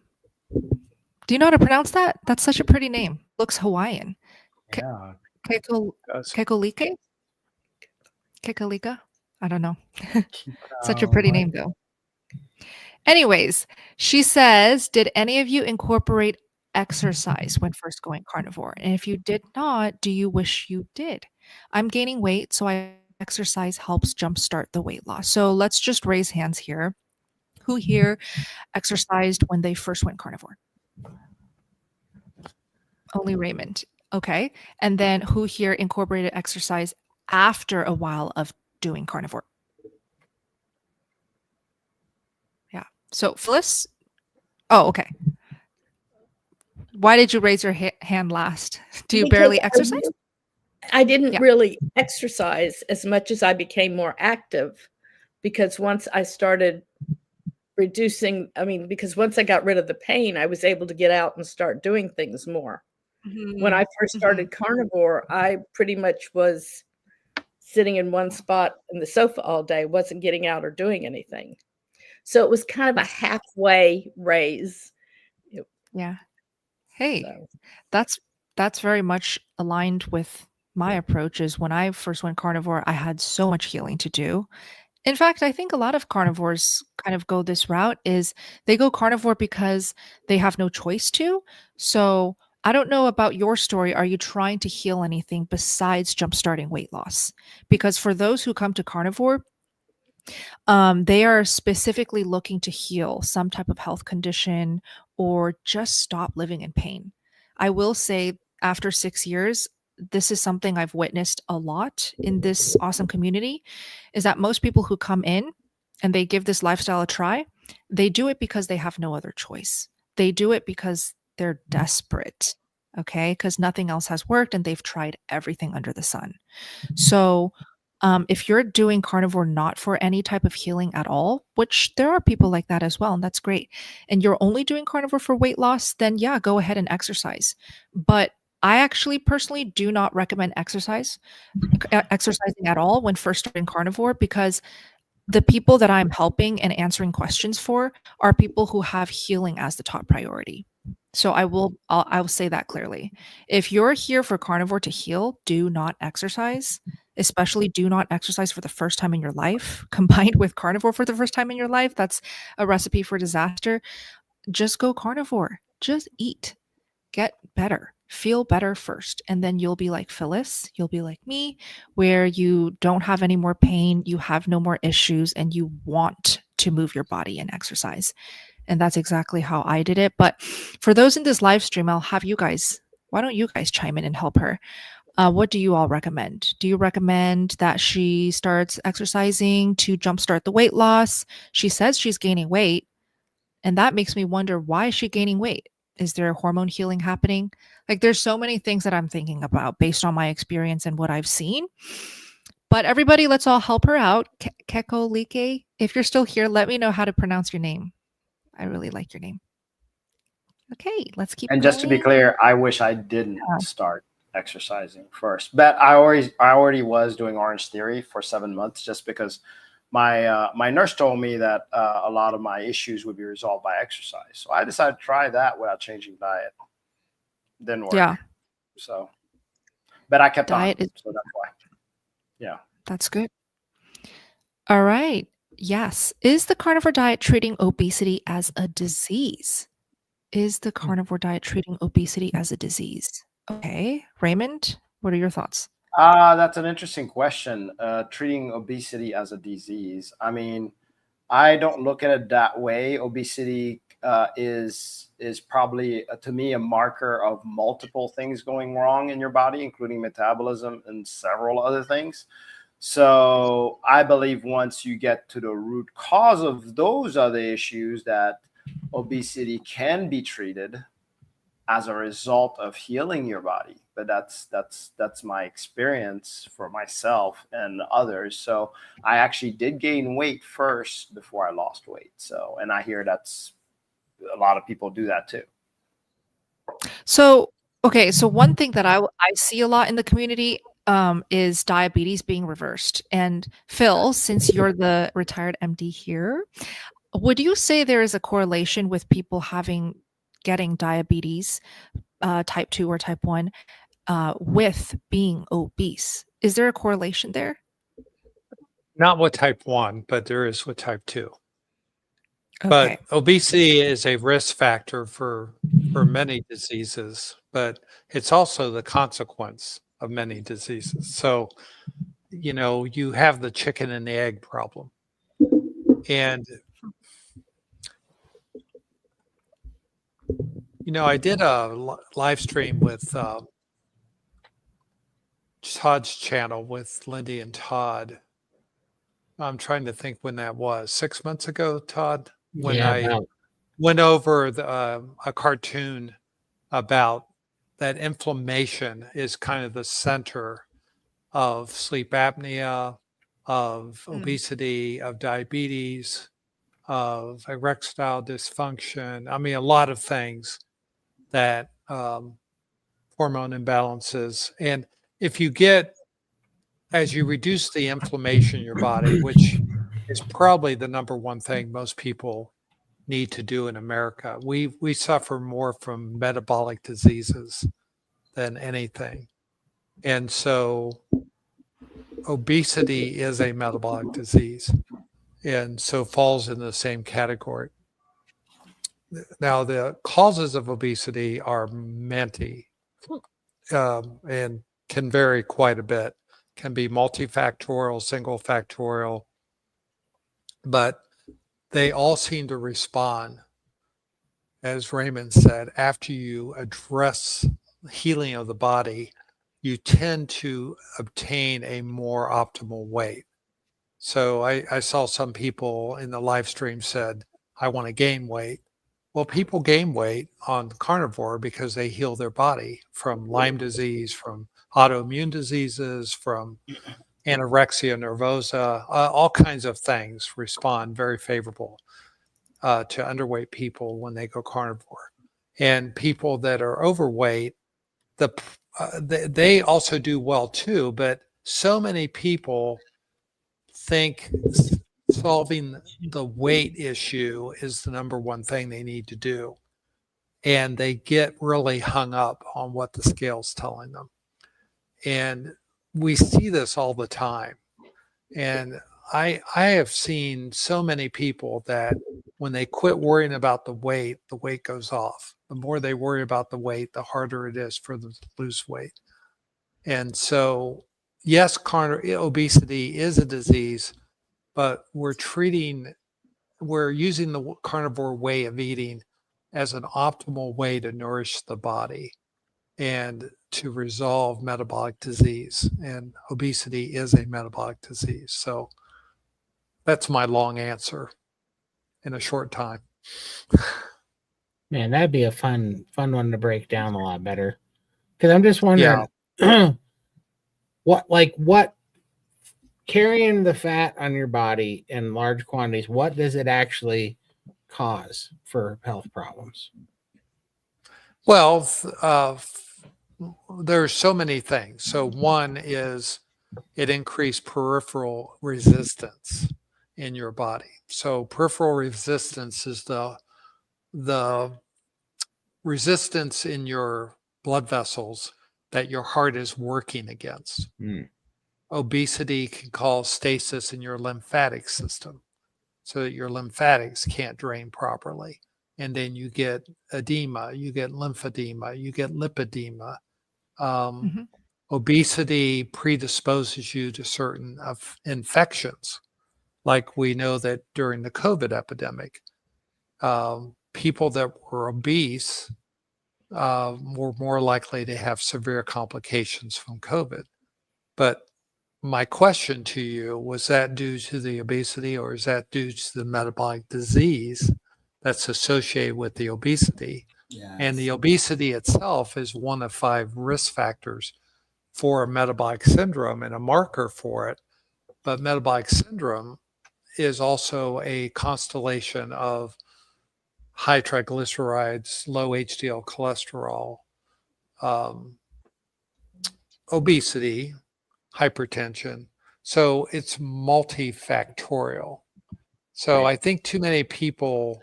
Do you know how to pronounce that? That's such a pretty name. Looks Hawaiian. Yeah. Kekolike? Kekalika? I don't know. Such a pretty name, though. Anyways, she says, did any of you incorporate exercise when first going carnivore? And if you did not, do you wish you did? I'm gaining weight, so exercise helps jumpstart the weight loss. So let's just raise hands here. Who here exercised when they first went carnivore? Only Raymond. Okay. And then who here incorporated exercise after a while of doing carnivore? Yeah. So Phyllis? Oh, okay. Why did you raise your hand last? Do you barely exercise? I didn't really exercise as much as I became more active, because once I started reducing, because once I got rid of the pain, I was able to get out and start doing things more. When I first started carnivore, I pretty much was sitting in one spot in the sofa all day, wasn't getting out or doing anything. So it was kind of a halfway raise. Yeah. Hey, that's very much aligned with my approach. Is when I first went carnivore, I had so much healing to do. In fact, I think a lot of carnivores kind of go this route, is they go carnivore because they have no choice to. So I don't know about your story. Are you trying to heal anything besides jumpstarting weight loss? Because for those who come to carnivore, they are specifically looking to heal some type of health condition or just stop living in pain. I will say, after 6 years, this is something I've witnessed a lot in this awesome community, is that most people who come in and they give this lifestyle a try, they do it because they have no other choice. They do it because they're desperate, okay? Because nothing else has worked and they've tried everything under the sun. So if you're doing carnivore not for any type of healing at all, which there are people like that as well, and that's great, and you're only doing carnivore for weight loss, then yeah, go ahead and exercise. But I actually personally do not recommend exercising at all when first starting carnivore, because the people that I'm helping and answering questions for are people who have healing as the top priority. So I will say that clearly. If you're here for carnivore to heal, do not exercise. Especially do not exercise for the first time in your life. Combined with carnivore for the first time in your life, that's a recipe for disaster. Just go carnivore. Just eat. Get better. Feel better first. And then you'll be like Phyllis. You'll be like me, where you don't have any more pain, you have no more issues, and you want to move your body and exercise. And that's exactly how I did it. But for those in this live stream, I'll have you guys, why don't you guys chime in and help her? What do you all recommend? Do you recommend that she starts exercising to jumpstart the weight loss? She says she's gaining weight, and that makes me wonder, why is she gaining weight? Is there hormone healing happening? Like, there's so many things that I'm thinking about based on my experience and what I've seen. But everybody, let's all help her out. Kekolike, if you're still here, let me know how to pronounce your name. I really like your name. Okay, let's keep And going. just to be clear, I wish I didn't start exercising first, but I already was doing Orange Theory for 7 months, just because my nurse told me that a lot of my issues would be resolved by exercise. So I decided to try that without changing diet. Didn't work. Yeah. So, but I kept diet on. So that's why. Yeah. That's good. All right. Yes. Is the carnivore diet treating obesity as a disease? Is the carnivore diet treating obesity as a disease? Okay. Raymond, what are your thoughts? That's an interesting question. Treating obesity as a disease. I mean, I don't look at it that way. Obesity is probably, to me, a marker of multiple things going wrong in your body, including metabolism and several other things. So I believe once you get to the root cause of those other issues, that obesity can be treated as a result of healing your body. But that's my experience for myself and others. So I actually did gain weight first before I lost weight. So, and I hear that's a lot of people do that too. So, okay. So one thing that I see a lot in the community is diabetes being reversed. And Phil, since you're the retired MD here, would you say there is a correlation with people having getting diabetes, type 2 or type 1, with being obese. Is there a correlation there? Not with type 1, but there is with type 2. Okay. But obesity is a risk factor for many diseases, but it's also the consequence of many diseases. So, you have the chicken and the egg problem. And, I did a live stream with Todd's channel with Lindy and Todd. I'm trying to think when that was. 6 months ago, Todd, when I went over a cartoon about that inflammation is kind of the center of sleep apnea, of obesity, of diabetes, of erectile dysfunction. I mean, a lot of things that hormone imbalances. And if you as you reduce the inflammation in your body, which is probably the number one thing most people need to do in America, we suffer more from metabolic diseases than anything. And so obesity is a metabolic disease, and so falls in the same category. Now, the causes of obesity are many, and can vary quite a bit. Can be multifactorial, single factorial, but they all seem to respond, as Raymond said, after you address healing of the body, you tend to obtain a more optimal weight. So I saw some people in the live stream said, I want to gain weight. Well, people gain weight on carnivore because they heal their body from Lyme disease, from autoimmune diseases, from anorexia nervosa, all kinds of things respond very favorable to underweight people when they go carnivore. And people that are overweight, they also do well too, but so many people think solving the weight issue is the number one thing they need to do. And they get really hung up on what the scale's telling them. And we see this all the time. And I have seen so many people that when they quit worrying about the weight goes off. The more they worry about the weight, the harder it is for them to lose weight. And so, yes, obesity is a disease, but we're using the carnivore way of eating as an optimal way to nourish the body and to resolve metabolic disease. And obesity is a metabolic disease. So that's my long answer in a short time. Man, that'd be a fun one to break down a lot better. Because I'm just wondering, what carrying the fat on your body in large quantities, what does it actually cause for health problems? Well, there's so many things. So one is it increased peripheral resistance in your body. So peripheral resistance is the resistance in your blood vessels that your heart is working against. Obesity can cause stasis in your lymphatic system so that your lymphatics can't drain properly. And then you get edema, you get lymphedema, you get lipedema. Obesity predisposes you to certain infections. Like we know that during the COVID epidemic, people that were obese were more likely to have severe complications from COVID. But my question to you, was that due to the obesity or is that due to the metabolic disease that's associated with the obesity? Yes. And the obesity itself is one of 5 risk factors for a metabolic syndrome and a marker for it. But metabolic syndrome is also a constellation of high triglycerides, low HDL cholesterol, obesity, hypertension. So it's multifactorial. So I think too many people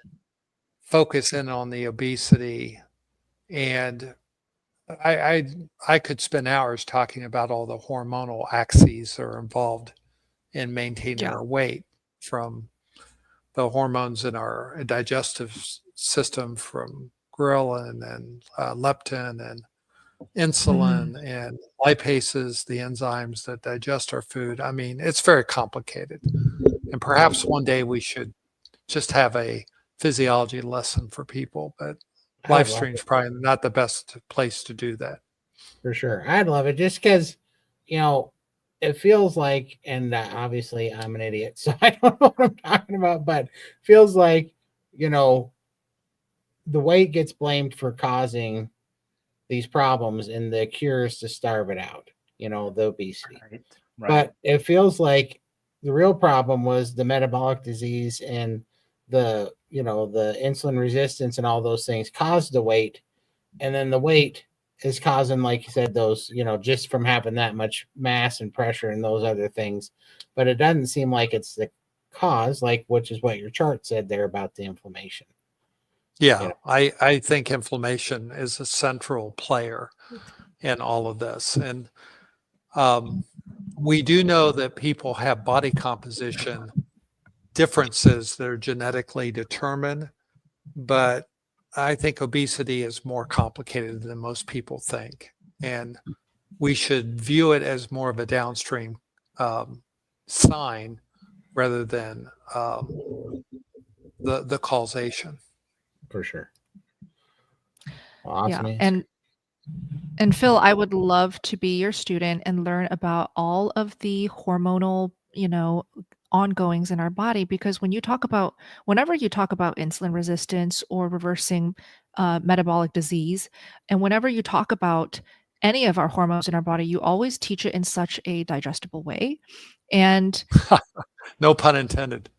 focus in on the obesity, and I could spend hours talking about all the hormonal axes that are involved in maintaining our weight, from the hormones in our digestive system, from ghrelin and leptin and insulin and lipases, the enzymes that digest our food. I mean, it's very complicated. And perhaps one day we should just have a physiology lesson for people, but live stream's probably not the best place to do that. For sure. I'd love it, just because, it feels like, and obviously I'm an idiot, so I don't know what I'm talking about, but feels like, the weight gets blamed for causing these problems, and the cure is to starve it out, the obesity. Right. But it feels like the real problem was the metabolic disease, and the insulin resistance and all those things caused the weight. And then the weight is causing, like you said, those, just from having that much mass and pressure and those other things. But it doesn't seem like it's the cause, which is what your chart said there about the inflammation. Yeah, I think inflammation is a central player in all of this. And we do know that people have body composition differences that are genetically determined, but I think obesity is more complicated than most people think. And we should view it as more of a downstream sign rather than the causation. For sure. Awesome. Yeah. And Phil, I would love to be your student and learn about all of the hormonal, ongoings in our body, because whenever you talk about insulin resistance or reversing metabolic disease, and whenever you talk about any of our hormones in our body, you always teach it in such a digestible way. And no pun intended.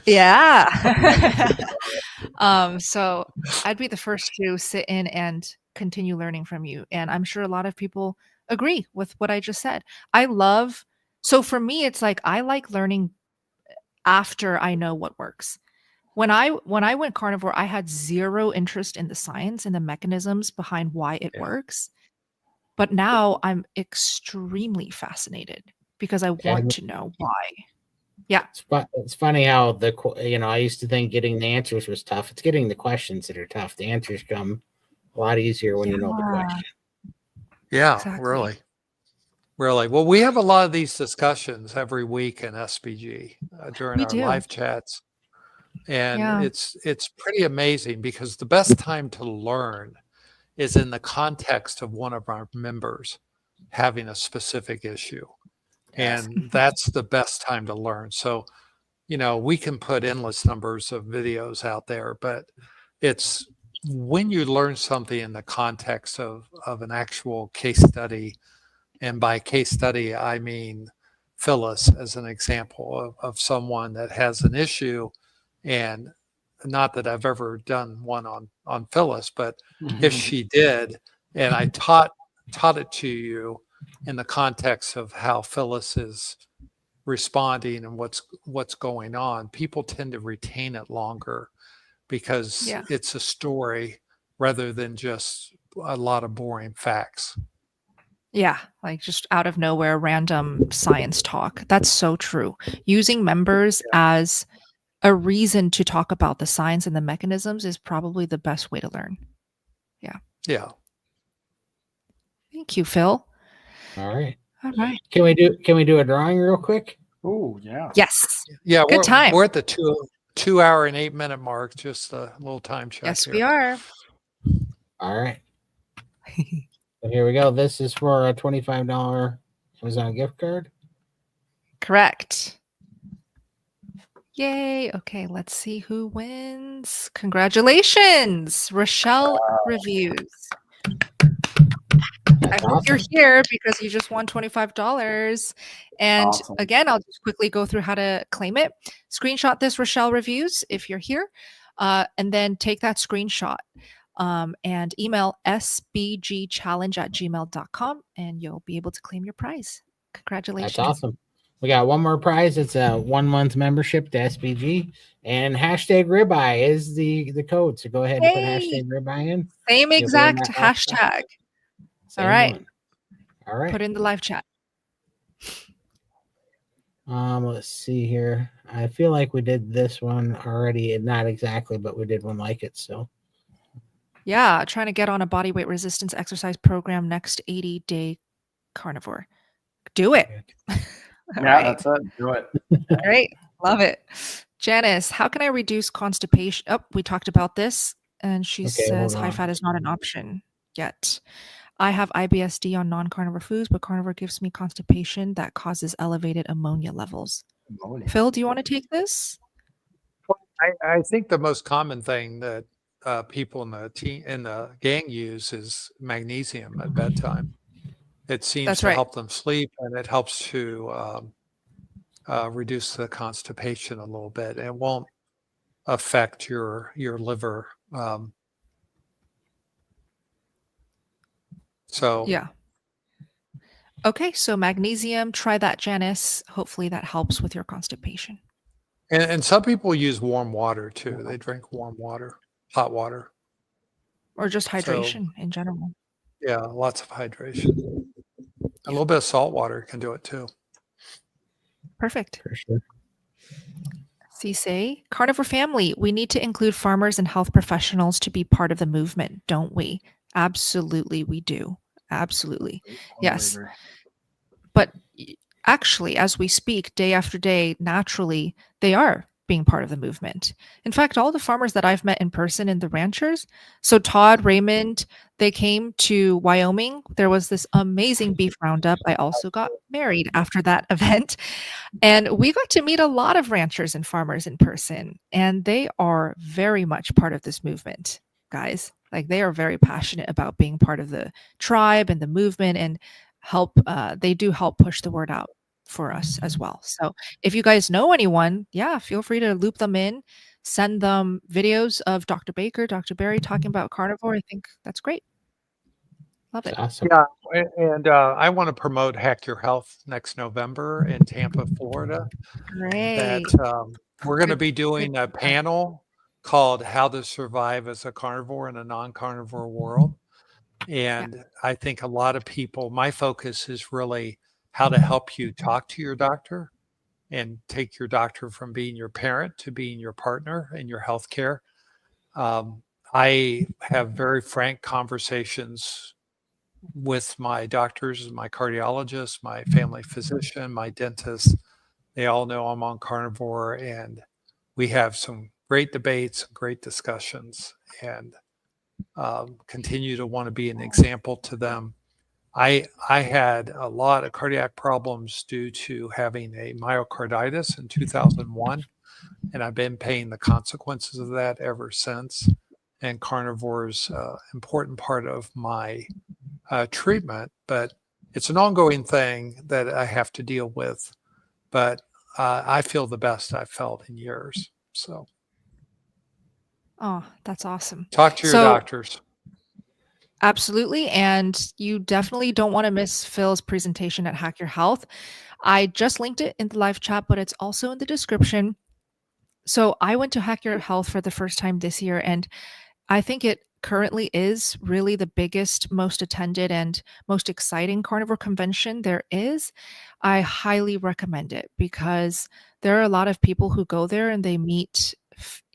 Yeah. So I'd be the first to sit in and continue learning from you. And I'm sure a lot of people agree with what I just said. So for me, it's like, I like learning after I know what works. When I went carnivore, I had zero interest in the science and the mechanisms behind why it works. But now I'm extremely fascinated because I want to know why. Yeah. It's funny how I used to think getting the answers was tough. It's getting the questions that are tough. The answers come a lot easier when you know the question. Yeah, exactly. Really. Well, we have a lot of these discussions every week in SBG during our live chats. And it's pretty amazing, because the best time to learn is in the context of one of our members having a specific issue. And that's the best time to learn. So, we can put endless numbers of videos out there, but it's when you learn something in the context of an actual case study. And by case study, I mean Phyllis as an example of someone that has an issue. And not that I've ever done one on Phyllis, but if she did, and I taught it to you in the context of how Phyllis is responding and what's going on, people tend to retain it longer, because it's a story rather than just a lot of boring facts. Yeah, like just out of nowhere, random science talk. That's so true. Using members as a reason to talk about the science and the mechanisms is probably the best way to learn. Yeah. Yeah. Thank you, Phil. All right. All right. Can we do a drawing real quick? Oh, yeah. Yes. Yeah. Good time. We're at the 2 hour and 8 minute mark. Just a little time check. Yes, here. we are. All right. So here we go. This is for a $25 Amazon gift card. Correct. Yay. Okay, let's see who wins. Congratulations, Richelle Reviews. I hope you're here because you just won $25. And again, I'll just quickly go through how to claim it. Screenshot this Richelle Reviews if you're here, and then take that screenshot and email sbgchallenge@gmail.com, and you'll be able to claim your prize. Congratulations. That's awesome. We got one more prize. It's a 1 month membership to SBG, and hashtag ribeye is the code. So go ahead and put hashtag ribeye in. Same You'll be in exact that hashtag. Same All right. one. All right. Put in the live chat. Let's see here. I feel like we did this one already, and not exactly, but we did one like it. So Yeah, trying to get on a body weight resistance exercise program next 80-day carnivore. Do it. All Yeah, right. that's it. Do it. Great. Love it. Janice, how can I reduce constipation? Oh, we talked about this. And she says high fat is not an option yet. I have IBSD on non-carnivore foods, but carnivore gives me constipation that causes elevated ammonia levels. Phil, do you want to take this? I think the most common thing that people in the gang use is magnesium at bedtime. It seems to help them sleep, and it helps to reduce the constipation a little bit. It won't affect your liver. So yeah. Okay, so magnesium, try that, Janice. Hopefully that helps with your constipation. And some people use warm water too. They drink warm water, hot water. Or just hydration in general. Yeah, lots of hydration. A little bit of salt water can do it too. Perfect. For sure. Cisse, carnivore family, we need to include farmers and health professionals to be part of the movement, don't we? Absolutely, we do. Absolutely. Yes. But actually, as we speak day after day, naturally, they are being part of the movement. In fact, all the farmers that I've met in person and the ranchers, so Todd, Raymond, they came to Wyoming. There was this amazing beef roundup. I also got married after that event. And we got to meet a lot of ranchers and farmers in person. And they are very much part of this movement, guys. Like they are very passionate about being part of the tribe and the movement and they do help push the word out for us as well. So if you guys know anyone, yeah, feel free to loop them in, send them videos of Dr. Baker, Dr. Berry talking about carnivore. I think that's great. Love it. Awesome. Yeah, and I want to promote Hack Your Health next November in Tampa, Florida. Great. That we're going to be doing a panel called How to Survive as a Carnivore in a Non-Carnivore World. And I think a lot of people, my focus is really how to help you talk to your doctor and take your doctor from being your parent to being your partner in your healthcare. I have very frank conversations with my doctors, my cardiologist, my family physician, my dentist. They all know I'm on carnivore, and we have some great debates, great discussions, and continue to want to be an example to them. I had a lot of cardiac problems due to having a myocarditis in 2001, and I've been paying the consequences of that ever since. And carnivore is an important part of my treatment, but it's an ongoing thing that I have to deal with. But I feel the best I've felt in years. So, oh, that's awesome. Talk to your doctors. Absolutely. And you definitely don't want to miss Phil's presentation at Hack Your Health. I just linked it in the live chat, but it's also in the description. So I went to Hack Your Health for the first time this year, and I think it currently is really the biggest, most attended, and most exciting carnivore convention there is. I highly recommend it because there are a lot of people who go there and they meet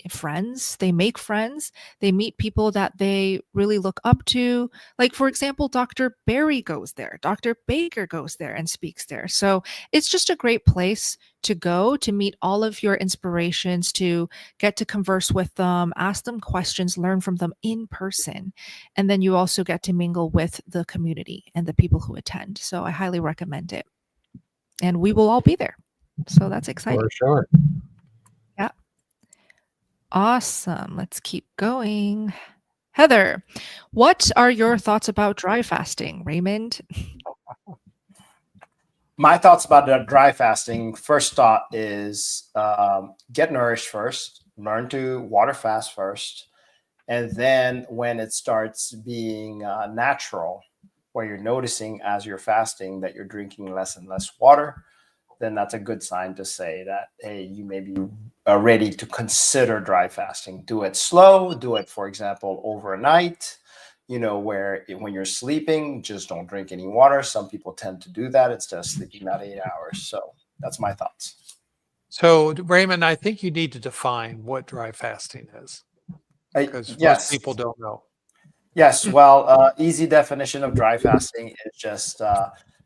friends, they make friends, they meet people that they really look up to. Like, for example, Dr. Berry goes there, Dr. Baker goes there and speaks there. So it's just a great place to go to meet all of your inspirations, to get to converse with them, ask them questions, learn from them in person. And then you also get to mingle with the community and the people who attend. So I highly recommend it. And we will all be there. So that's exciting. For sure. Yeah. Awesome. Let's keep going. Heather, what are your thoughts about dry fasting? Raymond? My thoughts about the dry fasting, first thought is get nourished first, learn to water fast first. And then when it starts being natural, where you're noticing as you're fasting that you're drinking less and less water, then that's a good sign to say that, hey, you may be ready to consider dry fasting. Do it slow. Do it, for example, overnight, where when you're sleeping, just don't drink any water. Some people tend to do that instead of sleeping that 8 hours. So that's my thoughts. So, Raymond, I think you need to define what dry fasting is, because most people don't know. Yes. Well, easy definition of dry fasting is just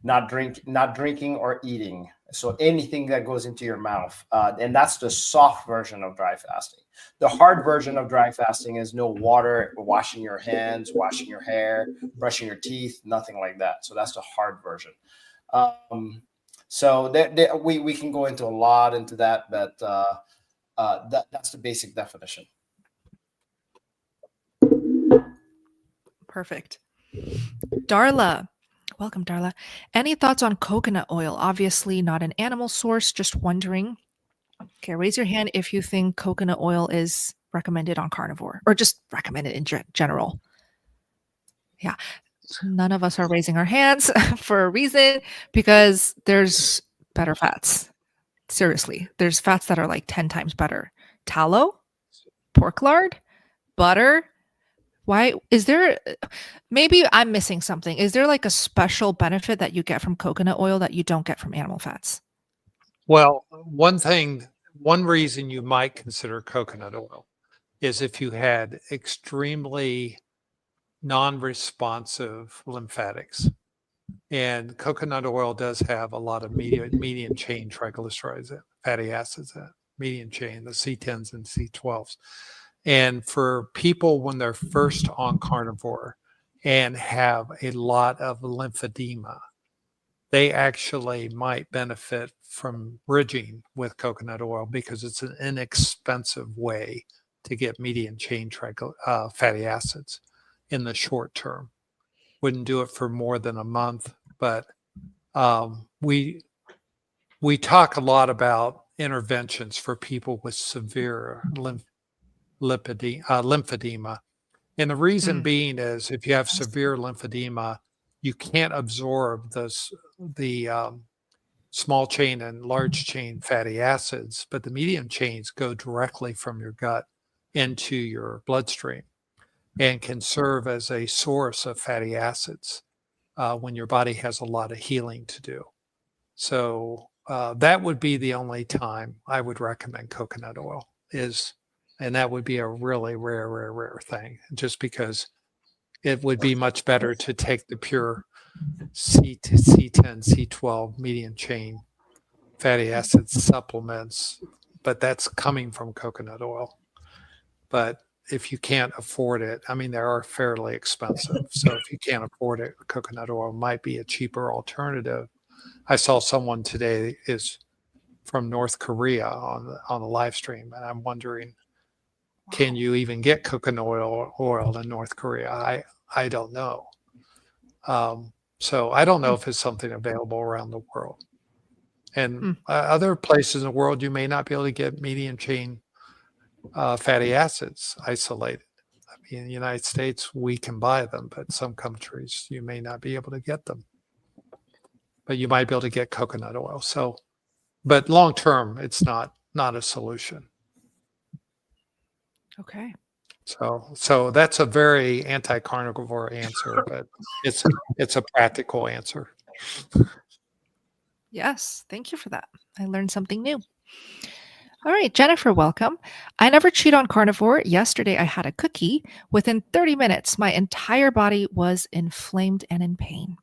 not drinking or eating. So anything that goes into your mouth, and that's the soft version of dry fasting. The hard version of dry fasting is no water, washing your hands, washing your hair, brushing your teeth, nothing like that. So that's the hard version. So we can go into a lot into that, but that's the basic definition. Perfect. Darla. Welcome, Darla. Any thoughts on coconut oil? Obviously not an animal source, just wondering. Okay, raise your hand if you think coconut oil is recommended on carnivore or just recommended in general. Yeah, none of us are raising our hands for a reason, because there's better fats. Seriously, there's fats that are like 10 times better. Tallow, pork lard, butter. Why is there, maybe I'm missing something. Is there like a special benefit that you get from coconut oil that you don't get from animal fats? Well, one reason you might consider coconut oil is if you had extremely non-responsive lymphatics. And coconut oil does have a lot of medium chain triglycerides, fatty acids, medium chain, the C10s and C12s. And for people when they're first on carnivore and have a lot of lymphedema, they actually might benefit from bridging with coconut oil because it's an inexpensive way to get medium chain fatty acids in the short term. Wouldn't do it for more than a month, but we talk a lot about interventions for people with severe lymphedema. And the reason being is if you have severe lymphedema, you can't absorb the small chain and large chain fatty acids, but the medium chains go directly from your gut into your bloodstream and can serve as a source of fatty acids when your body has a lot of healing to do. So that would be the only time I would recommend coconut oil and that would be a really rare thing, just because it would be much better to take the pure C10, C12 medium chain fatty acid supplements, but that's coming from coconut oil. But if you can't afford it, I mean, they are fairly expensive. So if you can't afford it, coconut oil might be a cheaper alternative. I saw someone today is from North Korea on the live stream, and I'm wondering, can you even get coconut oil in North Korea? I don't know. So I don't know if it's something available around the world. And other places in the world, you may not be able to get medium chain fatty acids isolated. I mean, in the United States, we can buy them, but some countries you may not be able to get them. But you might be able to get coconut oil. So, but long term, it's not a solution. Okay. So that's a very anti-carnivore answer, but it's a practical answer. Yes, thank you for that. I learned something new. All right, Jennifer, welcome. I never cheat on carnivore. Yesterday, I had a cookie. Within 30 minutes, my entire body was inflamed and in pain.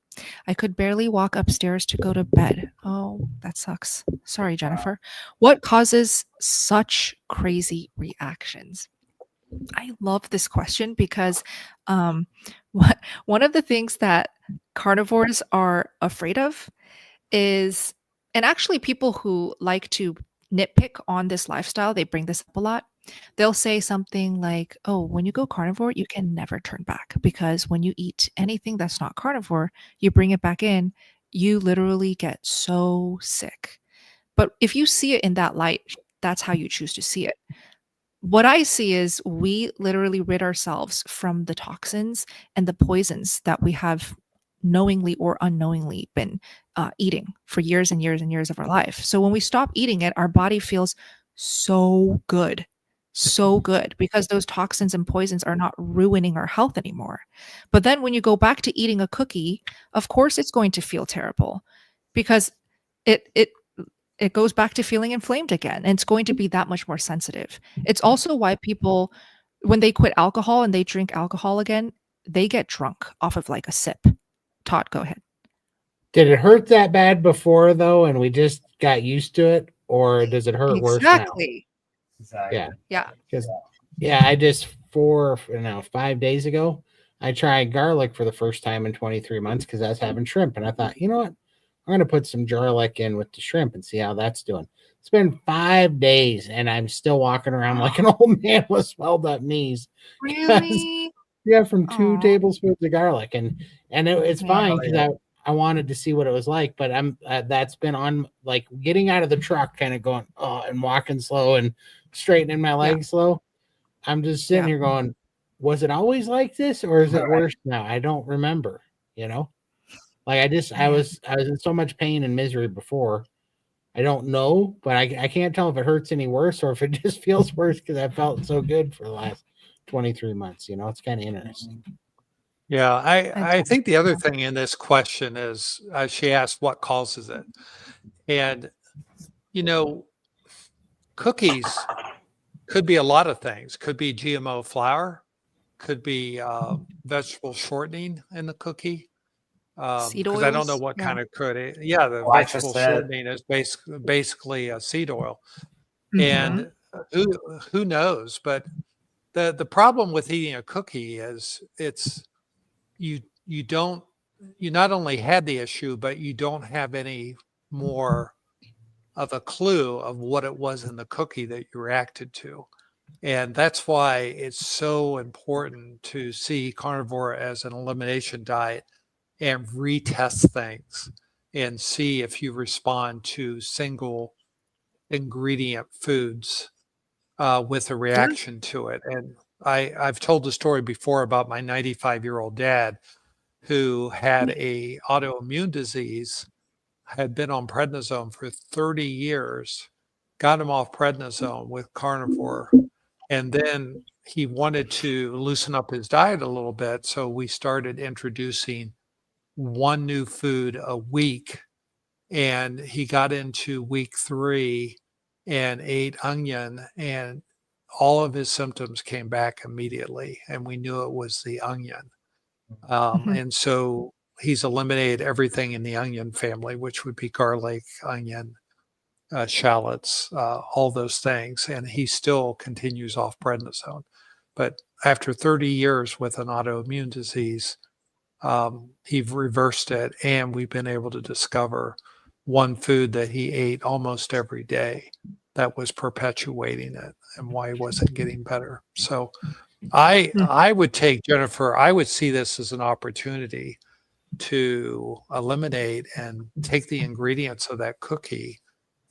I could barely walk upstairs to go to bed. Oh, that sucks. Sorry, Jennifer. What causes such crazy reactions? I love this question because one of the things that carnivores are afraid of is, and actually people who like to nitpick on this lifestyle, they bring this up a lot. They'll say something like, oh, when you go carnivore, you can never turn back, because when you eat anything that's not carnivore, you bring it back in, you literally get so sick. But if you see it in that light, that's how you choose to see it. What I see is we literally rid ourselves from the toxins and the poisons that we have knowingly or unknowingly been eating for years and years and years of our life. So when we stop eating it, our body feels so good because those toxins and poisons are not ruining our health anymore. But then when you go back to eating a cookie, of course it's going to feel terrible because it goes back to feeling inflamed again, and it's going to be that much more sensitive. It's also why people, when they quit alcohol and they drink alcohol again, they get drunk off of like a sip. Todd, go ahead. Did it hurt that bad before though, and we just got used to it, or does it hurt worse now? Exactly. Yeah. Yeah. I just 5 days ago, I tried garlic for the first time in 23 months because I was having shrimp, and I thought, you know what, I'm gonna put some garlic in with the shrimp and see how that's doing. It's been 5 days, and I'm still walking around like an old man with swelled up knees. Really? Yeah, from 2 Aw. tablespoons of garlic, and it's Yeah. fine because I wanted to see what it was like, but I'm that's been on, like, getting out of the truck, kind of going and walking slow and straightening my legs slow. I'm just sitting here going, was it always like this, or is it worse now? I don't remember. Like I was in so much pain and misery before. I don't know, but I can't tell if it hurts any worse or if it just feels worse because I felt so good for the last 23 months. It's kind of interesting. Yeah, I think the other thing in this question is she asked what causes it. And, cookies could be a lot of things. Could be GMO flour, could be vegetable shortening in the cookie. Seed Because I don't know oils. what Yeah. kind of could. Yeah, the Like I vegetable said. shortening is basically a seed oil. Mhm. And who knows? But the problem with eating a cookie is you not only had the issue, but you don't have any more of a clue of what it was in the cookie that you reacted to. And that's why it's so important to see carnivore as an elimination diet and retest things and see if you respond to single ingredient foods with a reaction to it. And I've told the story before about my 95-year-old dad who had a autoimmune disease, had been on prednisone for 30 years, got him off prednisone with carnivore. And then he wanted to loosen up his diet a little bit. So we started introducing one new food a week. And he got into week 3 and ate onion, and all of his symptoms came back immediately. And we knew it was the onion. And so he's eliminated everything in the onion family, which would be garlic, onion, shallots, all those things. And he still continues off prednisone. But after 30 years with an autoimmune disease, he reversed it. And we've been able to discover one food that he ate almost every day that was perpetuating it and why he wasn't getting better. So I would take, Jennifer, I would see this as an opportunity to eliminate and take the ingredients of that cookie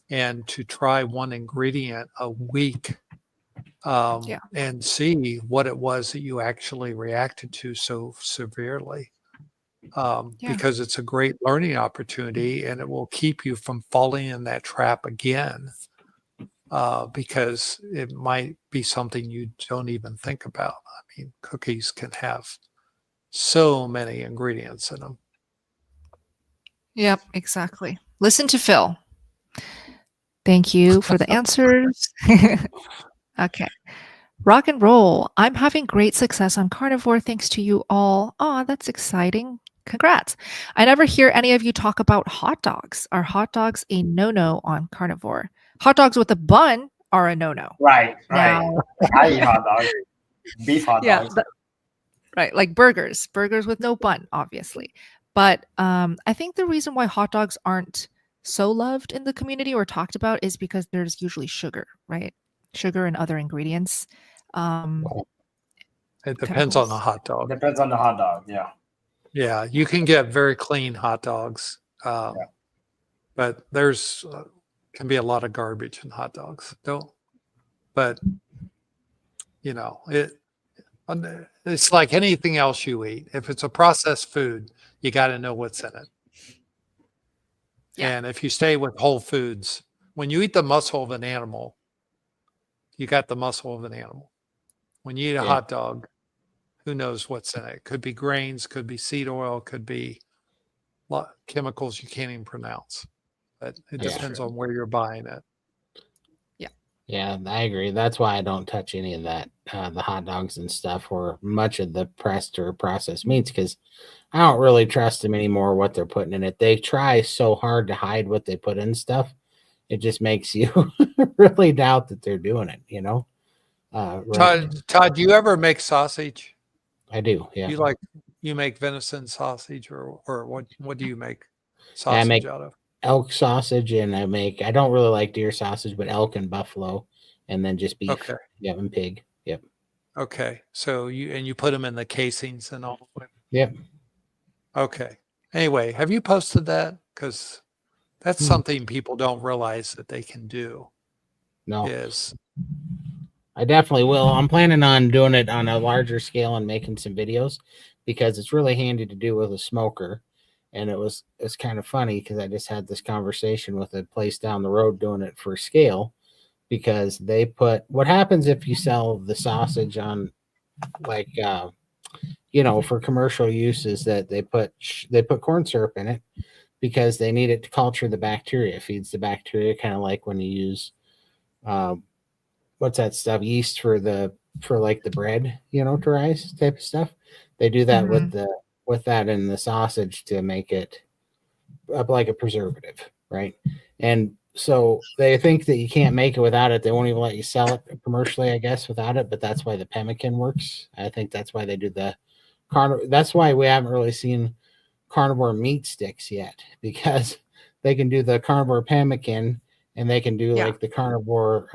and to try one ingredient a week and see what it was that you actually reacted to so severely. Because it's a great learning opportunity and it will keep you from falling in that trap again. Because it might be something you don't even think about. I mean, cookies can have so many ingredients in them. Yep, exactly. Listen to Phil. Thank you for the answers. Okay. Rock and roll. I'm having great success on carnivore thanks to you all. Aw, that's exciting. Congrats. I never hear any of you talk about hot dogs. Are hot dogs a no-no on carnivore? Hot dogs with a bun are a no-no. Right. Now, I eat hot dogs. Beef hot dogs. Right, like burgers with no bun, obviously. But I think the reason why hot dogs aren't so loved in the community or talked about is because there's usually sugar, right? Sugar and other ingredients. It depends on the hot dog. Depends on the hot dog. Yeah. Yeah, you can get very clean hot dogs, but there's can be a lot of garbage in hot dogs. But It's like anything else you eat. If it's a processed food, you got to know what's in it. Yeah. And if you stay with whole foods, when you eat the muscle of an animal, you got the muscle of an animal. When you eat a hot dog, who knows what's in it? Could be grains, could be seed oil, could be chemicals you can't even pronounce. But it depends on where you're buying it. Yeah, I agree. That's why I don't touch any of that, the hot dogs and stuff, or much of the pressed or processed meats, because I don't really trust them anymore, what they're putting in it. They try so hard to hide what they put in stuff. It just makes you really doubt that they're doing it, you know? Right. Todd, do you ever make sausage? I do, yeah. You make venison sausage, or what do you make Yeah, I sausage make out of? elk sausage, and I don't really like deer sausage, but elk and buffalo, and then just beef. Okay. Yep, and pig. Yep. Okay. So you put them in the casings and all. Yep. Okay. Anyway, have you posted that? Because that's something people don't realize that they can do. No. Is I definitely will. I'm planning on doing it on a larger scale and making some videos, because it's really handy to do with a smoker. And it's kind of funny, because I just had this conversation with a place down the road doing it for scale, because they put, what happens if you sell the sausage on, like, for commercial use, is that they put corn syrup in it, because they need it to culture the bacteria. It feeds the bacteria, kind of like when you use, what's that stuff? Yeast for the bread, to rise type of stuff. They do that with that in the sausage to make it up like a preservative, right? And so they think that you can't make it without it. They won't even let you sell it commercially, I guess, without it. But that's why the pemmican works. I think that's why they do the carnivore. That's why we haven't really seen carnivore meat sticks yet, because they can do the carnivore pemmican, and they can do like the carnivore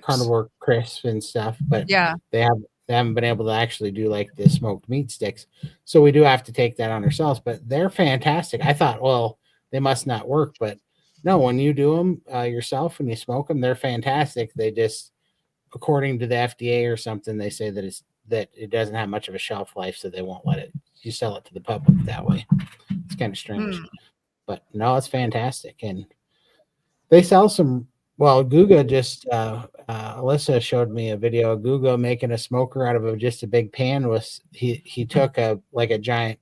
carnivore crisp and stuff, but they haven't been able to actually do like the smoked meat sticks. So we do have to take that on ourselves, but they're fantastic. I thought, well, they must not work, but no, when you do them yourself and you smoke them, they're fantastic. They just, according to the FDA or something, they say that it doesn't have much of a shelf life, so they won't let you sell it to the public that way. It's kind of strange, but no, it's fantastic. And they sell some. Well, Guga just Alyssa showed me a video of Guga making a smoker out of just a big pan. He took a giant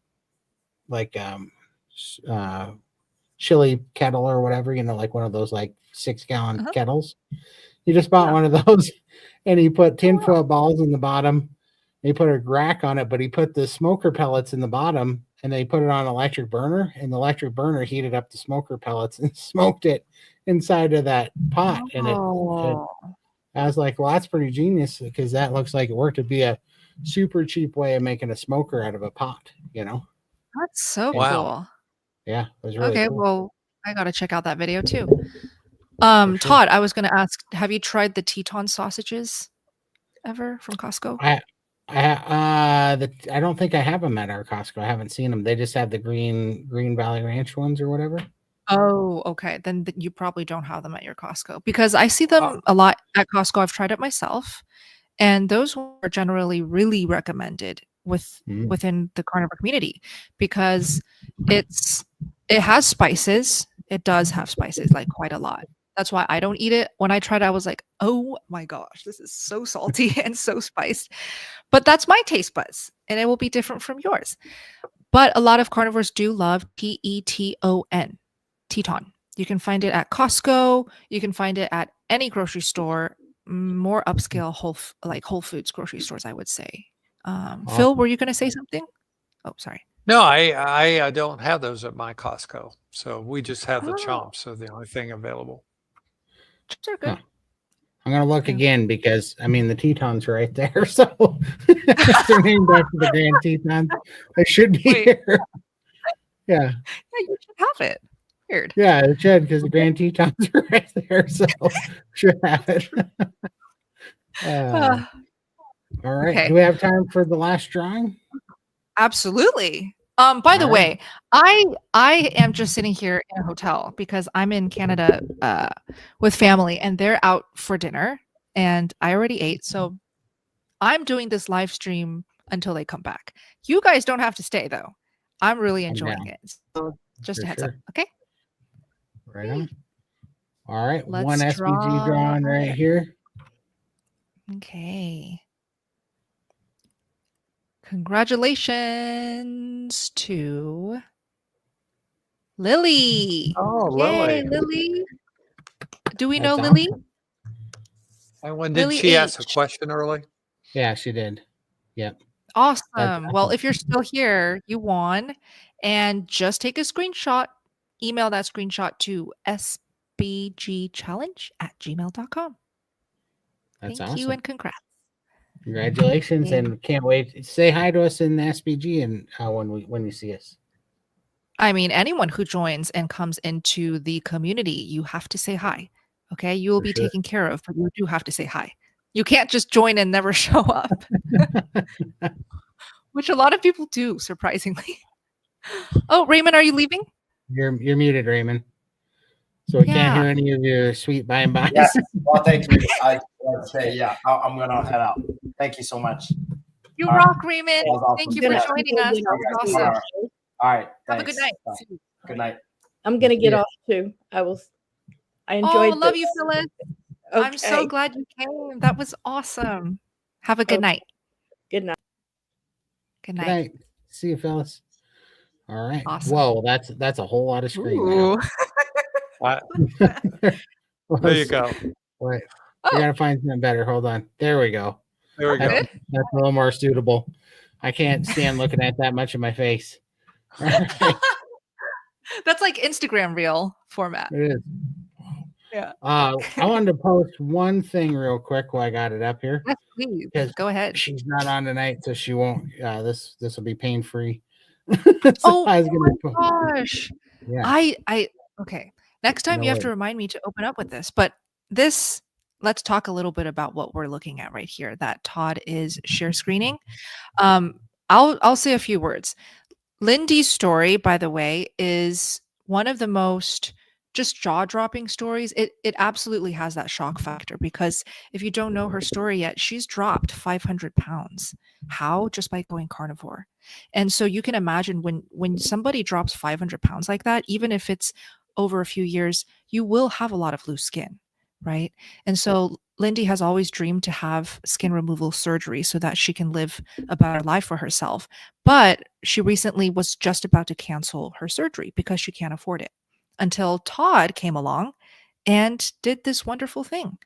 chili kettle or whatever, like one of those like 6-gallon kettles. He just bought one of those, and he put tinfoil balls in the bottom. He put a rack on it, but he put the smoker pellets in the bottom, and then he put it on an electric burner, and the electric burner heated up the smoker pellets and smoked it inside of that pot. And I was like, well, that's pretty genius, because that looks like it worked. It'd be a super cheap way of making a smoker out of a pot, That's so wow. cool. Yeah, it was really cool. Well, I gotta check out that video too. Todd, I was gonna ask, have you tried the Teton sausages ever from Costco? I don't think I have them at our Costco. I haven't seen them. They just have the Green Valley Ranch ones or whatever. Oh, okay. Then you probably don't have them at your Costco, because I see them a lot at Costco. I've tried it myself, and those are generally really recommended within the carnivore community, because it has spices. It does have spices, like quite a lot. That's why I don't eat it. When I tried it, I was like, oh my gosh, this is so salty and so spiced. But that's my taste buds, and it will be different from yours. But a lot of carnivores do love Teton. Teton. You can find it at Costco. You can find it at any grocery store, more upscale Whole Foods grocery stores, I would say. Phil, were you going to say something? Oh, sorry. No, I don't have those at my Costco. So we just have the chomps. So the only thing available. Chomps are good. Huh. I'm going to look again, because the Tetons are right there. So they're named after the Grand Tetons. They should be here. Yeah. Yeah, you should have it. Weird. Yeah, it should, because the Grand Tetons are right there. So should have it. All right. Okay. Do we have time for the last drawing? Absolutely. By the way, I am just sitting here in a hotel because I'm in Canada with family, and they're out for dinner, and I already ate. So I'm doing this live stream until they come back. You guys don't have to stay though. I'm really enjoying it. So just a heads up. Okay. Right on. All right. Let's one SPG drawn right here. Okay. Congratulations to Lily. Oh, Yay, Lily. Lily. Do we That's know Lily? awesome. And when did Lily she ask a H. question early? Yeah, she did. Yep. Awesome. Well, if you're still here, you won. And just take a screenshot, email that screenshot to sbgchallenge@gmail.com. That's Thank awesome. you and congrats. Congratulations, Yeah. and can't wait. Say hi to us in the SBG and when you see us. I mean, anyone who joins and comes into the community, you have to say hi. Okay. You will For be sure. taken care of, but you do have to say hi. You can't just join and never show up, which a lot of people do, surprisingly. Oh, Raymond, are you leaving? You're muted, Raymond. So we can't hear Yeah. any of your sweet by and bys. Yes. Well, thank you. I want to say, yeah, I'm gonna head out. Thank you so much. You All rock, Raymond. That was awesome. Thank you for Yeah. joining us. That was All awesome. right. All right. Have a Thanks. good night. Bye. Good night. I'm gonna get Yeah. off too. I Oh, enjoyed love this. you, Phyllis. I'm so Okay. glad you came. That was awesome. Have a good Okay. night. Good night. Good Good night. night. See you, fellas. All right. Awesome. Whoa, that's a whole lot of screen. Ooh. There you go. Wait, Oh. we gotta find something better. Hold on. There we go. There we go. Good. That's a little more suitable. I can't stand looking at that much of my face. That's like Instagram reel format. It is. Yeah. I wanted to post one thing real quick while I got it up here. Yes, please. Because Go ahead. she's not on tonight, so she won't. This will be pain free. Oh, I was gonna gosh. Yeah. I okay. Next time No you have way. to remind me to open up with this. But this, let's talk a little bit about what we're looking at right here. That Todd is share screening. I'll say a few words. Lindy's story, by the way, is one of the most just jaw-dropping stories. It absolutely has that shock factor because if you don't know her story yet, she's dropped 500 pounds. How? Just by going carnivore. And so you can imagine when somebody drops 500 pounds like that, even if it's over a few years, you will have a lot of loose skin, right? And so Lindy has always dreamed to have skin removal surgery so that she can live a better life for herself. But she recently was just about to cancel her surgery because she can't afford it until Todd came along and did this wonderful thing.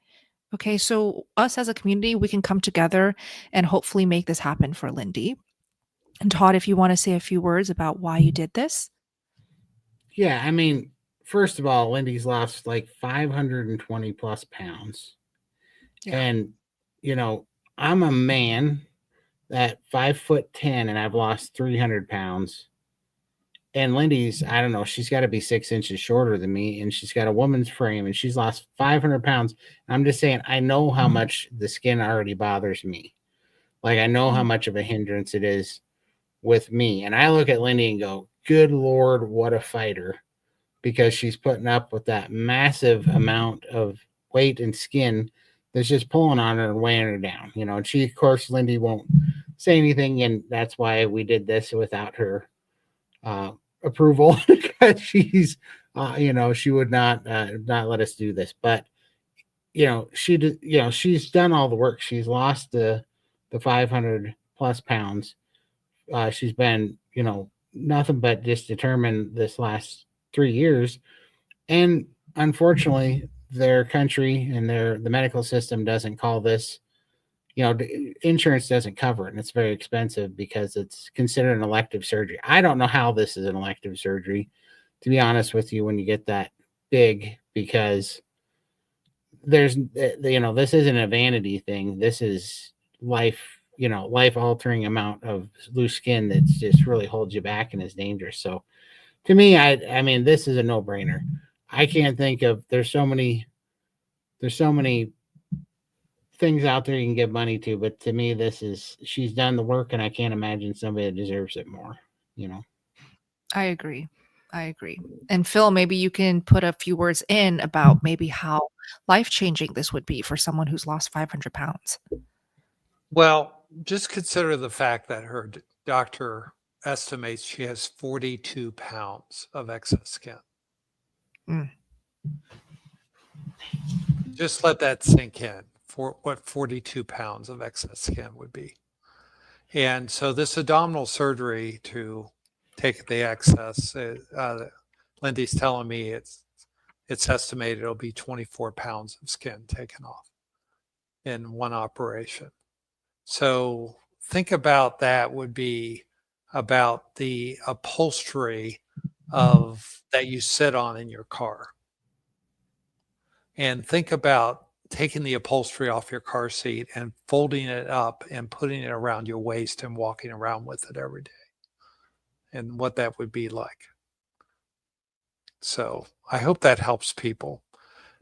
Okay, so us as a community, we can come together and hopefully make this happen for Lindy. And Todd, if you want to say a few words about why you did this. Yeah, I mean, first of all, Lindy's lost like 520 plus pounds. Yeah. And, I'm a man at 5'10" and I've lost 300 pounds. And Lindy's, I don't know, she's got to be 6 inches shorter than me. And she's got a woman's frame and she's lost 500 pounds. I'm just saying, I know how much the skin already bothers me. Like, I know how much of a hindrance it is with me. And I look at Lindy and go, good Lord, what a fighter. Because she's putting up with that massive amount of weight and skin that's just pulling on her and weighing her down. And she, of course, Lindy won't say anything. And that's why we did this without her approval, because she's, she would not let us do this. But, she's done all the work. She's lost the 500 plus pounds. She's been, nothing but just determined this last 3 years. And unfortunately, their country and the medical system doesn't call this, insurance doesn't cover it. And it's very expensive because it's considered an elective surgery. I don't know how this is an elective surgery, to be honest with you, when you get that big, because there's, this isn't a vanity thing. This is life altering amount of loose skin that's just really holds you back and is dangerous. So to me, I mean, this is a no brainer. I can't think of, there's so many things out there you can give money to, but to me, she's done the work and I can't imagine somebody that deserves it more, I agree. And Phil, maybe you can put a few words in about maybe how life-changing this would be for someone who's lost 500 pounds. Well, just consider the fact that her doctor estimates she has 42 pounds of excess skin. Mm. Just let that sink in for what 42 pounds of excess skin would be. And so this abdominal surgery to take the excess, Lindy's telling me it's estimated it'll be 24 pounds of skin taken off in one operation. So think about that would be about the upholstery of that you sit on in your car. And think about taking the upholstery off your car seat and folding it up and putting it around your waist and walking around with it every day, and what that would be like. So I hope that helps people.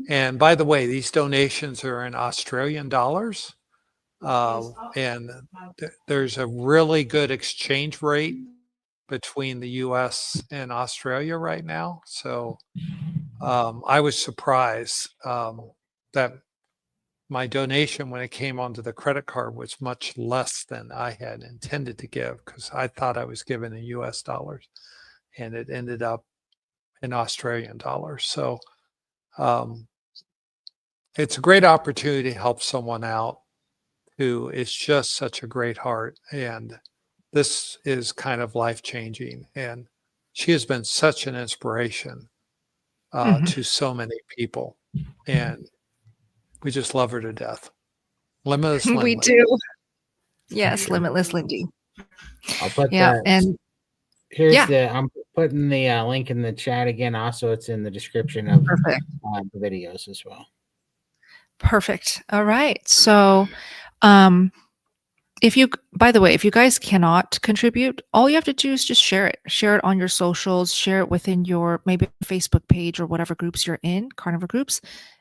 And by the way, these donations are in Australian dollars. And there's a really good exchange rate between the US and Australia right now. So I was surprised that my donation when it came onto the credit card was much less than I had intended to give, because I thought I was giving in US dollars and it ended up in Australian dollars. So it's a great opportunity to help someone out who is just such a great heart. And this is kind of life-changing. And she has been such an inspiration to so many people. And we just love her to death. Limitless Lindy. We do. Yes, Limitless Lindy. I'll put Yeah, that. and Here's yeah. I'm putting the link in the chat again. Also, it's in the description of Perfect. the videos as well. Perfect. All right. So, by the way, if you guys cannot contribute, all you have to do is just share it on your socials, share it within your maybe Facebook page or whatever groups you're in, carnivore groups.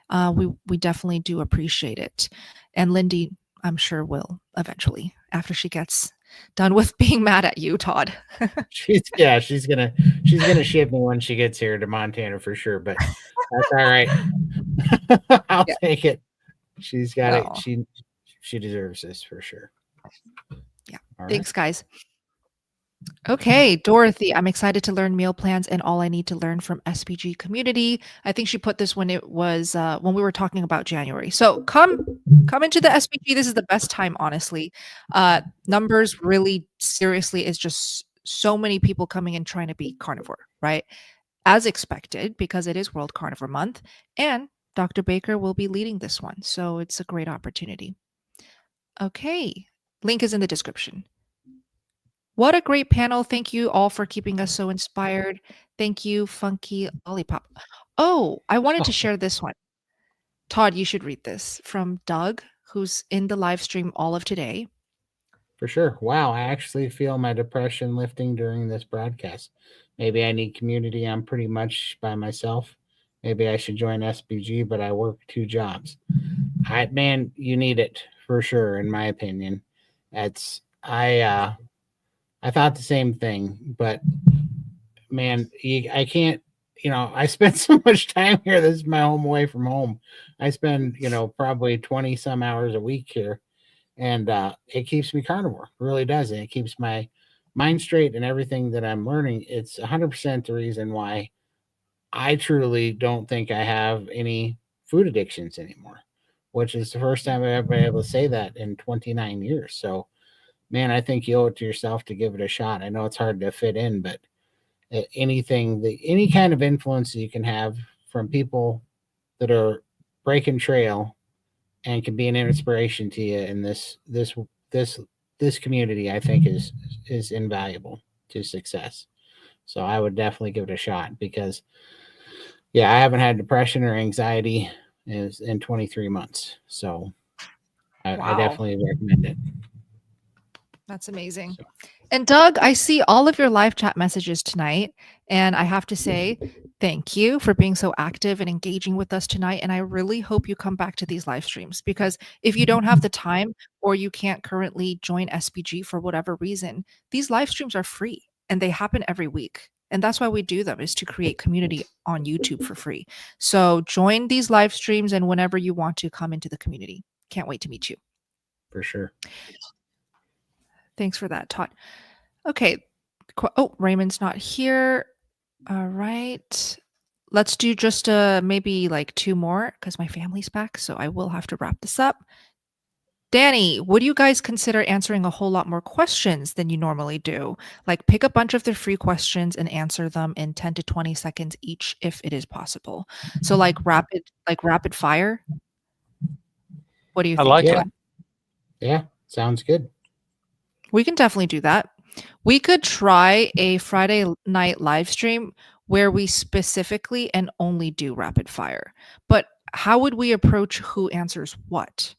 We definitely do appreciate it. And Lindy, I'm sure will eventually, after she gets done with being mad at you, Todd. she's gonna ship me when she gets here to Montana for sure, but that's all right. I'll take it. She's got it. She deserves this for sure. Yeah. All Thanks, guys. Okay, Dorothy, I'm excited to learn meal plans and all I need to learn from SPG community. I think she put this when it was when we were talking about January. So come into the SPG. This is the best time, honestly. Numbers really seriously is just so many people coming in trying to be carnivore, right? As expected, because it is World Carnivore Month, and Dr. Baker will be leading this one. So it's a great opportunity. Okay, link is in the description. What a great panel. Thank you all for keeping us so inspired. Thank you, Funky Lollipop. Oh, I wanted to share this one. Todd, you should read this from Doug, who's in the live stream all of today. For sure. Wow, I actually feel my depression lifting during this broadcast. Maybe I need community. I'm pretty much by myself. Maybe I should join SPG, but I work 2 jobs. Man, you need it for sure, in my opinion. I thought the same thing, but man, I can't, I spend so much time here. This is my home away from home. I spend, probably 20 some hours a week here, and it keeps me carnivore. It really does. And it keeps my mind straight and everything that I'm learning. It's 100% the reason why I truly don't think I have any food addictions anymore, which is the first time I've ever been able to say that in 29 years. So, man, I think you owe it to yourself to give it a shot. I know it's hard to fit in, but any kind of influence you can have from people that are breaking trail and can be an inspiration to you in this community, I think is invaluable to success. So I would definitely give it a shot, because I haven't had depression or anxiety in 23 months. So I definitely recommend it. That's amazing. And Doug, I see all of your live chat messages tonight, and I have to say thank you for being so active and engaging with us tonight. And I really hope you come back to these live streams, because if you don't have the time or you can't currently join SPG for whatever reason, these live streams are free and they happen every week. And that's why we do them, is to create community on YouTube for free. So join these live streams, and whenever you want to come into the community. Can't wait to meet you. for sure. Thanks for that, Todd. Okay. Raymond's not here. All right. Let's do just maybe like 2 more because my family's back. So I will have to wrap this up. Danny, would you guys consider answering a whole lot more questions than you normally do? Like pick a bunch of the free questions and answer them in 10 to 20 seconds each if it is possible. So like rapid fire. What do you think? I like it. Yeah, sounds good. We can definitely do that. We could try a Friday night live stream where we specifically and only do rapid fire. But how would we approach who answers what?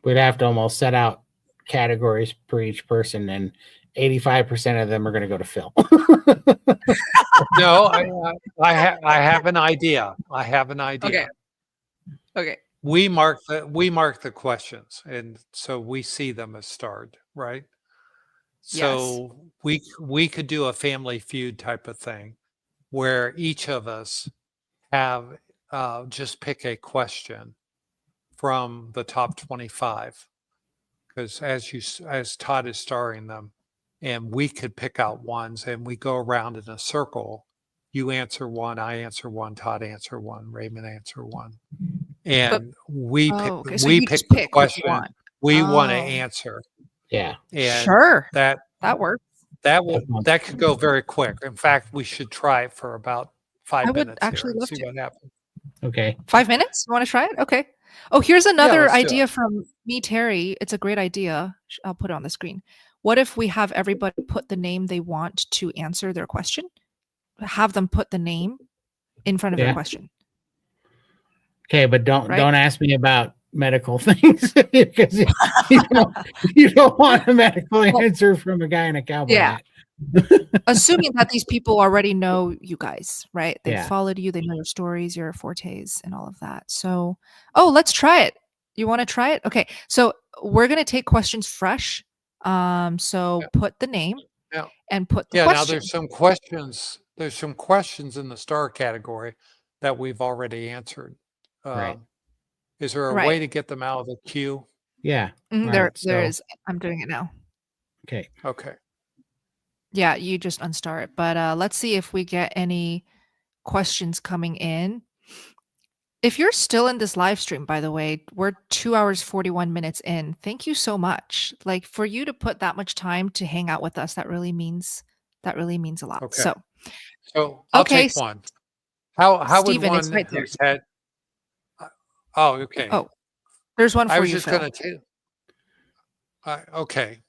We'd have to almost set out categories per each person, and 85% of them are going to go to Phil. No, I have an idea. I have an idea. Okay. We mark the questions, and so we see them as starred, right? So we could do a Family Feud type of thing where each of us have just pick a question from the top 25, because as Todd is starring them, and we could pick out ones, and we go around in a circle. You answer one, I answer one, Todd answer one, Raymond answer one, and we pick the question we want to answer. Yeah, and sure, that works. That could go very quick. In fact, we should try it for about 5 minutes. I would actually love see what happens. Okay, 5 minutes. You want to try it? Okay. Oh, here's another idea from me, Terry. It's a great idea. I'll put it on the screen. What if we have everybody put the name they want to answer their question? Have them put the name in front of their question. Okay, but don't ask me about medical things because you don't want a medical answer from a guy in a cowboy hat. Assuming that these people already know you guys, right? They followed you, they know your stories, your fortes, and all of that. So, let's try it. You want to try it? Okay. So we're gonna take questions fresh. Put the name and put the question. Now there's some questions. There's some questions in the star category that we've already answered. Right. Is there a way to get them out of the queue? Yeah. There is. I'm doing it now. Okay. Yeah, you just unstar it. But let's see if we get any questions coming in. If you're still in this live stream, by the way, we're 2 hours, 41 minutes in. Thank you so much. Like for you to put that much time to hang out with us, that really means a lot. Okay. So I'll take one. How Steven, would it's one right there. who's had okay. Oh, there's one for you. I was just Phil. going to okay.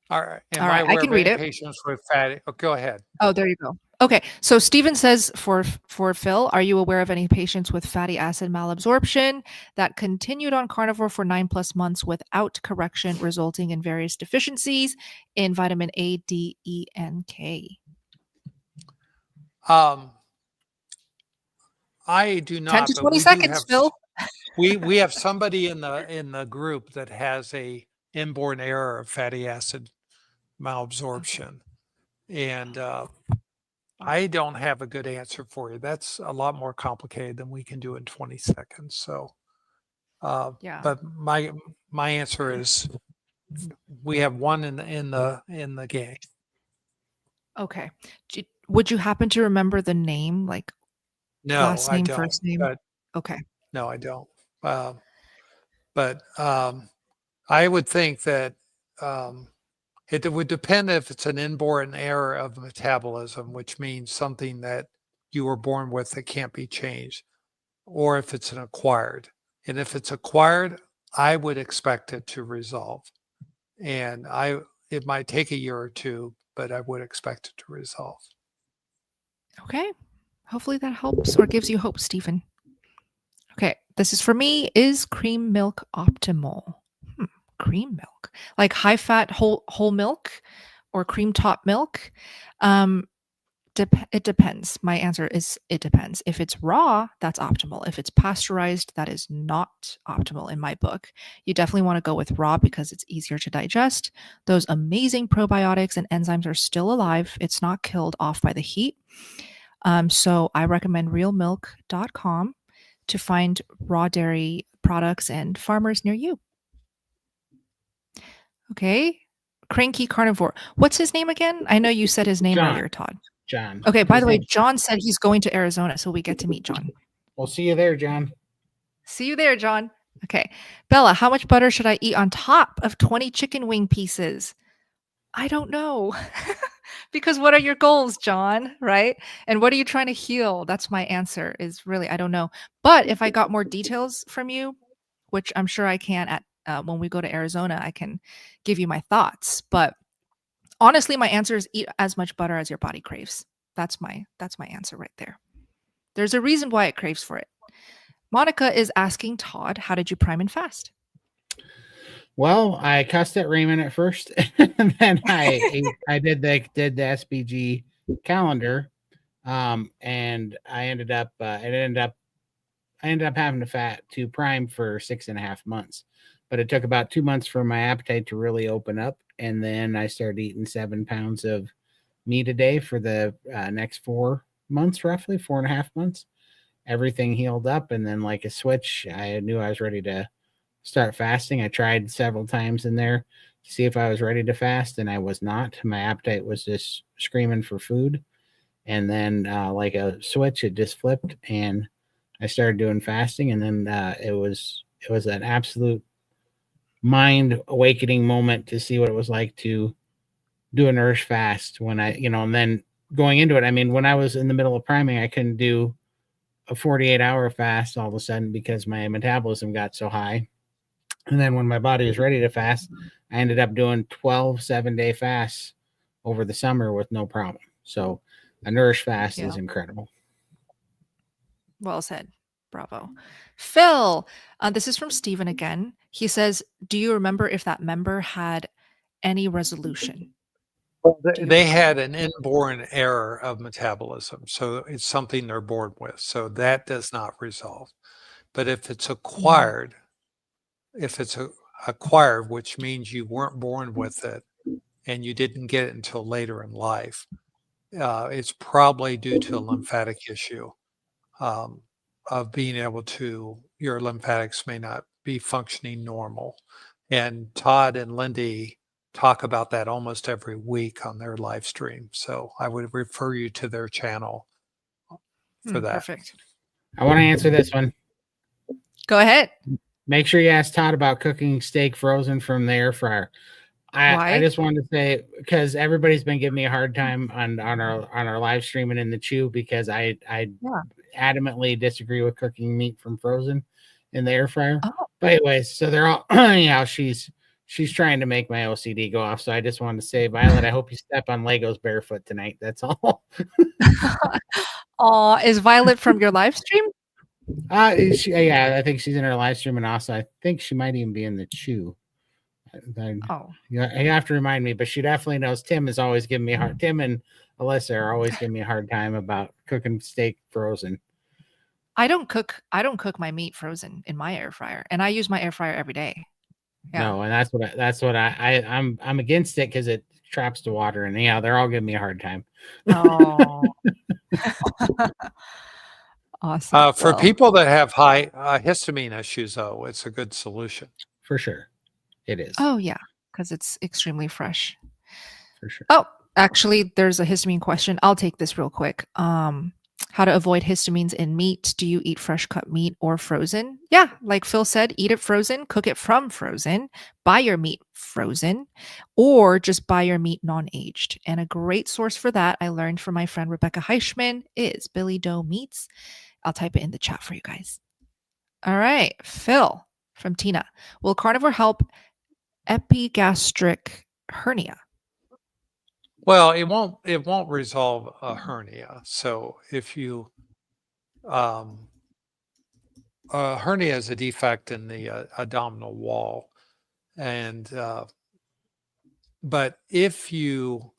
All right. I can read it. Patients with fatty. Oh, go ahead. Oh, there you go. Okay. So Steven says for Phil, are you aware of any patients with fatty acid malabsorption that continued on carnivore for 9+ months without correction, resulting in various deficiencies in vitamin A, D, E, and K? I do not. 10 to 20 seconds, Phil. We have somebody in the group that has a inborn error of fatty acid malabsorption, and I don't have a good answer for you. That's a lot more complicated than we can do in 20 seconds. So, but my answer is we have one in the gang. Okay. Would you happen to remember the name, like last name, first name? Okay. No, I don't. But I would think that it would depend if it's an inborn error of metabolism, which means something that you were born with that can't be changed, or if it's an acquired. And if it's acquired, I would expect it to resolve. And it might take a year or two, but I would expect it to resolve. Okay. Hopefully that helps or gives you hope, Stephen. Okay. This is for me. Is cream milk optimal? Cream milk, like high fat whole milk or cream top milk? It depends. My answer is it depends. If it's raw, that's optimal. If it's pasteurized, that is not optimal in my book. You definitely want to go with raw because it's easier to digest. Those amazing probiotics and enzymes are still alive. It's not killed off by the heat. So I recommend realmilk.com to find raw dairy products and farmers near you. Okay. Cranky carnivore. What's his name again? I know you said his name John. earlier, Todd. John. Okay. By His the way, name's John said he's going to Arizona, so we get to meet John. We'll see you there, John. See you there, John. Okay. Bella, how much butter should I eat on top of 20 chicken wing pieces? I don't know. Because what are your goals, John? Right? And what are you trying to heal? That's my answer, is really, I don't know. But if I got more details from you, which I'm sure I can at when we go to Arizona, I can give you my thoughts. But honestly, my answer is eat as much butter as your body craves. That's my answer right there. There's a reason why it craves for it. Monica is asking Todd, how did you prime and fast? Well, I cussed at Raymond at first, and then I did the SBG calendar, and I ended up having to prime for 6.5 months, but it took about 2 months for my appetite to really open up, and then I started eating 7 pounds of meat a day for the next 4 months, roughly 4.5 months. Everything healed up, and then like a switch, I knew I was ready to start fasting. I tried several times in there to see if I was ready to fast, and I was not. My appetite was just screaming for food. And then like a switch, it just flipped, and I started doing fasting. And then it was an absolute mind awakening moment to see what it was like to do a nourish fast when and then going into it. I mean, when I was in the middle of priming, I couldn't do a 48-hour fast all of a sudden because my metabolism got so high. And then when my body was ready to fast, I ended up doing 12 7-day fasts over the summer with no problem. So a nourish fast is incredible. Well said. Bravo. Phil, this is from Steven again. He says, do you remember if that member had any resolution? Well, they had an inborn error of metabolism. So it's something they're born with. So that does not resolve. But if it's acquired, which means you weren't born with it and you didn't get it until later in life, it's probably due to a lymphatic issue of being able to, your lymphatics may not be functioning normal. And Todd and Lindy talk about that almost every week on their live stream. So I would refer you to their channel for that. Perfect. I want to answer this one. Go ahead. Make sure you ask Todd about cooking steak frozen from the air fryer. I just wanted to say, because everybody's been giving me a hard time on our live stream and in the chew, because I adamantly disagree with cooking meat from frozen in the air fryer. Oh. But anyways, so they're all anyhow, she's trying to make my OCD go off. So I just wanted to say, Violet, I hope you step on Legos barefoot tonight. That's all. Oh, is Violet from your live stream? I think she's in her live stream, and also I think she might even be in the chew. You have to remind me, but she definitely knows. Tim is always giving me a hard. Tim and Alyssa are always giving me a hard time about cooking steak frozen. I don't cook my meat frozen in my air fryer, and I use my air fryer every day. Yeah. No, and that's what I'm against it because it traps the water, and they're all giving me a hard time. Oh. Awesome. For people that have high histamine issues, though, it's a good solution. For sure. It is. Oh, yeah, because it's extremely fresh. For sure. Oh, actually, there's a histamine question. I'll take this real quick. How to avoid histamines in meat. Do you eat fresh cut meat or frozen? Yeah, like Phil said, eat it frozen, cook it from frozen, buy your meat frozen, or just buy your meat non-aged. And a great source for that, I learned from my friend Rebecca Heichman, is Billy Doe Meats. I'll type it in the chat for you guys. All right, Phil from Tina. Will carnivore help epigastric hernia? Well, it won't resolve a hernia. So if you a hernia is a defect in the abdominal wall, and but if you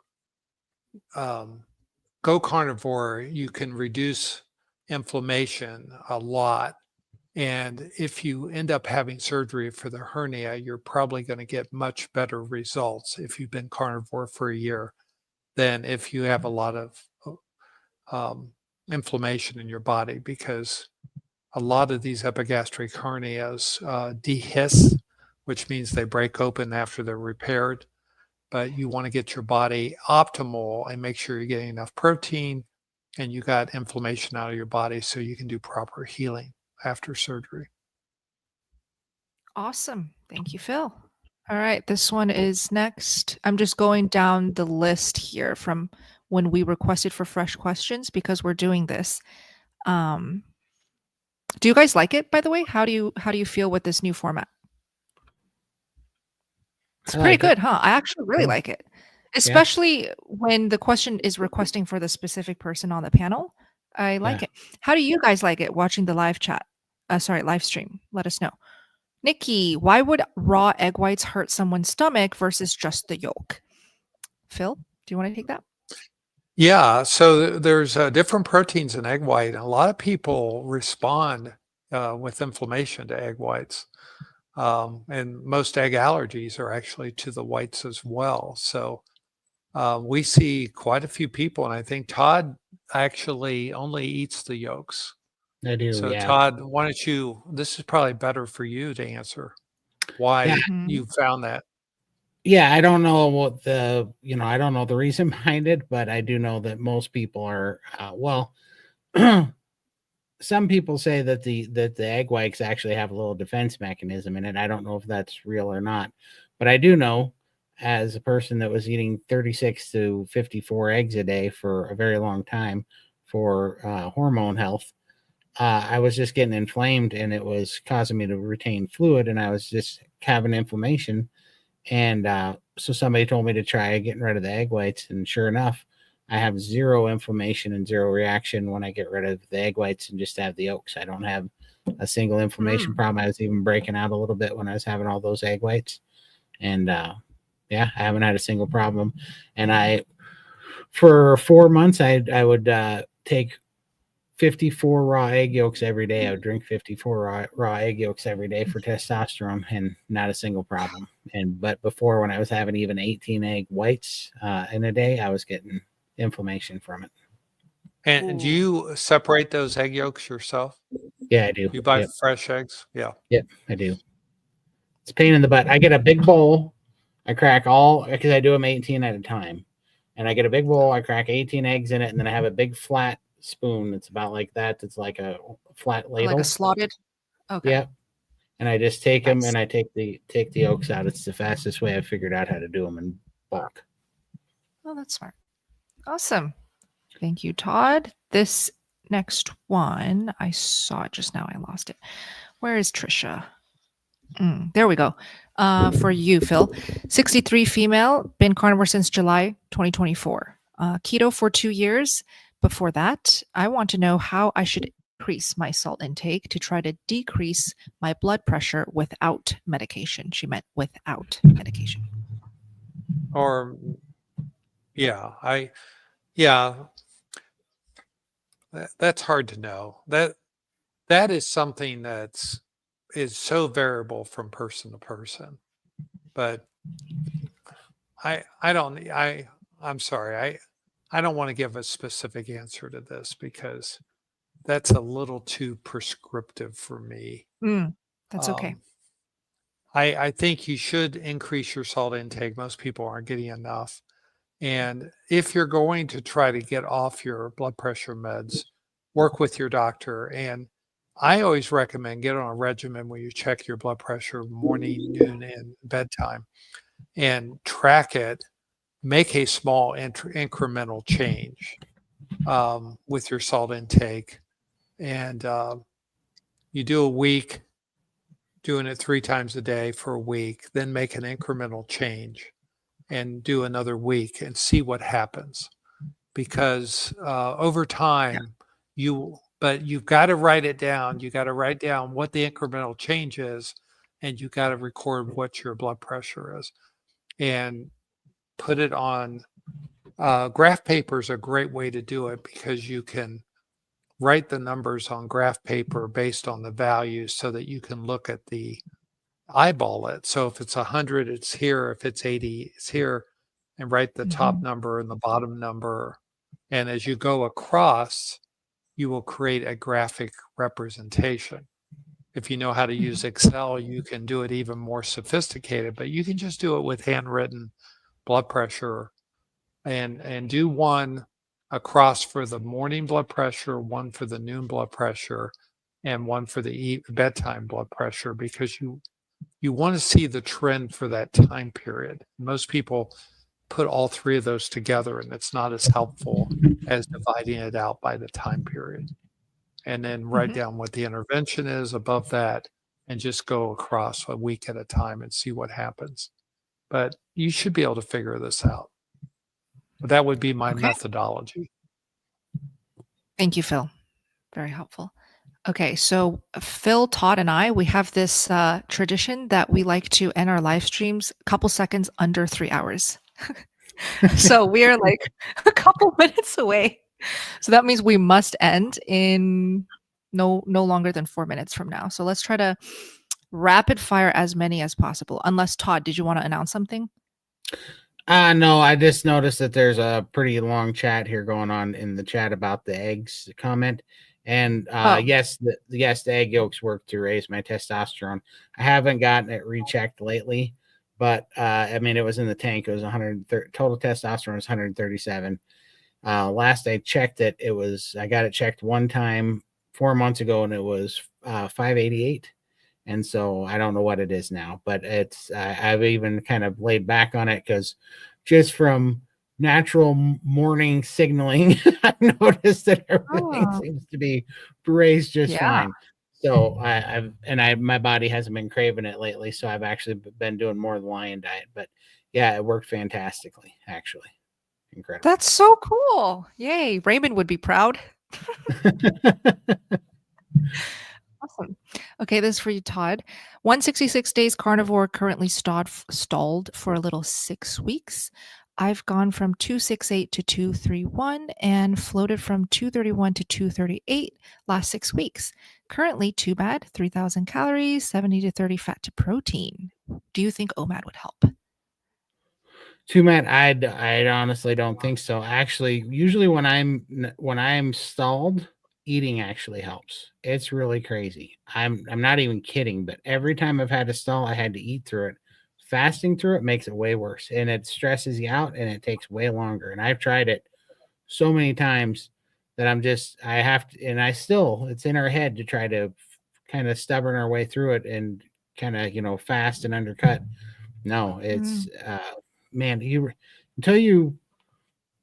go carnivore, you can reduce inflammation a lot. And if you end up having surgery for the hernia, you're probably going to get much better results if you've been carnivore for a year than if you have a lot of inflammation in your body, because a lot of these epigastric hernias dehisce which means they break open after they're repaired. But you want to get your body optimal and make sure you're getting enough protein and you got inflammation out of your body so you can do proper healing after surgery. Awesome. Thank you, Phil. All right, this one is next. I'm just going down the list here from when we requested for fresh questions because we're doing this. Do you guys like it, by the way? How do you feel with this new format? It's pretty good, huh? I actually really like it, especially when the question is requesting for the specific person on the panel. I like it. How do you guys like it watching the live chat? Live stream. Let us know. Nikki, why would raw egg whites hurt someone's stomach versus just the yolk? Phil, do you want to take that? Yeah, so there's different proteins in egg white. A lot of people respond with inflammation to egg whites. And most egg allergies are actually to the whites as well. So we see quite a few people, and I think Todd actually only eats the yolks. I do. So yeah. Todd, why don't you, this is probably better for you to answer why you found that. Yeah, I don't know what I don't know the reason behind it, but I do know that most people are, some people say that the egg whites actually have a little defense mechanism in it. I don't know if that's real or not, but I do know, as a person that was eating 36 to 54 eggs a day for a very long time for hormone health, I was just getting inflamed and it was causing me to retain fluid, and I was just having inflammation. And so somebody told me to try getting rid of the egg whites, and sure enough, I have zero inflammation and zero reaction when I get rid of the egg whites and just have the yolks. I don't have a single inflammation problem. I was even breaking out a little bit when I was having all those egg whites. And I haven't had a single problem. And for 4 months, I would take 54 raw egg yolks every day. I would drink 54 raw egg yolks every day for testosterone, and not a single problem. But before, when I was having even 18 egg whites in a day, I was getting inflammation from it. And do you separate those egg yolks yourself? Yeah, I do. You buy fresh eggs? Yeah. Yep, I do. It's a pain in the butt. I get a big bowl. I crack all, because I do them 18 at a time. And I get a big bowl. I crack 18 eggs in it, and then I have a big flat spoon. It's about like that. It's like a flat ladle. Like a slotted? Okay. Yeah. And I just take them and I take the yolks out. It's the fastest way I've figured out how to do them in bulk. Oh, that's smart. Awesome. Thank you, Todd. This next one, I saw it just now. I lost it. Where is Trisha? There we go. For you, Phil. 63 female, been carnivore since July 2024. Keto for 2 years. Before that, I want to know how I should increase my salt intake to try to decrease my blood pressure without medication. She meant without medication. Or, that's hard to know. That is something is so variable from person to person. But I'm sorry. I don't want to give a specific answer to this because that's a little too prescriptive for me. That's okay. I think you should increase your salt intake. Most people aren't getting enough. And if you're going to try to get off your blood pressure meds, work with your doctor. And I always recommend get on a regimen where you check your blood pressure morning, noon, and bedtime and track it. Make a small incremental change with your salt intake. And you do a week, doing it 3 times a day for a week, then make an incremental change and do another week and see what happens. Because over time, you've got to write it down. You got to write down what the incremental change is, and you got to record what your blood pressure is. And put it on graph paper is a great way to do it because you can write the numbers on graph paper based on the values so that you can look at the eyeball it. So if it's 100, it's here. If it's 80, it's here, and write the top number and the bottom number. And as you go across, you will create a graphic representation. If you know how to use Excel, you can do it even more sophisticated, but you can just do it with handwritten blood pressure and do one across for the morning blood pressure, one for the noon blood pressure, and one for the bedtime blood pressure, because you want to see the trend for that time period. Most people put all three of those together, and it's not as helpful as dividing it out by the time period. And then write down what the intervention is above that and just go across a week at a time and see what happens. But you should be able to figure this out. That would be my methodology. Thank you, Phil. Very helpful. Okay, so Phil, Todd, and I, we have this tradition that we like to end our live streams a couple seconds under 3 hours. So we are like a couple minutes away. So that means we must end in no longer than 4 minutes from now. So let's try to rapid fire as many as possible. Unless, Todd, did you want to announce something? No, I just noticed that there's a pretty long chat here going on in the chat about the eggs comment. And yes, the egg yolks work to raise my testosterone. I haven't gotten it rechecked lately, but I mean, it was in the tank. It was 130, total testosterone was 137. Last I checked it, I got it checked one time 4 months ago, and it was 588. And so I don't know what it is now, but I've even kind of laid back on it because just from natural morning signaling, I've noticed that everything seems to be raised just fine. So my body hasn't been craving it lately. So I've actually been doing more of the lion diet, but yeah, it worked fantastically, actually. Incredible. That's so cool. Yay. Raymond would be proud. Awesome. Okay, this is for you, Todd. 166 days carnivore, currently stalled for a little 6 weeks. I've gone from 268 to 231 and floated from 231 to 238 last 6 weeks. Currently, too bad, 3,000 calories, 70 to 30 fat to protein. Do you think OMAD would help? Too bad. I honestly don't think so. Actually, usually when I'm stalled, eating actually helps. It's really crazy. I'm not even kidding, but every time I've had to stall, I had to eat through it. Fasting through it makes it way worse, and it stresses you out, and it takes way longer. And I've tried it so many times that I have to, and it's in our head to try to kind of stubborn our way through it and kind of, fast and undercut. No, it's, man, until you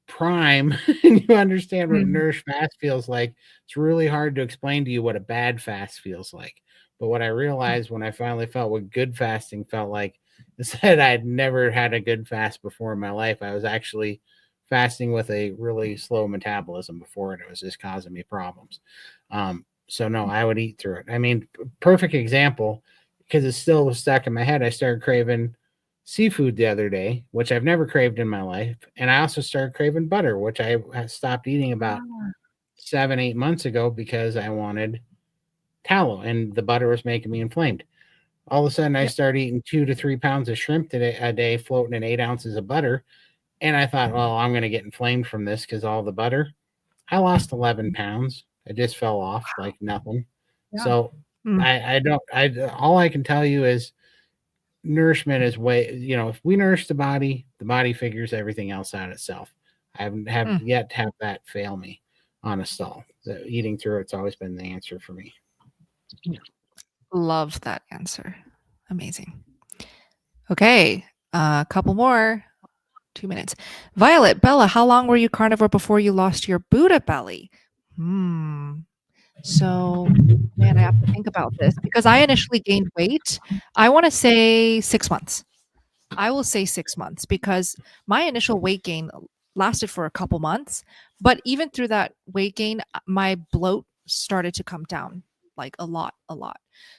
prime and you understand what a nourished fast feels like, it's really hard to explain to you what a bad fast feels like. But what I realized when I finally felt what good fasting felt like is that I'd never had a good fast before in my life. I was actually fasting with a really slow metabolism before, and it was just causing me problems. So no, I would eat through it. I mean, perfect example, because it still was stuck in my head. I started craving seafood the other day, which I've never craved in my life. And I also started craving butter, which I stopped eating about 7-8 months ago because I wanted tallow and the butter was making me inflamed. All of a sudden I started eating 2 to 3 pounds of shrimp a day, floating in 8 ounces of butter. And I thought, well, I'm going to get inflamed from this because all the butter. I lost 11 pounds. It just fell off like nothing. Yeah. So all I can tell you is nourishment is if we nourish the body figures everything else out itself. I haven't yet to have that fail me on a stall. The eating through it's always been the answer for me. Love that answer. Amazing. Okay, a couple more. 2 minutes. Violet, Bella, how long were you carnivore before you lost your Buddha belly? So, man, I have to think about this because I initially gained weight. I want to say 6 months. I will say 6 months because my initial weight gain lasted for a couple months. But even through that weight gain, my bloat started to come down like a lot.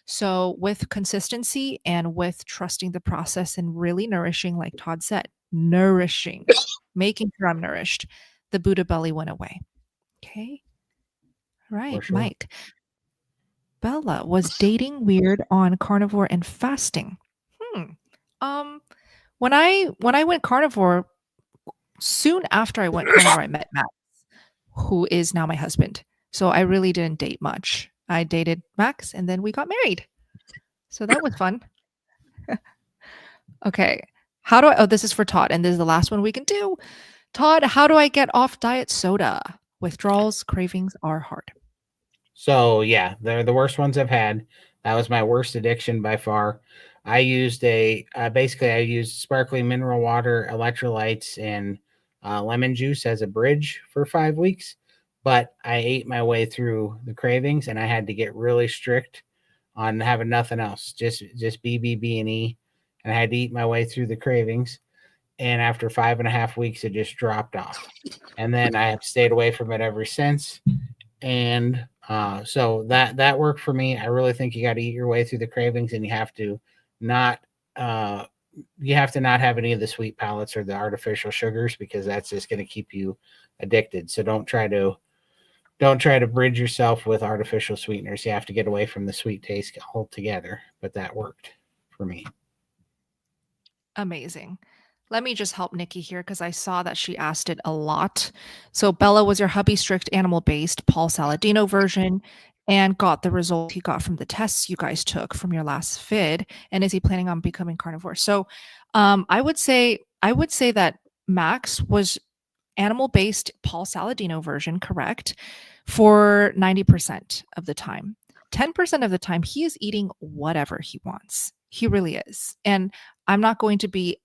So with consistency and with trusting the process and really nourishing, like Todd said, making sure I'm nourished, the Buddha belly went away. Okay. Right, sure. Mike. Bella, was dating weird on carnivore and fasting? When I went carnivore, soon after I went carnivore, I met Matt, who is now my husband. So I really didn't date much I dated Max, and then we got married. So that was fun. Okay. How do I, oh, this is for Todd, and this is the last one we can do. Todd, how do I get off diet soda? Withdrawals, cravings are hard. So yeah, they're the worst ones I've had. That was my worst addiction by far. I used basically I used sparkling mineral water, electrolytes, and lemon juice as a bridge for 5 weeks. But I ate my way through the cravings, and I had to get really strict on having nothing else, just BBB and E, and I had to eat my way through the cravings. And after 5.5 weeks, it just dropped off, and then I have stayed away from it ever since. And so that worked for me. I really think you got to eat your way through the cravings, and you have to not not have any of the sweet pellets or the artificial sugars, because that's just going to keep you addicted. So don't try to bridge yourself with artificial sweeteners. You have to get away from the sweet taste altogether. But that worked for me. Amazing. Let me just help Nikki here because I saw that she asked it a lot. So Bella, was your hubby strict animal-based Paul Saladino version and got the result he got from the tests you guys took from your last vid? And is he planning on becoming carnivore? So I would say that Max was animal-based Paul Saladino version, correct, for 90% of the time. 10% of the time, he is eating whatever he wants. He really is. And I'm not going to be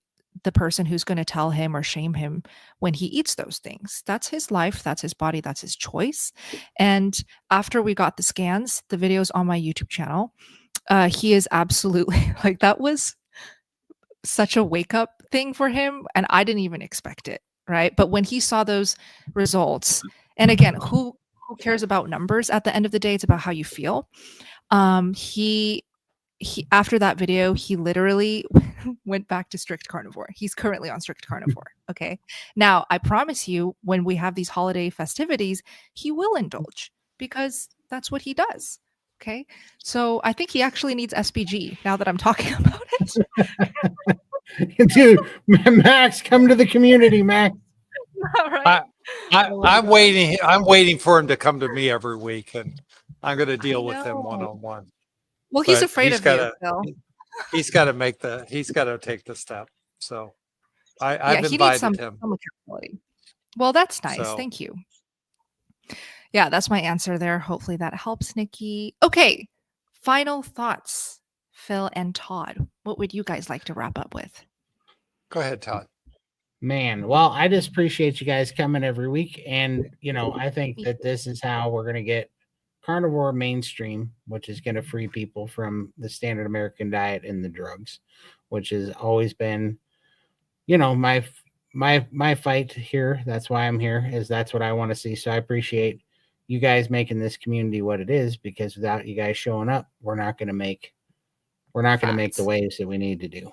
the person who's going to tell him or shame him when he eats those things. That's his life, that's his body, that's his choice. And after we got the scans, the videos on my YouTube channel, he is absolutely like, that was such a wake up thing for him. And I didn't even expect it. Right. But when he saw those results, and again, who cares about numbers at the end of the day? It's about how you feel. He after that video, he literally went back to strict carnivore. He's currently on strict carnivore. Okay. Now, I promise you, when we have these holiday festivities, he will indulge because that's what he does. Okay. So I think he actually needs SPG now that I'm talking about it. Dude, Max, come to the community, Max. All right. I'm waiting. I'm waiting for him to come to me every week, and I'm going to deal with him one-on-one. Well, he's afraid of you, Phil. He's got to take the step. So I've he invited needs some him. accountability. Well, that's nice. So. Thank you. Yeah, that's my answer there. Hopefully that helps, Nikki. Okay. Final thoughts, Phil and Todd. What would you guys like to wrap up with? Go ahead, Todd. Man, well, I just appreciate you guys coming every week. And, I think that this is how we're going to get carnivore mainstream, which is going to free people from the standard American diet and the drugs, which has always been, my fight here. That's why I'm here, is that's what I want to see. So I appreciate you guys making this community what it is, because without you guys showing up, we're not going to make the waves that we need to do.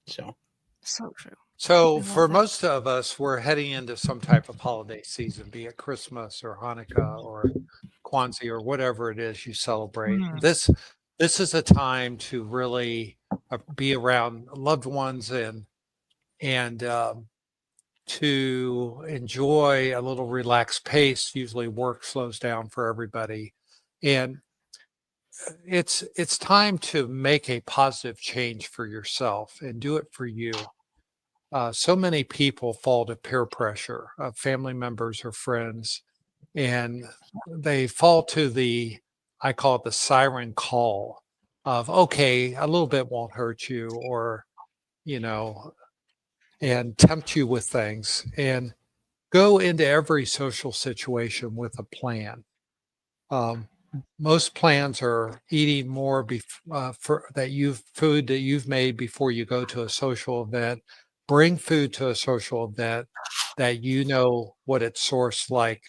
So true. So for most of us, we're heading into some type of holiday season, be it Christmas or Hanukkah or Kwanzaa or whatever it is you celebrate. This is a time to really be around loved ones and to enjoy a little relaxed pace. Usually work slows down for everybody, and it's time to make a positive change for yourself and do it for you. So many people fall to peer pressure of family members or friends, and they fall to I call it the siren call of, okay, a little bit won't hurt you, or, and tempt you with things, and go into every social situation with a plan. Most plans are eating more food that you've made before you go to a social event. Bring food to a social event that what it's sourced like.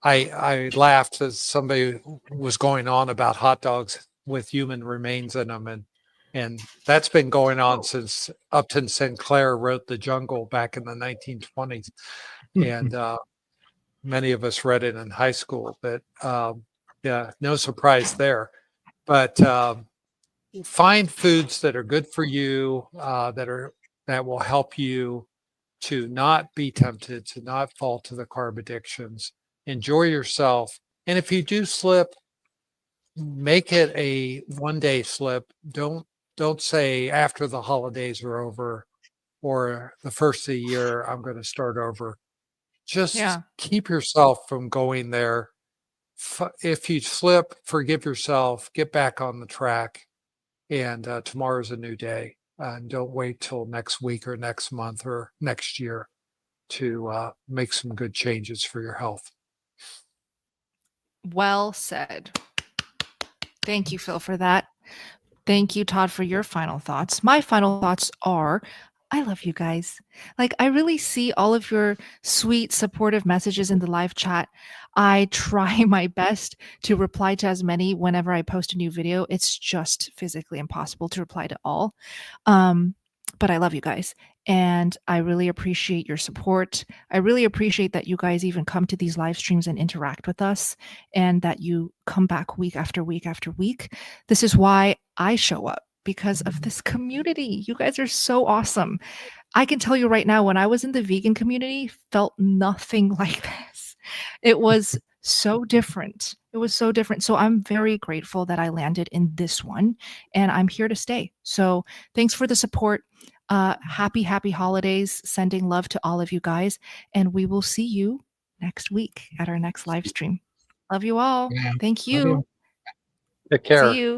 I laughed as somebody was going on about hot dogs with human remains in them, and that's been going on since Upton Sinclair wrote The Jungle back in the 1920s, and many of us read it in high school. But yeah, no surprise there. But find foods that are good for you, that will help you to not be tempted, to not fall to the carb addictions. Enjoy yourself, And if you do slip, make it a 1-day slip. Don't say after the holidays are over or the first of the year, I'm going to start over. Just keep yourself from going there. If you slip, forgive yourself, get back on the track. And tomorrow's a new day. And don't wait till next week or next month or next year to make some good changes for your health. Well said. Thank you, Phil, for that. Thank you, Todd, for your final thoughts. My final thoughts are, I love you guys. Like, I really see all of your sweet, supportive messages in the live chat. I try my best to reply to as many whenever I post a new video. It's just physically impossible to reply to all. But I love you guys. And I really appreciate your support. I really appreciate that you guys even come to these live streams and interact with us, and that you come back week after week after week. This is why I show up, because of this community. You guys are so awesome. I can tell you right now, when I was in the vegan community, felt nothing like this. It was so different. It was so different. So I'm very grateful that I landed in this one, and I'm here to stay. So thanks for the support. Happy holidays. Sending love to all of you guys. And we will see you next week at our next live stream. Love you all. Yeah. Thank Love you. you. Take care. See you.